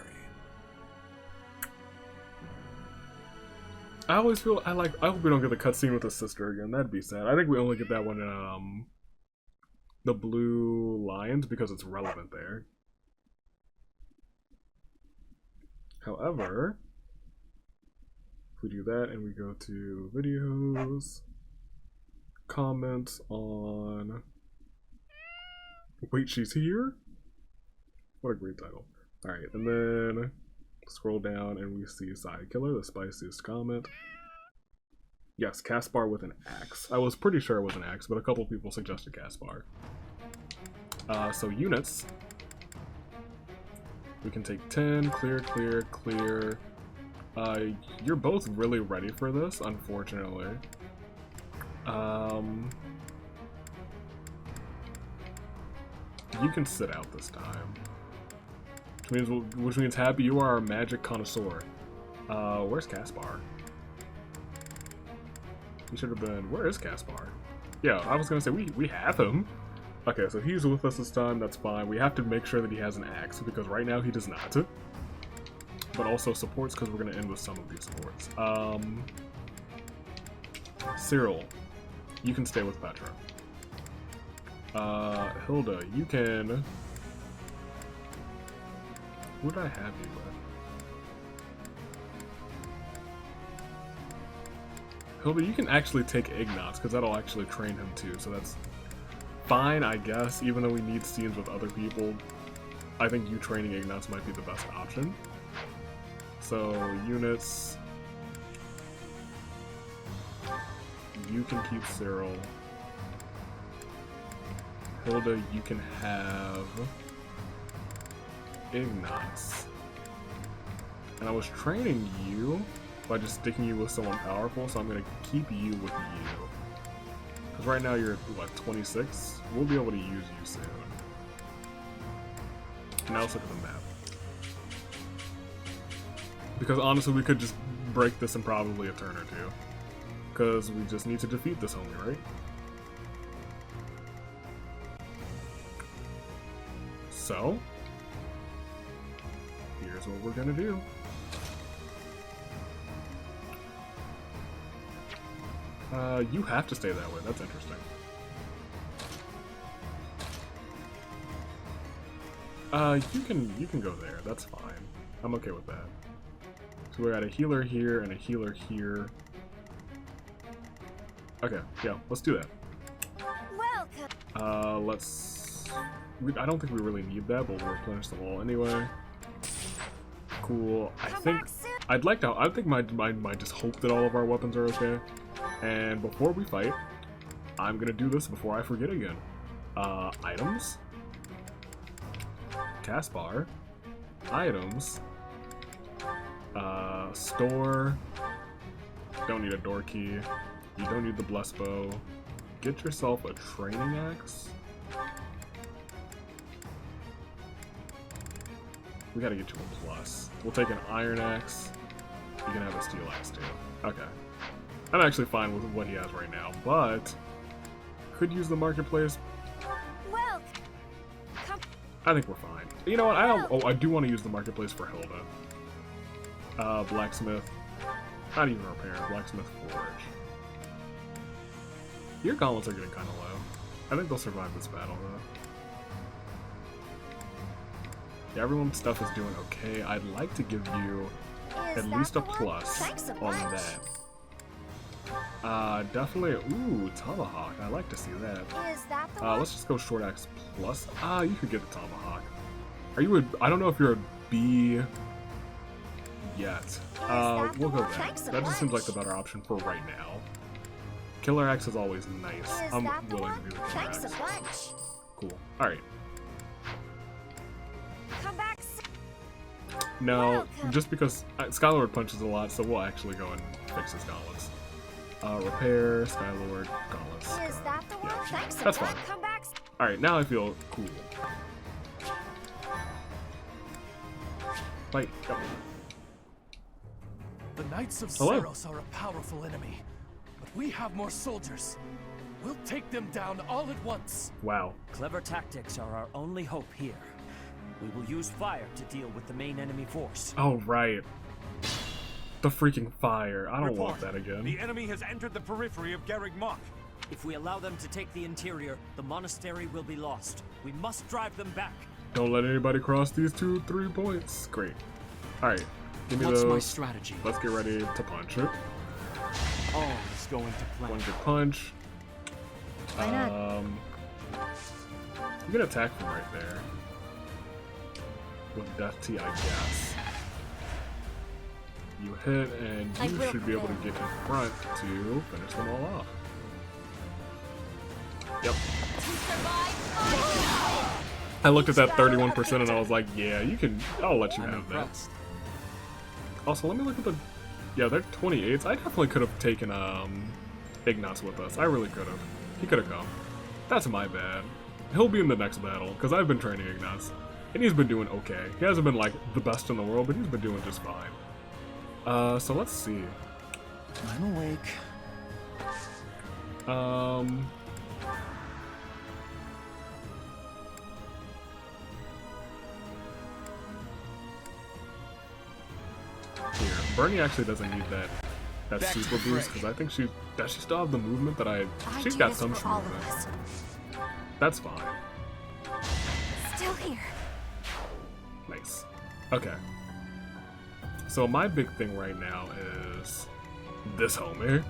I always feel I hope we don't get the cutscene with his sister again. That'd be sad. I think we only get that one in the Blue Lions because it's relevant there. However, if we do that and we go to videos, comments on... Wait, she's here? What a great title. Alright, and then scroll down and we see Side Killer, the spiciest comment. Yes, Caspar with an axe. I was pretty sure it was an axe, but a couple people suggested Caspar. So units. We can take 10, clear, clear, clear. You're both really ready for this, unfortunately. You can sit out this time. Which means Hapi, you are our magic connoisseur. Where's Caspar? He should have been... Where is Caspar? Yeah, I was gonna say, we have him. Okay, so he's with us this time, that's fine. We have to make sure that he has an axe, because right now he does not. But also supports, because we're gonna end with some of these supports. Cyril, you can stay with Petra. Hilda, you can... Who did I have you with? Hilda, you can actually take Ignatz, because that'll actually train him too, so that's fine, I guess. Even though we need scenes with other people, I think you training Ignatz might be the best option. So, units... You can keep Cyril. Hilda, you can have... Ignatz. And I was training you by just sticking you with someone powerful, so I'm gonna keep you with you. Because right now you're, what, 26? We'll be able to use you soon. Now let's look at the map. Because honestly, we could just break this in probably a turn or two. Because we just need to defeat this homie, right? So, here's what we're gonna do. You have to stay that way. That's interesting. You can go there. That's fine. I'm okay with that. So we got a healer here and a healer here. Okay, yeah, let's do that. Welcome. I don't think we really need that, but we'll replenish the wall anyway. Cool. I think might just hope that all of our weapons are okay. And before we fight, I'm gonna do this before I forget again. Items. cast bar, items, store. Don't need a door key. You don't need the blessed bow. Get yourself a training axe. We gotta get you a plus. We'll take an iron axe. You can have a steel axe too. Okay. I'm actually fine with what he has right now, but could use the marketplace. Well, I think we're fine. You know what? I do want to use the marketplace for Hilda. Blacksmith. Not even repair. Blacksmith forge. Your gauntlets are getting kind of low. I think they'll survive this battle though. Yeah, everyone's stuff is doing okay. I'd like to give you at least a plus on that. Definitely. Ooh, tomahawk. I like to see that. Let's just go short axe plus. You could get the tomahawk. Are you a? I don't know if you're a B yet. We'll go that. That just seems like the better option for right now. Killer axe is always nice. I'm willing to do the killer axe. Cool. All right. Come back. No, just because Skylord punches a lot, so we'll actually go and fix his gauntlets. Repair, Skylord, gauntlets. Is that the one? Thanks. That's fine. Come back. Alright, now I feel cool. Fight, go. The Knights of Cerros are a powerful enemy, but we have more soldiers. We'll take them down all at once. Wow. Clever tactics are our only hope here. We will use fire to deal with the main enemy force. Oh, right. The freaking fire. I don't want that again. The enemy has entered the periphery of Garreg Mach. If we allow them to take the interior, the monastery will be lost. We must drive them back. Don't let anybody cross these 2-3 points. Great. Alright. Give me What's those. my strategy? Let's get ready to punch it. All is going to plan. One good punch. Why not? You can attack from right there. With Death Tea, I guess. You hit, and you should be able to get in front to finish them all off. Yep. I looked at that 31% and I was like, yeah, you can. I'll let you have that. Also, let me look at the. Yeah, they're 28s. I definitely could have taken Ignatz with us. I really could have. He could have come. That's my bad. He'll be in the next battle because I've been training Ignatz. And he's been doing okay. He hasn't been like the best in the world, but he's been doing just fine. So let's see. I'm awake. Here, Bernie actually doesn't need that super boost because I think she still have the movement that she's got some movement. That's fine. Still here. Nice. Okay. So my big thing right now is this homie.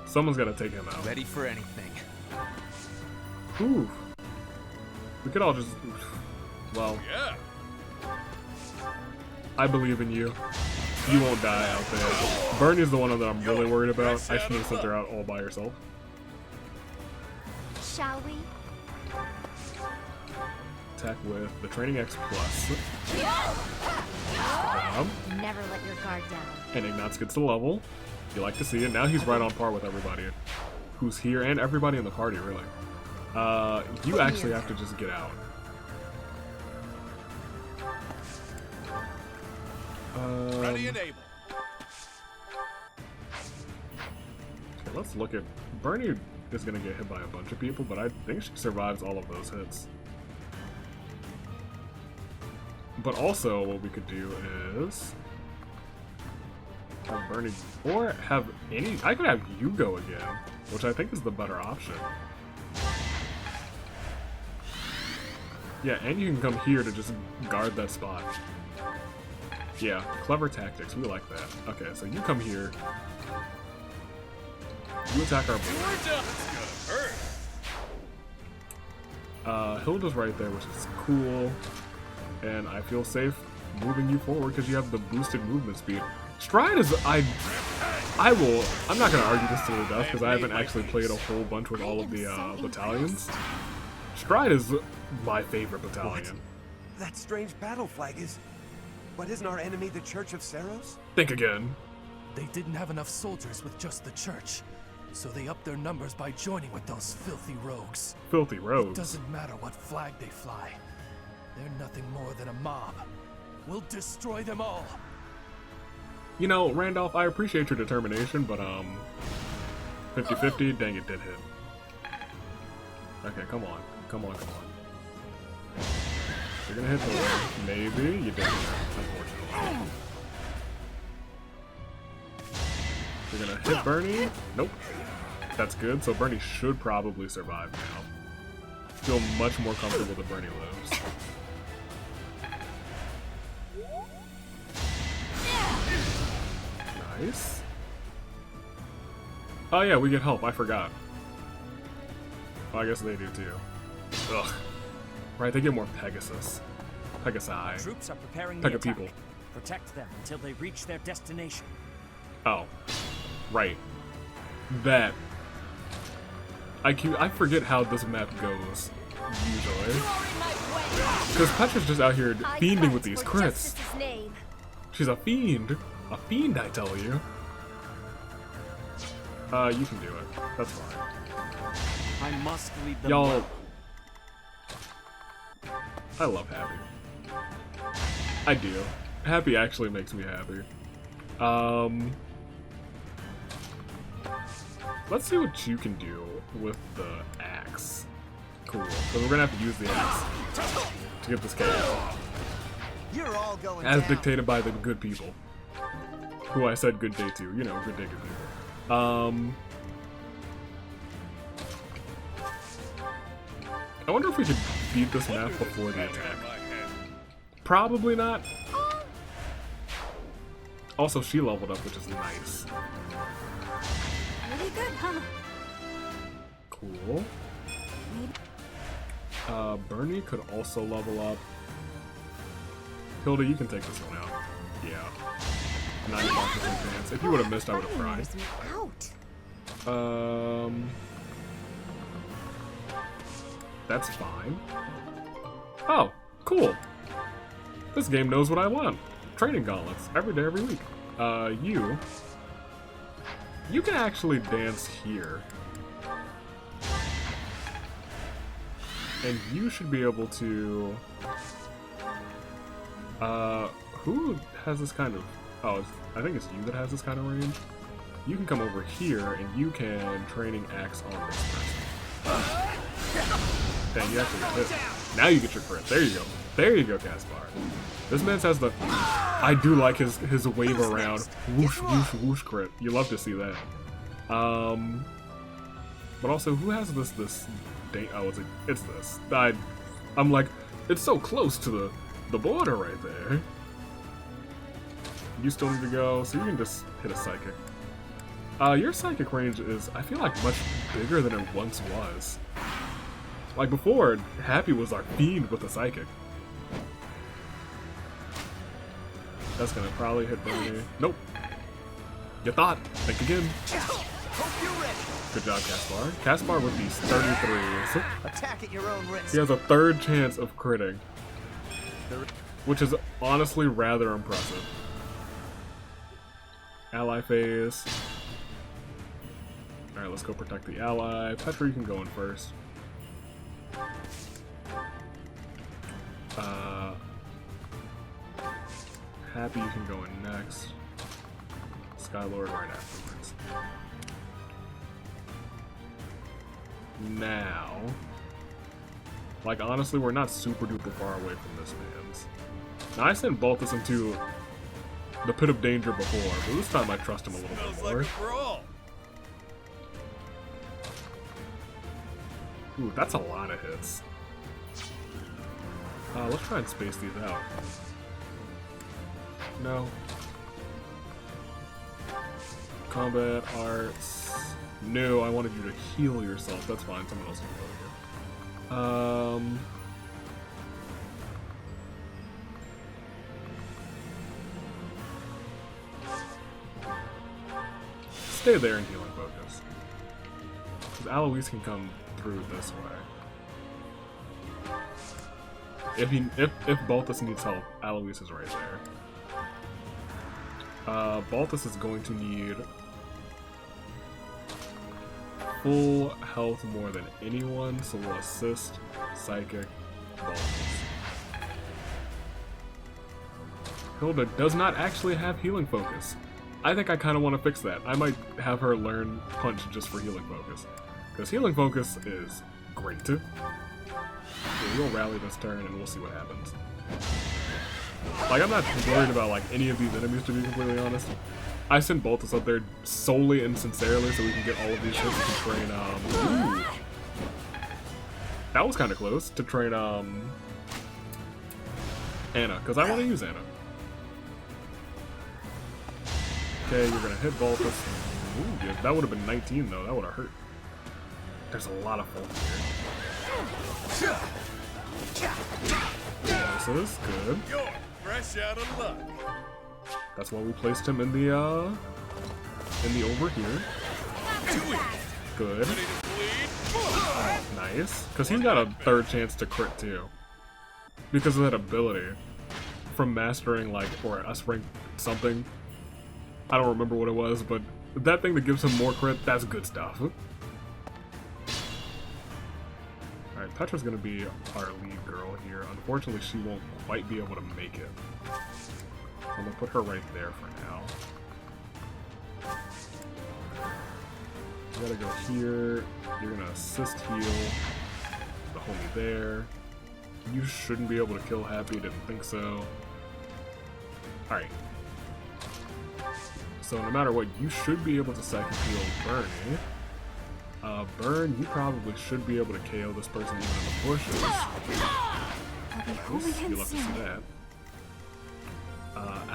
Someone's got to take him out. Ready for anything. Ooh. We could all just. Well. Yeah. I believe in you. You won't die out there. Bernie's the one that I'm really worried about. I shouldn't have sent her out all by herself. Shall we? Attack with the Training X Plus. Never let your guard down. And Ignatz gets the level. You like to see it. Now he's right on par with everybody who's here and everybody in the party, really. You actually have to just get out. Ready and able. Okay, let's look at. Bernie is gonna get hit by a bunch of people, but I think she survives all of those hits. But also, what we could do is have Bernie, or have any. I could have you go again, which I think is the better option. Yeah, and you can come here to just guard that spot. Yeah, clever tactics. We like that. Okay, so you come here. You attack our board. Hilda's right there, which is cool. And I feel safe moving you forward because you have the boosted movement speed. Stride is... I'm not going to argue this to the death because I haven't actually played a whole bunch with all of the battalions. Stride is my favorite battalion. That strange battle flag is... But isn't our enemy the Church of Cerros? Think again. They didn't have enough soldiers with just the church, so they upped their numbers by joining with those filthy rogues. Filthy rogues? It doesn't matter what flag they fly. They're nothing more than a mob. We'll destroy them all. You know, Randolph, I appreciate your determination, but 50-50, dang, it did hit. Okay, come on. Come on, come on. You're gonna hit the one. Maybe. You didn't, unfortunately. You're gonna hit Bernie. Nope. That's good, so Bernie should probably survive now. Feel much more comfortable that Bernie lives. Nice. Oh yeah, we get help. I forgot. Oh, I guess they do too. Ugh. Right, they get more Pegasus. Pegasi. Troops are preparing the attack. People. Protect them until they reach their destination. Oh. Right. That. I forget how this map goes, usually. Because Petra's just out here fiending with these crits. She's a fiend. A fiend, I tell you. You can do it. That's fine. I must lead them. Y'all. I love Hapi. I do. Hapi actually makes me happy. Let's see what you can do with the axe. Cool. So we're gonna have to use the axe to get this chaos. You're all going as down. Dictated by the good people. Who I said good day to. You know, good day, good people. I wonder if we could beat this map before the attack. Probably not. Also, she leveled up, which is nice. Really good, huh? Cool. Bernie could also level up. Hilda, you can take this one out. Yeah. 95% chance. If you would have missed, I would have cried. That's fine. Oh, cool. This game knows what I want. Training gauntlets. Every day, every week. You can actually dance here. And you should be able to... who has this kind of... Oh, I think it's you that has this kind of range. You can come over here, and you can training axe on this person. Dang, you actually got hit. Now you get your crit. There you go. There you go, Caspar. This man has the... I do like his wave around. Whoosh, whoosh, whoosh crit. You love to see that. But also, who has this oh, it's this. I'm like, it's so close to the border right there. You still need to go, so you can just hit a psychic. Your psychic range is, I feel like, much bigger than it once was. Like before, Hapi was our fiend with a psychic. That's gonna probably hit Bernie. Nope. You thought. Think again. Good job, Caspar. Caspar with these 33s. Attack at your own risk. He has a third chance of critting, which is honestly rather impressive. Ally phase. Alright, let's go protect the ally. Petra, you can go in first. Hapi, you can go in next. Skylord right afterwards. Now, like honestly, we're not super duper far away from this man's. Now I sent Baltus into the pit of danger before, but this time I trust him a little bit more. Ooh, that's a lot of hits. Let's try and space these out. No. Combat, arts. No, I wanted you to heal yourself. That's fine, someone else can go here. Stay there and healing focus. Because Alois can come through this way. If Balthus needs help, Alois is right there. Balthus is going to need full health more than anyone, so we'll assist Psychic Balthus. Hilda does not actually have healing focus. I think I kind of want to fix that. I might have her learn Punch just for healing focus, because healing focus is great too. So we'll rally this turn and we'll see what happens. Like, I'm not worried about like any of these enemies, to be completely honest. I sent Balthus up there solely and sincerely so we can get all of these hits to train, ooh. That was kind of close, to train, Anna, because I want to use Anna. Okay, you're gonna hit Balthus. Ooh, yeah, that would have been 19 though, that would have hurt. There's a lot of folk here. This is good. You're fresh out of luck. That's why we placed him in the over here. Good. Nice. Because he's got a third chance to crit too. Because of that ability. From mastering like, or S rank something. I don't remember what it was, but that thing that gives him more crit, that's good stuff. Alright, Petra's gonna be our lead girl here. Unfortunately, she won't quite be able to make it. I'm gonna put her right there for now. You gotta go here. You're gonna assist heal the homie there. You shouldn't be able to kill Hapi, didn't think so. Alright. So no matter what, you should be able to second heal Bernie. Burn, you probably should be able to KO this person even in the bushes. You'll have to see that.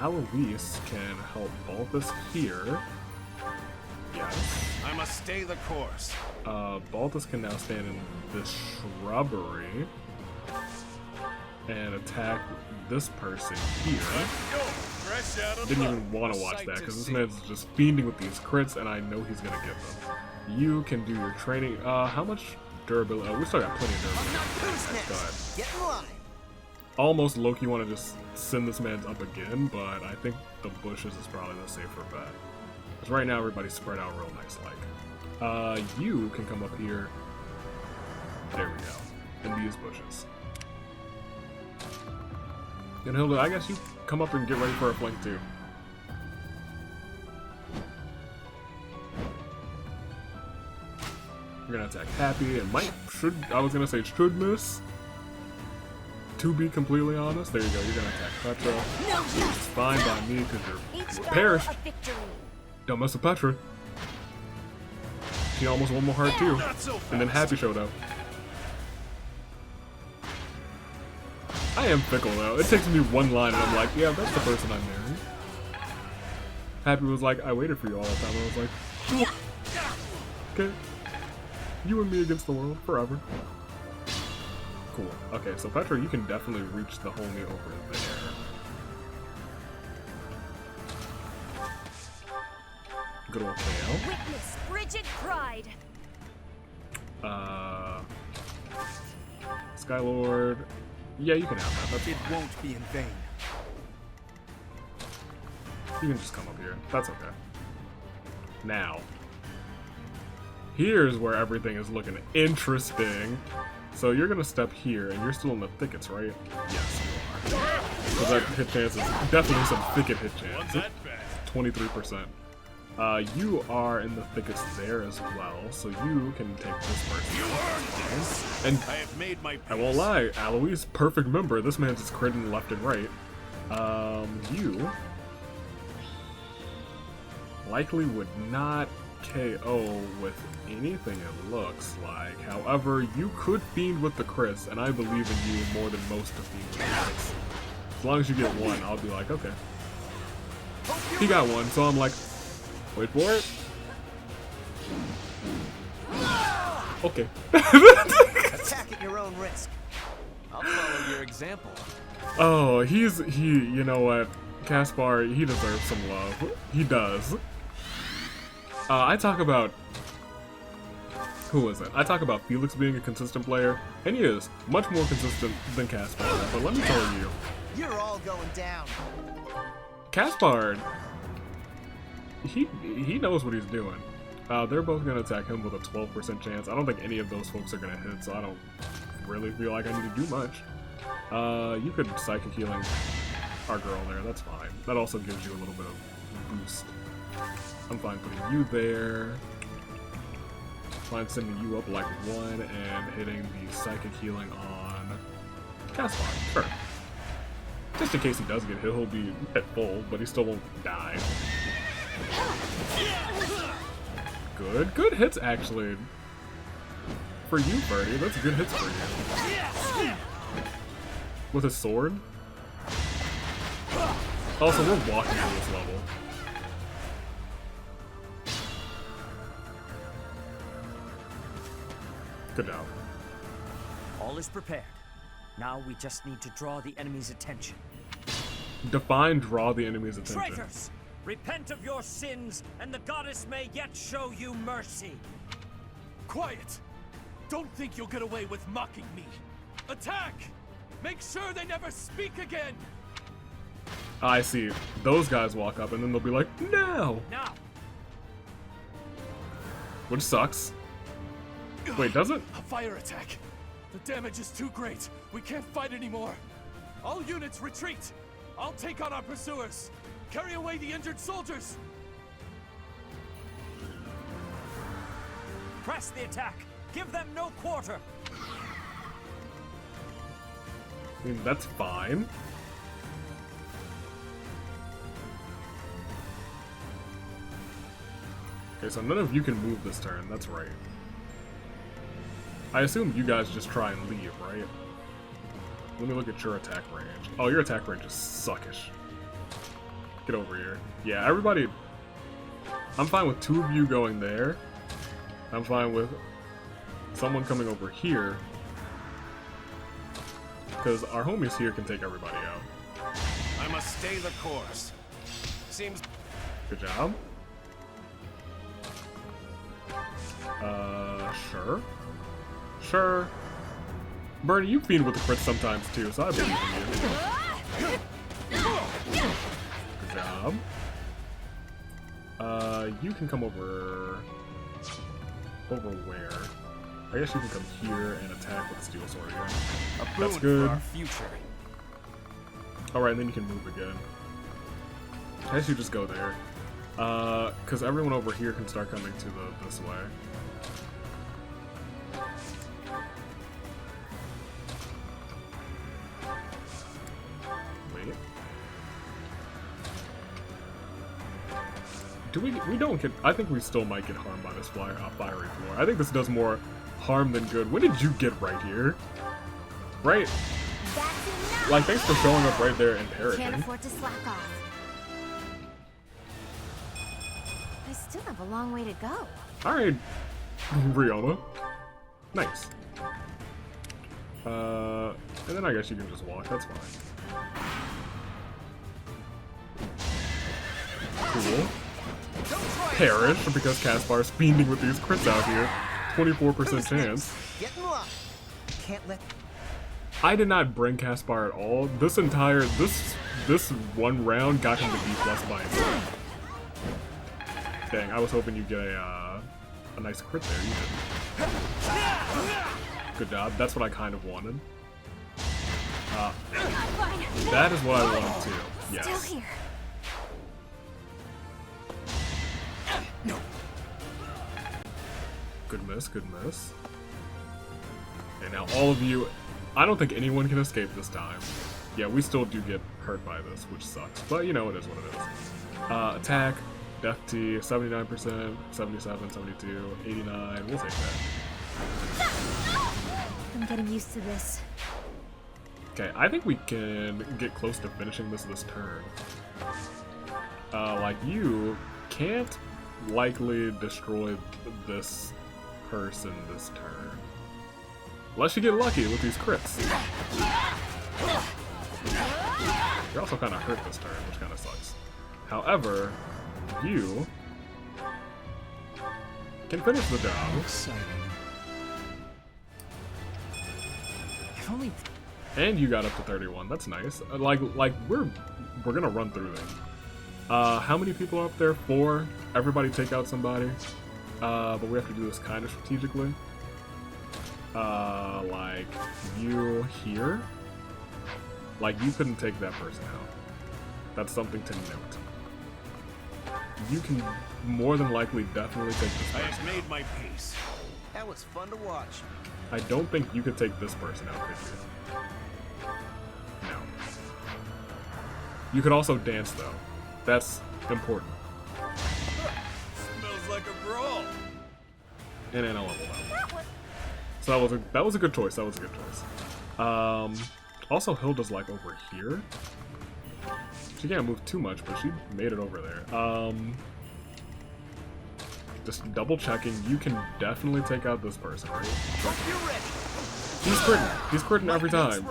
Alois can help Balthus here. Yes. I must stay the course. Balthus can now stand in this shrubbery and attack this person here. Didn't even want to watch that because this man's just fiending with these crits and I know he's gonna get them. You can do your training. How much durability? We still got plenty of durability. Go ahead. Get in line. Almost Loki want to just send this man up again, but I think the bushes is probably the safer bet. Because right now everybody's spread out real nice like. You can come up here. There we go. In these bushes. And Hilda, I guess you come up and get ready for a flank too. You're gonna attack Hapi and might should miss. To be completely honest, there you go. You're gonna attack Petra. Which is fine by me because you're perished. Don't mess with Petra. She almost won more heart too. And then Hapi showed up. I am fickle though. It takes me one line and I'm like, yeah, that's the person I'm marrying. Hapi was like, I waited for you all that time. I was like, oh. Okay. You and me against the world, forever. Cool. Okay, so Petra, you can definitely reach the homie over there. Good old KO. Witness frigid pride. Skylord. Yeah, you can have that. It won't be in vain. You can just come up here. That's okay. Now. Here's where everything is looking interesting. So you're gonna step here, and you're still in the thickets, right? Yes, you are. So that hit chance is definitely some thicket hit chance. 23%. You are in the thickets there as well, so you can take this person. And I have made my peace. I won't lie, Alois, perfect member. This man's just critting left and right. You likely would not KO with anything it looks like. However, you could fiend with the crits, and I believe in you more than most of fiend with the crits. As long as you get one, I'll be like, okay. He got one, so I'm like, wait for it. Okay. Attack at your own risk. I'll follow your example. Oh, you know what? Caspar, he deserves some love. He does. I talk about Who is it? I talk about Felix being a consistent player, and he is much more consistent than Caspar. But let me tell you, You're all going down. Caspar, he knows what he's doing. They're both gonna attack him with a 12% chance. I don't think any of those folks are gonna hit, so I don't really feel like I need to do much. You could psychic healing our girl there. That's fine. That also gives you a little bit of boost. I'm fine putting you there. Fine sending you up like 1 and hitting the psychic healing on Caspar. Sure. Just in case he does get hit, he'll be at full, but he still won't die. Good. Good hits, actually. For you, Ferdie. That's good hits for you. With his sword. Also, we're walking to this level. Good job. All is prepared. Now we just need to draw the enemy's attention. Define draw the enemy's attention. Traitors! Repent of your sins, and the goddess may yet show you mercy. Quiet! Don't think you'll get away with mocking me. Attack! Make sure they never speak again! I see. Those guys walk up and then they'll be like, no! Now! Which sucks. Wait, does it? A fire attack. The damage is too great. We can't fight anymore. All units retreat. I'll take on our pursuers. Carry away the injured soldiers. Press the attack. Give them no quarter. I mean, that's fine. Okay, so none of you can move this turn. That's right. I assume you guys just try and leave, right? Let me look at your attack range. Oh, your attack range is suckish. Get over here. Yeah, everybody... I'm fine with 2 of you going there. I'm fine with someone coming over here. Because our homies here can take everybody out. I must stay the course. Seems... Good job. Sure. Sure. Bernie, you feed with the crits sometimes too, so I believe in you. Good job. You can come over... Over where? I guess you can come here and attack with the steel sword again. That's good. For our future. Alright, and then you can move again. I guess you just go there. Because everyone over here can start coming to this way. Wait. Do we don't get... I think we still might get harmed by this fiery floor. I think this does more harm than good. When did you get right here? Right? Like, thanks for showing up right there and perishing. Can't afford to slack off. I still have a long way to go. Alright, Rihanna. Nice. And then I guess you can just walk, that's fine. Cool. Perish, because Caspar's fiending with these crits out here. 24% chance. Getting luck. Can't let... I did not bring Caspar at all. This entire, this one round got him to B+ by himself. Dang, I was hoping you'd get a nice crit there. You did. Good job. That's what I kind of wanted. That is what I wanted too. Yes. Still here. Good miss, good miss. Okay, now all of you... I don't think anyone can escape this time. Yeah, we still do get hurt by this, which sucks. But, you know, it is what it is. Attack, Death T, 79%, 77, 72, 89. We'll take that. I'm getting used to this. Okay, I think we can get close to finishing this turn. Like, you can't likely destroy this person this turn. Unless you get lucky with these crits. You're also kind of hurt this turn, which kind of sucks. However, you can finish the job. Exciting. If only. And you got up to 31. That's nice. Like we're gonna run through them. How many people are up there? 4. Everybody take out somebody. But we have to do this kind of strategically. Like you here. Like you couldn't take that person out. That's something to note. You can more than likely definitely take this person I have made my peace. That was fun to watch. I don't think you could take this person out, could you? No. You could also dance, though. That's important. Smells like a brawl. And in a level up. So that was a good choice. That was a good choice. Also, Hilda's like over here. She can't move too much, but she made it over there. Just double checking. You can definitely take out this person, right? He's critting. He's critting every time.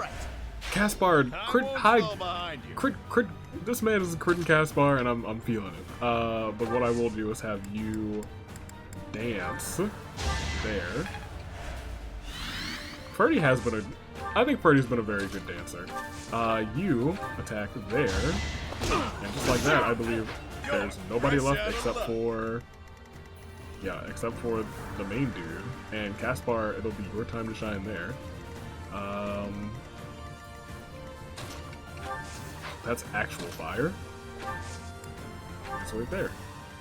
Caspar, crit, hide, crit. This man is critting Caspar, and I'm feeling it. But what I will do is have you dance there. Ferdie has been I think Ferdie's been a very good dancer. You attack there, and just like that, I believe there's nobody left except for the main dude. And Caspar, it'll be your time to shine there. That's actual fire. It's right there.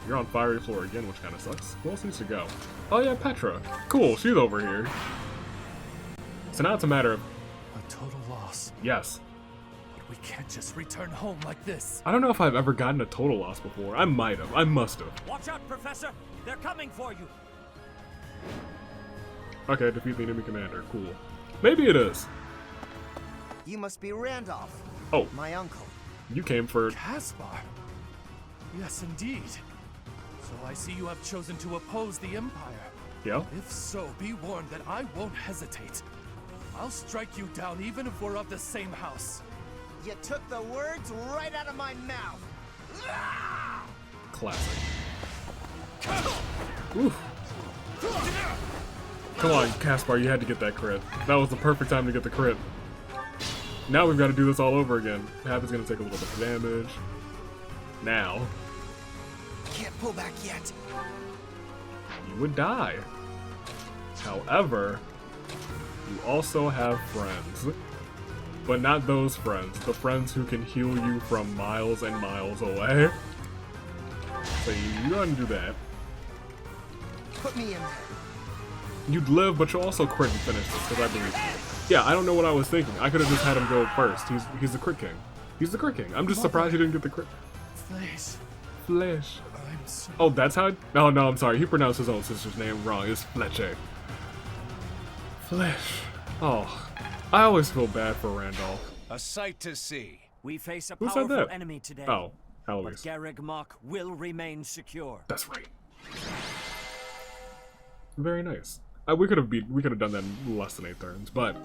You're on fiery floor again, which kind of sucks. Who else needs to go? Oh yeah, Petra. Cool, she's over here. So now it's a matter of a total loss. Yes. But we can't just return home like this. I don't know if I've ever gotten a total loss before. I might have. I must have. Watch out, Professor! They're coming for you! Okay, defeat the enemy commander. Cool. Maybe it is. You must be Randolph. Oh. My uncle. You came for... Caspar? Yes, indeed. So I see you have chosen to oppose the Empire. Yeah? If so, be warned that I won't hesitate. I'll strike you down even if we're of the same house. You took the words right out of my mouth. Classic. Oof. Come on, Caspar, you had to get that crit. That was the perfect time to get the crit. Now we've got to do this all over again. Hapi's gonna take a little bit of damage. Now. Can't pull back yet. You would die. However, you also have friends. But not those friends. The friends who can heal you from miles and miles away. So you go ahead and do that. Put me in there. You'd live, but you'll also crit and finish this, because I believe you. Yeah, I don't know what I was thinking. I could have just had him go first. He's the crit king. He's the crit king. I'm just surprised he didn't get the crit. Flesh. Oh, that's how... Oh, no, I'm sorry. He pronounced his own sister's name wrong. It's Fletcher. Flesh. Oh, I always feel bad for Randolph. A sight to see. We face a Who said powerful that? enemy today. Oh, Alois. But Garreg Mach will remain secure. That's right. Very nice. We could have done that in less than 8 turns, but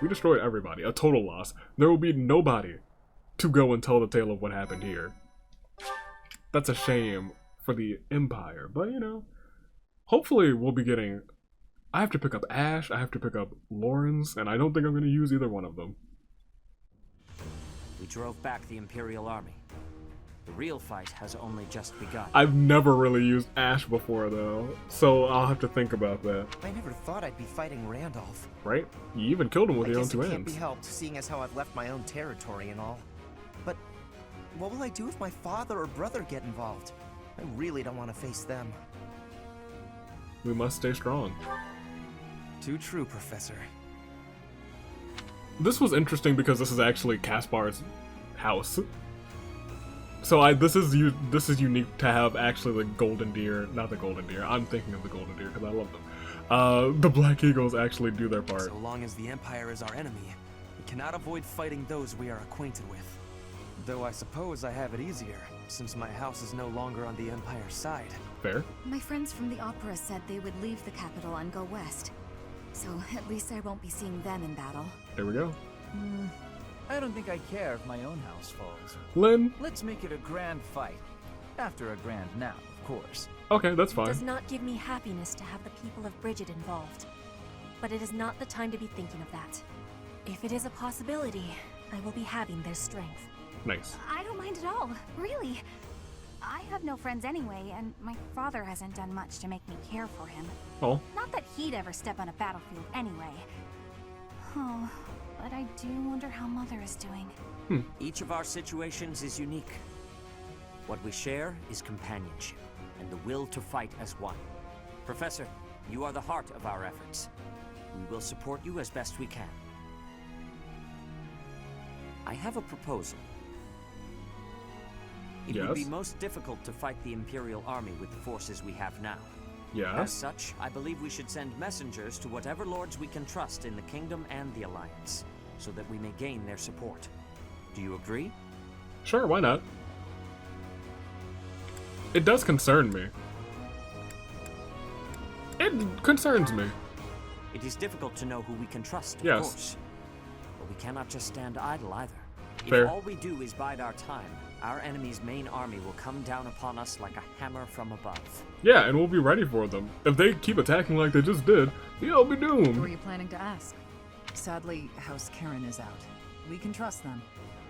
we destroyed everybody. A total loss. There will be nobody to go and tell the tale of what happened here. That's a shame for the Empire, but you know, hopefully we'll be getting... I have to pick up Ash, I have to pick up Lawrence, and I don't think I'm going to use either one of them. We drove back the Imperial Army. The real fight has only just begun. I've never really used Ash before, though, so I'll have to think about that. I never thought I'd be fighting Randolph. Right? You even killed him with your own 2 hands. Can't hands. be helped, seeing as how I've left my own territory and all. But what will I do if my father or brother get involved? I really don't want to face them. We must stay strong. Too true, Professor. This was interesting because this is actually Caspar's house. So this is unique to have actually the golden deer, not the golden deer. I'm thinking of the golden deer because I love them. The Black Eagles actually do their part. So long as the Empire is our enemy, we cannot avoid fighting those we are acquainted with. Though I suppose I have it easier, since my house is no longer on the Empire's side. Fair. My friends from the opera said they would leave the capital and go west. So at least I won't be seeing them in battle. There we go. I don't think I care if my own house falls. Lynn? Let's make it a grand fight. After a grand nap, of course. Okay, that's fine. It does not give me happiness to have the people of Bridget involved. But it is not the time to be thinking of that. If it is a possibility, I will be having their strength. Nice. I don't mind at all, really. I have no friends anyway, and my father hasn't done much to make me care for him. Oh. Not that he'd ever step on a battlefield anyway. Oh, but I do wonder how Mother is doing. Each of our situations is unique. What we share is companionship, and the will to fight as one. Professor, you are the heart of our efforts. We will support you as best we can. I have a proposal. It would be most difficult to fight the Imperial Army with the forces we have now. Yes. As such, I believe we should send messengers to whatever lords we can trust in the Kingdom and the Alliance, so that we may gain their support. Do you agree? Sure, why not? It does concern me. It concerns me. It is difficult to know who we can trust, of Yes. course. But we cannot just stand idle either. Fair. If all we do is bide our time, our enemy's main army will come down upon us like a hammer from above. Yeah, and we'll be ready for them. If they keep attacking like they just did, you'll be Who are doomed. you planning to ask? Sadly, House Karen is out. We can trust them,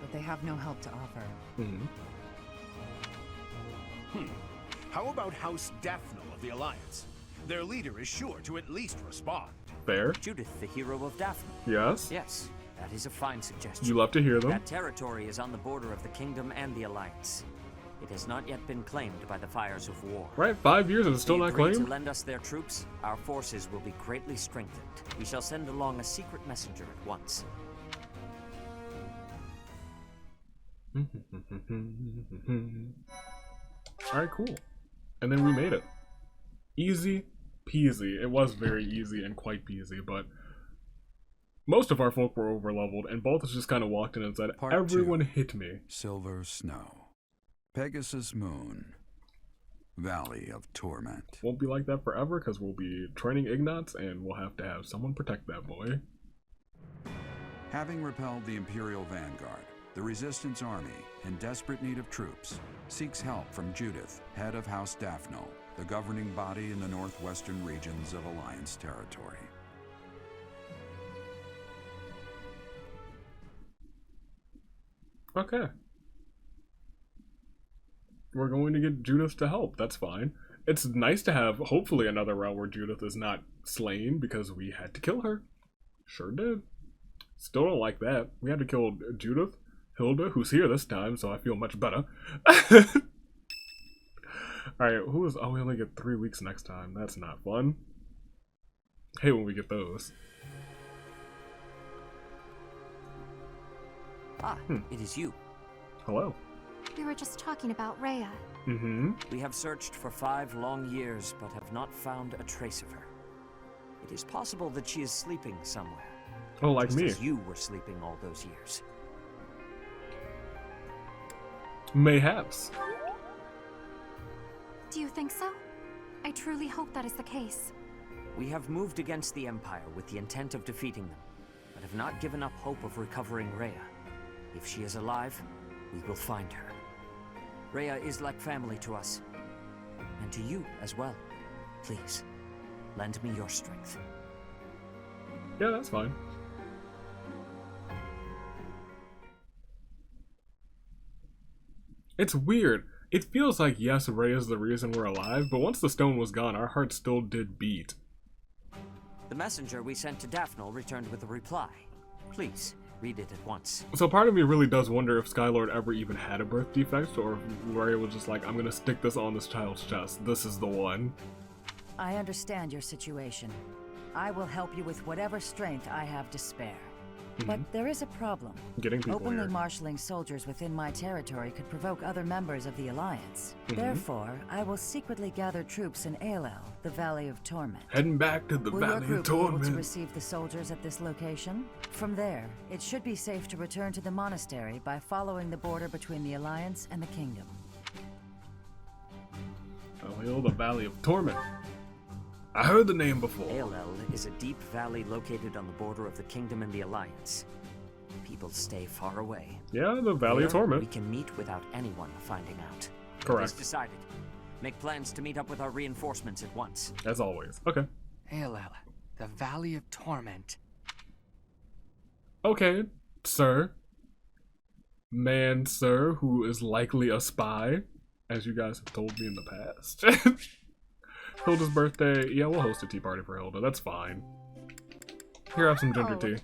but they have no help to offer. How about House Daphnel of the Alliance? Their leader is sure to at least respond. Fair. Judith, the hero of Daphne. Yes. Yes, that is a fine suggestion. You love to hear them. That territory is on the border of the Kingdom and the Alliance. It has not yet been claimed by the fires of war. Right, 5 years and it's still If they not agree claimed? to lend us their troops, our forces will be greatly strengthened. We shall send along a secret messenger at once. Alright, cool. And then we made it. Easy peasy. It was very easy and quite peasy, but most of our folk were overleveled, and Balthus just kind of walked in and said, Part everyone 2, hit me. Silver Snow. Pegasus Moon. Valley of Torment. Won't be like that forever, because we'll be training Ignatz, and we'll have to have someone protect that boy. Having repelled the Imperial Vanguard, the Resistance Army, in desperate need of troops, seeks help from Judith, head of House Daphnel, the governing body in the northwestern regions of Alliance territory. Okay. We're going to get Judith to help, that's fine. It's nice to have, hopefully, another route where Judith is not slain, because we had to kill her. Sure did. Still don't like that. We had to kill Judith, Hilda, who's here this time, so I feel much better. Alright, who is... Oh, we only get 3 weeks next time. That's not fun. Hate when we get those. Ah, it is you. Hello. We were just talking about Rhea. We have searched for 5 long years, but have not found a trace of her. It is possible that she is sleeping somewhere. Oh, like just me. as you were sleeping all those years. Mayhaps. Do you think so? I truly hope that is the case. We have moved against the Empire with the intent of defeating them, but have not given up hope of recovering Rhea. If she is alive, we will find her. Rhea is like family to us, and to you as well. Please, lend me your strength. Yeah, that's fine. It's weird. It feels like, yes, Rhea is the reason we're alive, but once the stone was gone, our hearts still did beat. The messenger we sent to Daphnel returned with a reply. Please, read it at once. So part of me really does wonder if Skylord ever even had a birth defect, or if Rhea was just like, I'm gonna stick this on this child's chest. This is the one. I understand your situation. I will help you with whatever strength I have to spare. But there is a problem. Getting people Openly here. marshaling soldiers within my territory could provoke other members of the Alliance. Therefore, I will secretly gather troops in Aelel, the Valley of Torment. Heading back to the Will your Valley of group be able to Torment. receive the soldiers at this location? From there, it should be safe to return to the monastery by following the border between the Alliance and the Kingdom. Oh, the Valley of Torment. I heard the name before. Aelel is a deep valley located on the border of the Kingdom and the Alliance. People stay far away. Yeah, the Valley of There, Torment. We can meet without anyone finding out. Correct. It is decided. Make plans to meet up with our reinforcements at once. As always. Okay. Aelel, the Valley of Torment. Okay, sir. Man, sir, who is likely a spy, as you guys have told me in the past. Hilda's birthday. Yeah, we'll host a tea party for Hilda. That's fine. Here, have some ginger tea.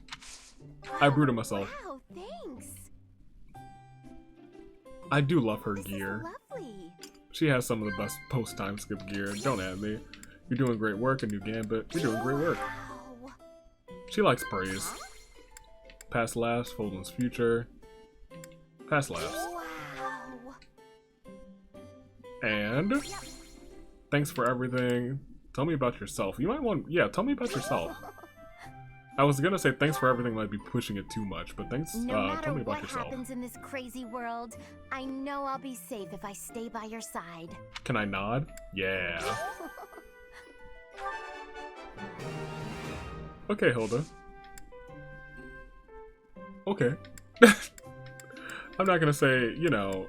I brewed it myself. Wow, thanks. I do love her gear. Lovely. She has some of the best post-time skip gear. Don't at me. You're doing great work, a new gambit. You're doing great work. She likes praise. Past laughs, Folden's future. Past laughs. And thanks for everything. Tell me about yourself. You might want, yeah, tell me about yourself. I was gonna say thanks for everything might be pushing it too much, but thanks. No matter tell me about what yourself. happens in this crazy world, I know I'll be safe if I stay by your side. Can I nod? Yeah. Okay, Hilda. Okay. I'm not gonna say, you know.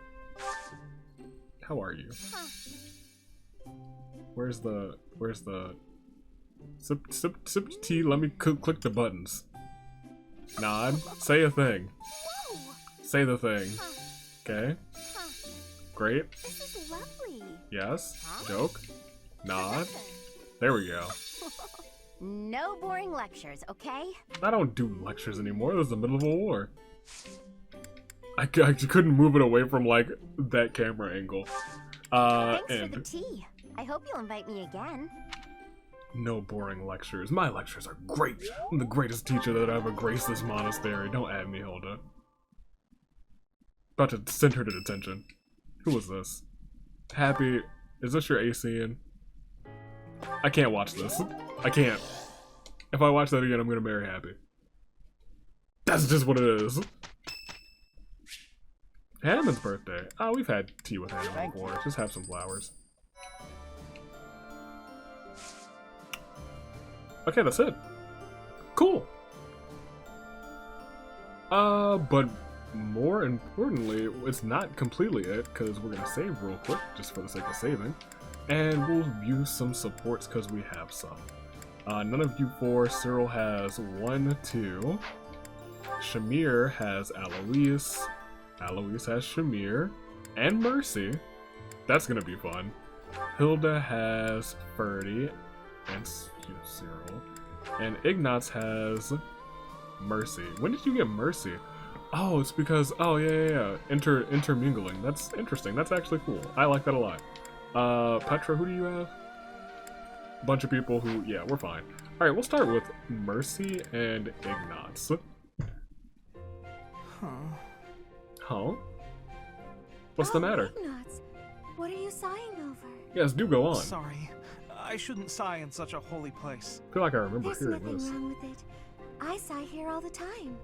How are you? Where's the sip tea? Let me click the buttons. Nod. Say a thing. Say the thing. Okay. Great. This is lovely. Yes. Joke. Nod. There we go. No boring lectures, okay? I don't do lectures anymore. It was the middle of a war. I couldn't move it away from, like, that camera angle. Thanks and for the tea. I hope you'll invite me again. No boring lectures. My lectures are great. I'm the greatest teacher that ever graced this monastery. Don't add me, Hilda. About to send her to detention. Who was this? Hapi, is this your AC in? I can't watch this. I can't. If I watch that again, I'm gonna marry Hapi. That's just what it is. Hanneman's birthday. Oh, we've had tea with Hanneman before. Just have some flowers. Okay, that's it. Cool. But more importantly, it's not completely it, because we're gonna save real quick, just for the sake of saving. And we'll use some supports, because we have some. None of you four. Cyril has 1, 2. Shamir has Alois. Alois has Shamir. And Mercie. That's gonna be fun. Hilda has Ferdie. And Cyril. And Ignatz has Mercie. When did you get Mercie? Oh, it's because, oh yeah. Intermingling. That's interesting. That's actually cool. I like that a lot. Petra, who do you have? A bunch of people who, yeah, we're fine. Alright, we'll start with Mercie and Ignatz. Huh? What's the matter? Ignatz, what are you sighing over? Yes, do go on. Sorry. I shouldn't sigh in such a holy place. I feel like I remember There's hearing nothing this. wrong with it. I sigh here all the time.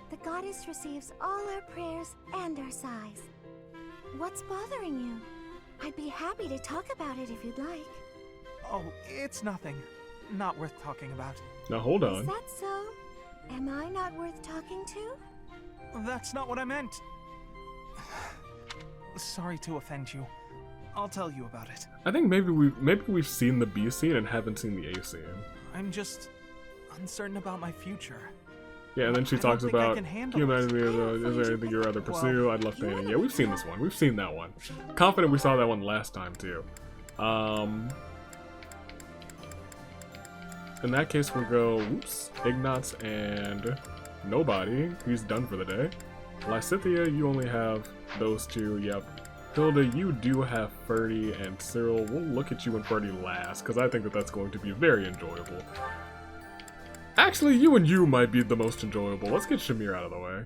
The goddess receives all our prayers and our sighs. What's bothering you? I'd be happy to talk about it if you'd like. Oh, it's nothing. Not worth talking about. Now hold on. Is that so? Am I not worth talking to? That's not what I meant. Sorry to offend you. I'll tell you about it. I think maybe we've seen the B scene and haven't seen the A scene. I'm just uncertain about my future. Yeah, and then she talks about, can is there anything you'd rather pursue? I'd love painting. Yeah, we've seen this one. We've seen that one. Confident we saw that one last time, too. In that case, we'll go, Ignatz and nobody. He's done for the day. Lysithia, you only have those two, yep. Hilda, you do have Ferdie and Cyril. We'll look at you and Ferdie last, because I think that that's going to be very enjoyable. Actually, you and you might be the most enjoyable. Let's get Shamir out of the way.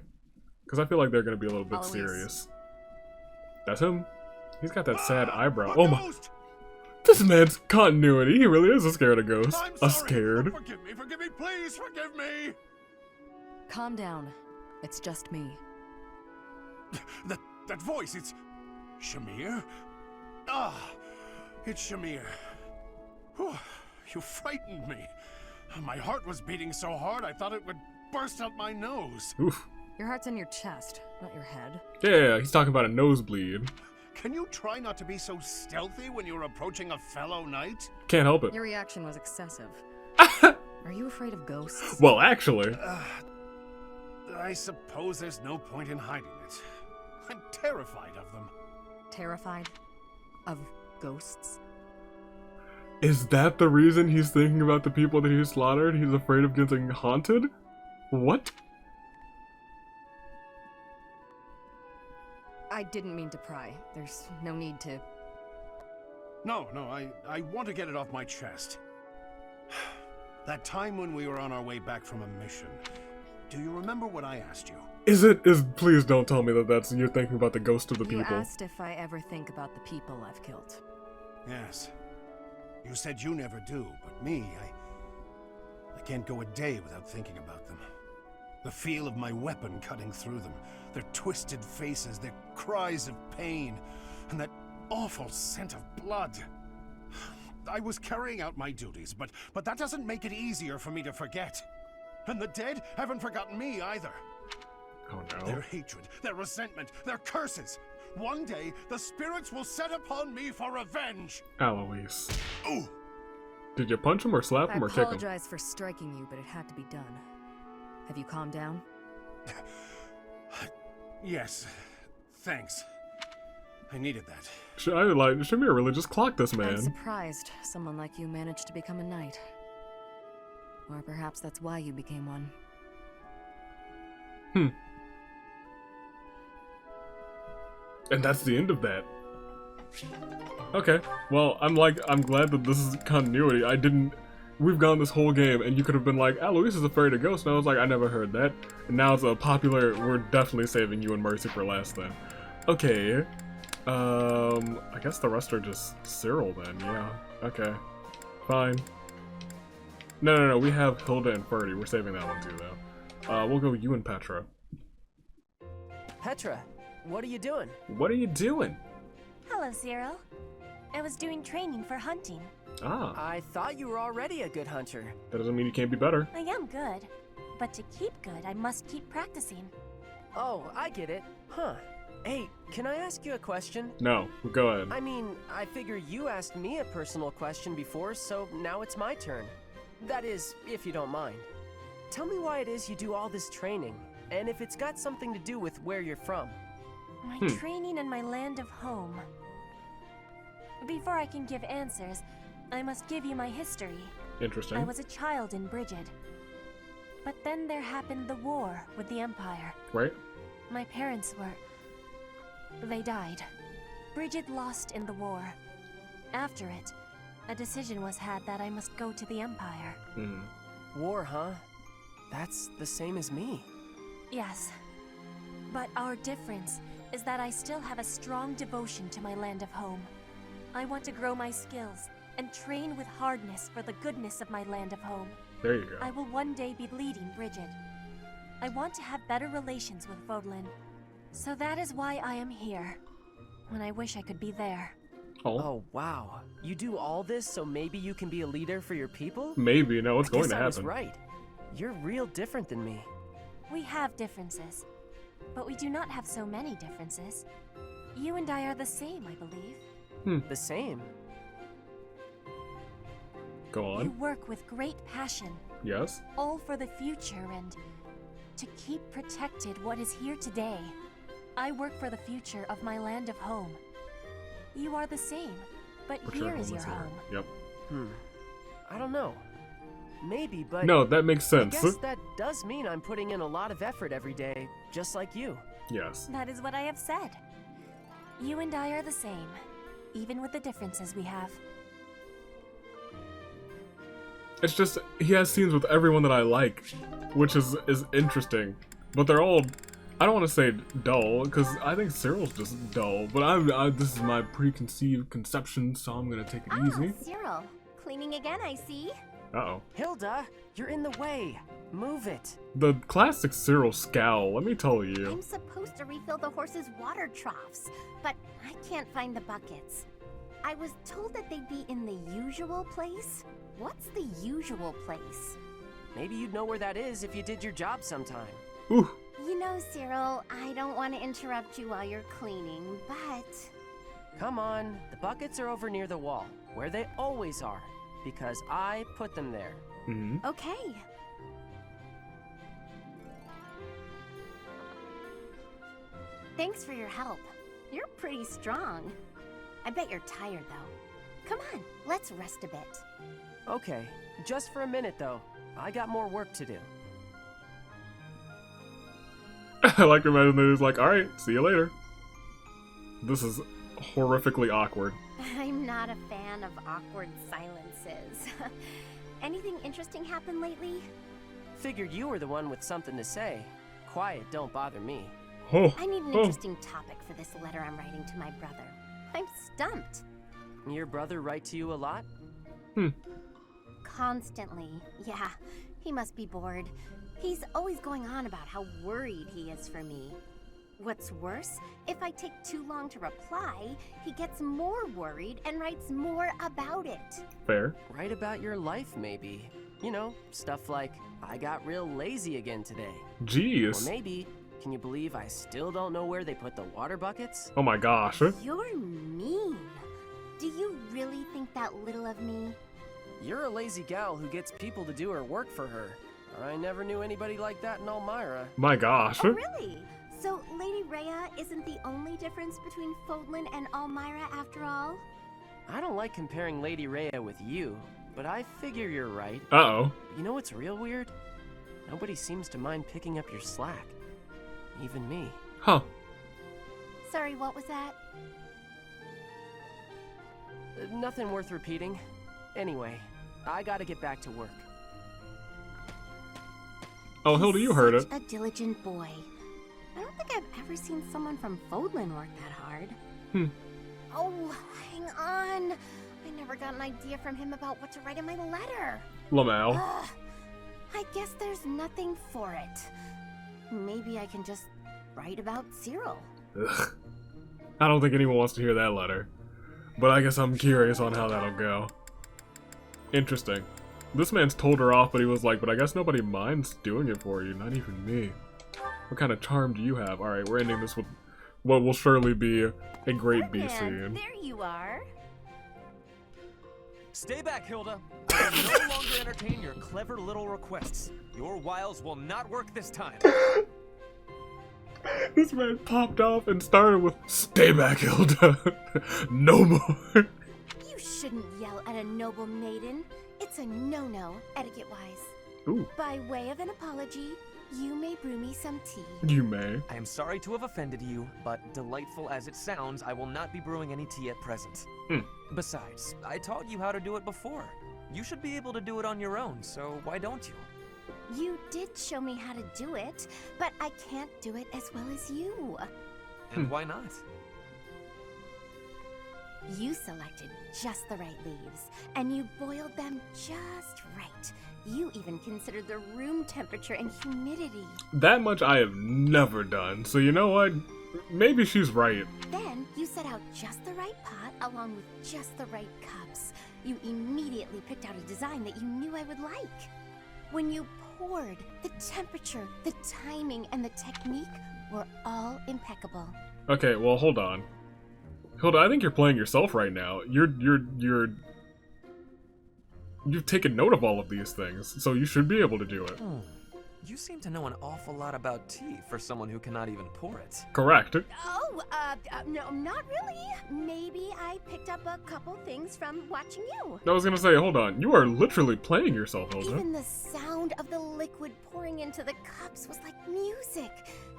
Because I feel like they're going to be a little bit Alois. serious. That's him? He's got that sad eyebrow. Oh my... This man's continuity. He really is a scared of ghosts. I'm scared. Forgive me, please forgive me! Calm down. It's just me. That voice, it's... Shamir? Ah, it's Shamir. Whew, you frightened me. My heart was beating so hard I thought it would burst out my nose. Oof. Your heart's in your chest, not your head. Yeah, he's talking about a nosebleed. Can you try not to be so stealthy when you're approaching a fellow knight? Can't help it. Your reaction was excessive. Are you afraid of ghosts? Well, actually. I suppose there's no point in hiding it. I'm terrified of them. Terrified? Of ghosts? Is that the reason he's thinking about the people that he slaughtered? He's afraid of getting haunted? What? I didn't mean to pry. There's no need to. No, I want to get it off my chest. That time when we were on our way back from a mission, do you remember what I asked you? Please don't tell me that you're thinking about the ghost of the people. You asked if I ever think about the people I've killed. Yes. You said you never do, but me, I can't go a day without thinking about them. The feel of my weapon cutting through them, their twisted faces, their cries of pain, and that awful scent of blood. I was carrying out my duties, but that doesn't make it easier for me to forget. And the dead haven't forgotten me either. Oh no. Their hatred, their resentment, their curses. One day, the spirits will set upon me for revenge. Alois. Ooh. Did you punch him or slap him or kick him? I apologize for striking you, but it had to be done. Have you calmed down? Yes. Thanks. I needed that. Shamir really just clocked this man. I'm surprised someone like you managed to become a knight. Or perhaps that's why you became one. And that's the end of that. Okay, well, I'm glad that this is continuity. We've gone this whole game, and you could have been like, Alois is afraid of ghosts, and I was like, I never heard that. And now it's a popular, we're definitely saving you and Mercie for last then. Okay, I guess the rest are just Cyril then, yeah. Okay, fine. No, we have Hilda and Ferdie, we're saving that one too, though. We'll go you and Petra. Petra, what are you doing? What are you doing? Hello, Cyril. I was doing training for hunting. Ah. I thought you were already a good hunter. That doesn't mean you can't be better. I am good, but to keep good, I must keep practicing. Oh, I get it. Huh. Hey, can I ask you a question? No, go ahead. I mean, I figure you asked me a personal question before, so now it's my turn. That is, if you don't mind. Tell me why it is you do all this training, and if it's got something to do with where you're from. My training in my land of home. Before I can give answers, I must give you my history. Interesting. I was a child in Brigid. But then there happened the war with the Empire. Right. My parents they died. Brigid lost in the war. After it, a decision was had that I must go to the Empire. War, huh? That's the same as me. Yes. But our difference is that I still have a strong devotion to my land of home. I want to grow my skills and train with hardness for the goodness of my land of home. There you go. I will one day be leading Brigid. I want to have better relations with Vodlin. So that is why I am here. When I wish I could be there. Oh, wow. You do all this so maybe you can be a leader for your people? Maybe, no, it's going to happen. I was right. You're real different than me. We have differences, but we do not have so many differences. You and I are the same, I believe. The same? Go on. You work with great passion. Yes. All for the future and to keep protected what is here today. I work for the future of my land of home. You are the same, but here is your home. Yep. I don't know. Maybe, but... No, that makes sense. I guess that does mean I'm putting in a lot of effort every day, just like you. Yes. That is what I have said. You and I are the same, even with the differences we have. It's just, he has scenes with everyone that I like, which is interesting. But they're all, I don't want to say dull, because I think Cyril's just dull. But this is my preconceived conception, so I'm going to take it easy. Cyril. Cleaning again, I see. Uh-oh. Hilda, you're in the way. Move it. The classic Cyril scowl, let me tell you. I'm supposed to refill the horse's water troughs, but I can't find the buckets. I was told that they'd be in the usual place. What's the usual place? Maybe you'd know where that is if you did your job sometime. Ooh. You know, Cyril, I don't want to interrupt you while you're cleaning, but... Come on, the buckets are over near the wall, where they always are, because I put them there. Okay. Thanks for your help. You're pretty strong. I bet you're tired, though. Come on, let's rest a bit. Okay, just for a minute, though. I got more work to do. I like to imagine that he's like, alright, see you later. This is horrifically awkward. I'm not a fan of awkward silences. Anything interesting happen lately? Figured you were the one with something to say. Quiet don't bother me. Oh, I need an interesting topic for this letter I'm writing to my brother. I'm stumped. Your brother write to you a lot? Constantly. Yeah, he must be bored. He's always going on about how worried he is for me. What's worse, if I take too long to reply, he gets more worried and writes more about it. Fair. Write about your life, maybe. You know, stuff like, I got real lazy again today. Jeez. Or maybe, can you believe I still don't know where they put the water buckets? Oh my gosh. You're mean. Do you really think that little of me? You're a lazy gal who gets people to do her work for her. I never knew anybody like that in Elmira. My gosh. Oh, really? So Lady Rhea isn't the only difference between Fodlan and Elmira after all? I don't like comparing Lady Rhea with you, but I figure you're right. Uh-oh. You know what's real weird? Nobody seems to mind picking up your slack. Even me. Huh. Sorry, what was that? Nothing worth repeating. Anyway, I gotta get back to work. Oh, Hilda, you heard it. A diligent boy. I don't think I've ever seen someone from Fodlan work that hard. Oh, hang on. I never got an idea from him about what to write in my letter. Lamau. I guess there's nothing for it. Maybe I can just write about Cyril. Ugh. I don't think anyone wants to hear that letter. But I guess I'm curious on how that'll go. Interesting. This man's told her off, but he was like, but I guess nobody minds doing it for you, not even me. What kind of charm do you have? Alright, we're ending this with what will surely be a great B scene. There you are. Stay back, Hilda. I will no longer entertain your clever little requests. Your wiles will not work this time. This man popped off and started with, "Stay back, Hilda. No more." You shouldn't yell at a noble maiden. It's a no-no, etiquette-wise. Ooh. By way of an apology, you may brew me some tea. You may. I am sorry to have offended you, but delightful as it sounds, I will not be brewing any tea at present. Besides, I taught you how to do it before. You should be able to do it on your own, so why don't you? You did show me how to do it, but I can't do it as well as you. And why not? You selected just the right leaves, and you boiled them just right. You even considered the room temperature and humidity. That much I have never done, so you know what? Maybe she's right. Then you set out just the right pot along with just the right cups. You immediately picked out a design that you knew I would like. When you poured, the temperature, the timing, and the technique were all impeccable. Okay, well, hold on. Hilda, I think you're playing yourself right now. You've taken note of all of these things, so you should be able to do it. You seem to know an awful lot about tea for someone who cannot even pour it. Correct. Oh, no, not really. Maybe I picked up a couple things from watching you. I was gonna say, hold on. You are literally playing yourself, Hilda. Even the sound of the liquid pouring into the cups was like music.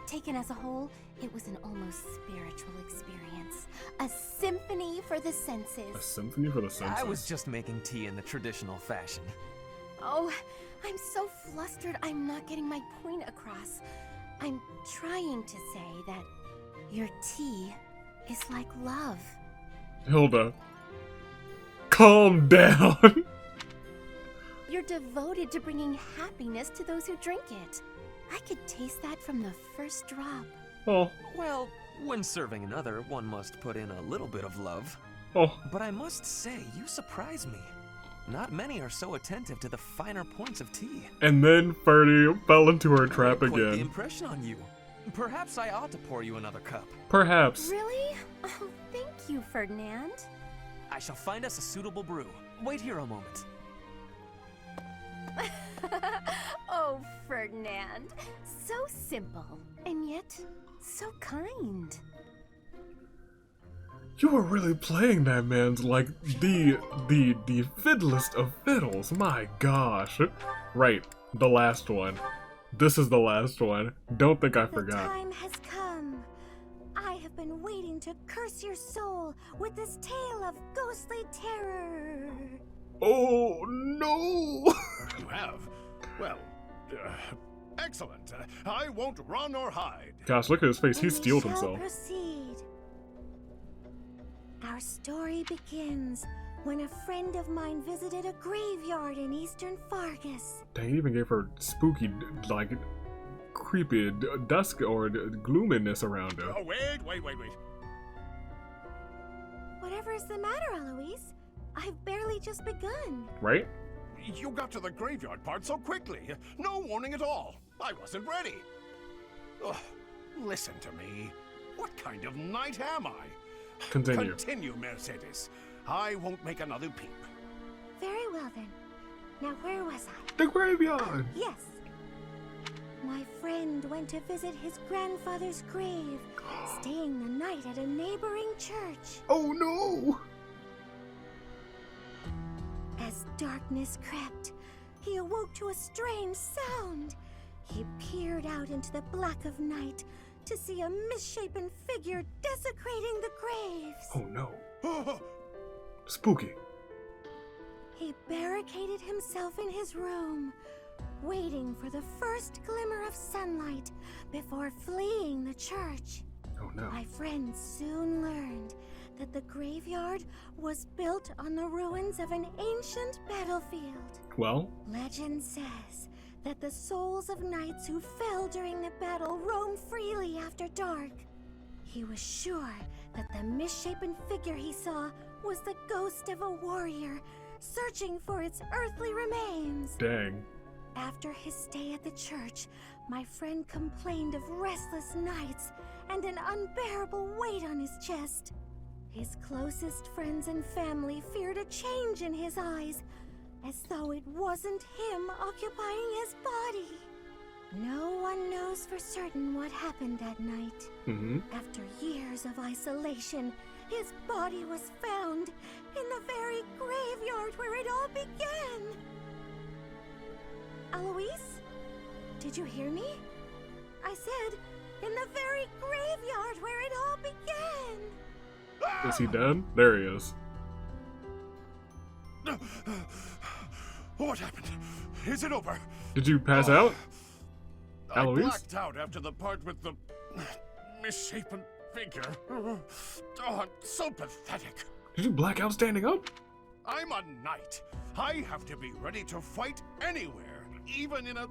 Taken as a whole, it was an almost spiritual experience. A symphony for the senses. A symphony for the senses? I was just making tea in the traditional fashion. Oh, I'm so flustered I'm not getting my point across. I'm trying to say that your tea is like love. Hilda, calm down. You're devoted to bringing happiness to those who drink it. I could taste that from the first drop. Oh. Well, when serving another, one must put in a little bit of love. Oh. But I must say, you surprise me. Not many are so attentive to the finer points of tea. And then Ferdie fell into her trap Quite again. the impression on you. Perhaps I ought to pour you another cup. Perhaps. Really? Oh, thank you, Ferdinand. I shall find us a suitable brew. Wait here a moment. Oh, Ferdinand. So simple, and yet so kind. You were really playing that man's like the fiddlest of fiddles. My gosh. Right, the last one. This is the last one. Don't think I forgot. The time has come. I have been waiting to curse your soul with this tale of ghostly terror. Oh no! You have? Well, excellent. I won't run or hide. Gosh, look at his face. He steeled himself. Proceed. Our story begins when a friend of mine visited a graveyard in eastern Fargus. Dang, he even gave her spooky, like, creepy dusk or gloominess around her. Oh, wait. Whatever is the matter, Alois? I've barely just begun. Right? You got to the graveyard part so quickly. No warning at all. I wasn't ready. Ugh, listen to me. What kind of knight am I? Continue. Continue, Mercedes. I won't make another peep. Very well then. Now where was I? The graveyard! Yes. My friend went to visit his grandfather's grave, staying the night at a neighboring church. Oh no! As darkness crept, he awoke to a strange sound. He peered out into the black of night to see a misshapen figure desecrating the graves. Oh no. Spooky. He barricaded himself in his room, waiting for the first glimmer of sunlight before fleeing the church. Oh no. My friend soon learned that the graveyard was built on the ruins of an ancient battlefield. Well? Legend says that the souls of knights who fell during the battle roam freely after dark. He was sure that the misshapen figure he saw was the ghost of a warrior searching for its earthly remains. Dang. After his stay at the church, my friend complained of restless nights and an unbearable weight on his chest. His closest friends and family feared a change in his eyes, as though it wasn't him occupying his body. No one knows for certain what happened that night. After years of isolation, his body was found in the very graveyard where it all began. Alois? Did you hear me? I said, in the very graveyard where it all began. Is he dead? There he is. What happened? Is it over? Did you pass out? Alois? I blacked out after the part with the misshapen figure. Oh, I'm so pathetic. Did you black out standing up? I'm a knight. I have to be ready to fight anywhere, even in a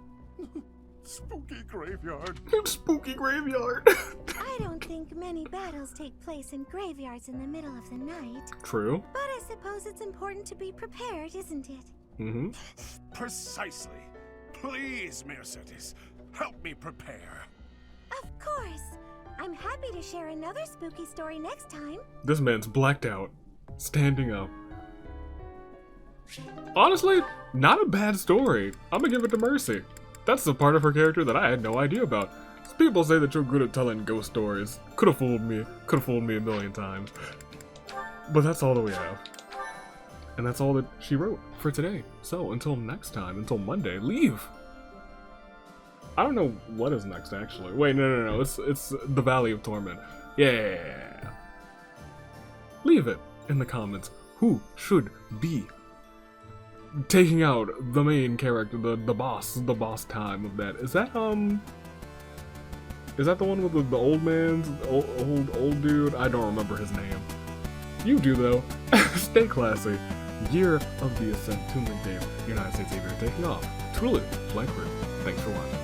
spooky graveyard. Spooky graveyard. I don't think many battles take place in graveyards in the middle of the night. True. But I suppose it's important to be prepared, isn't it? Precisely. Please, Mercedes, help me prepare. Of course. I'm happy to share another spooky story next time. This man's blacked out, standing up. Honestly, not a bad story. I'm gonna give it to Mercie. That's the part of her character that I had no idea about. People say that you're good at telling ghost stories. Could have fooled me a million times. But that's all that we have. And that's all that she wrote for today. So until next time, until Monday, leave. I don't know what is next actually. Wait, no. It's the Valley of Torment. Yeah. Leave it in the comments. Who should be taking out the main character, the boss time of that? Is that the one with the old man's old dude? I don't remember his name. You do though. Stay classy. Year of the Ascent, 2 Day, United States Aviator taking off. Truly, flight crew. Thanks for watching.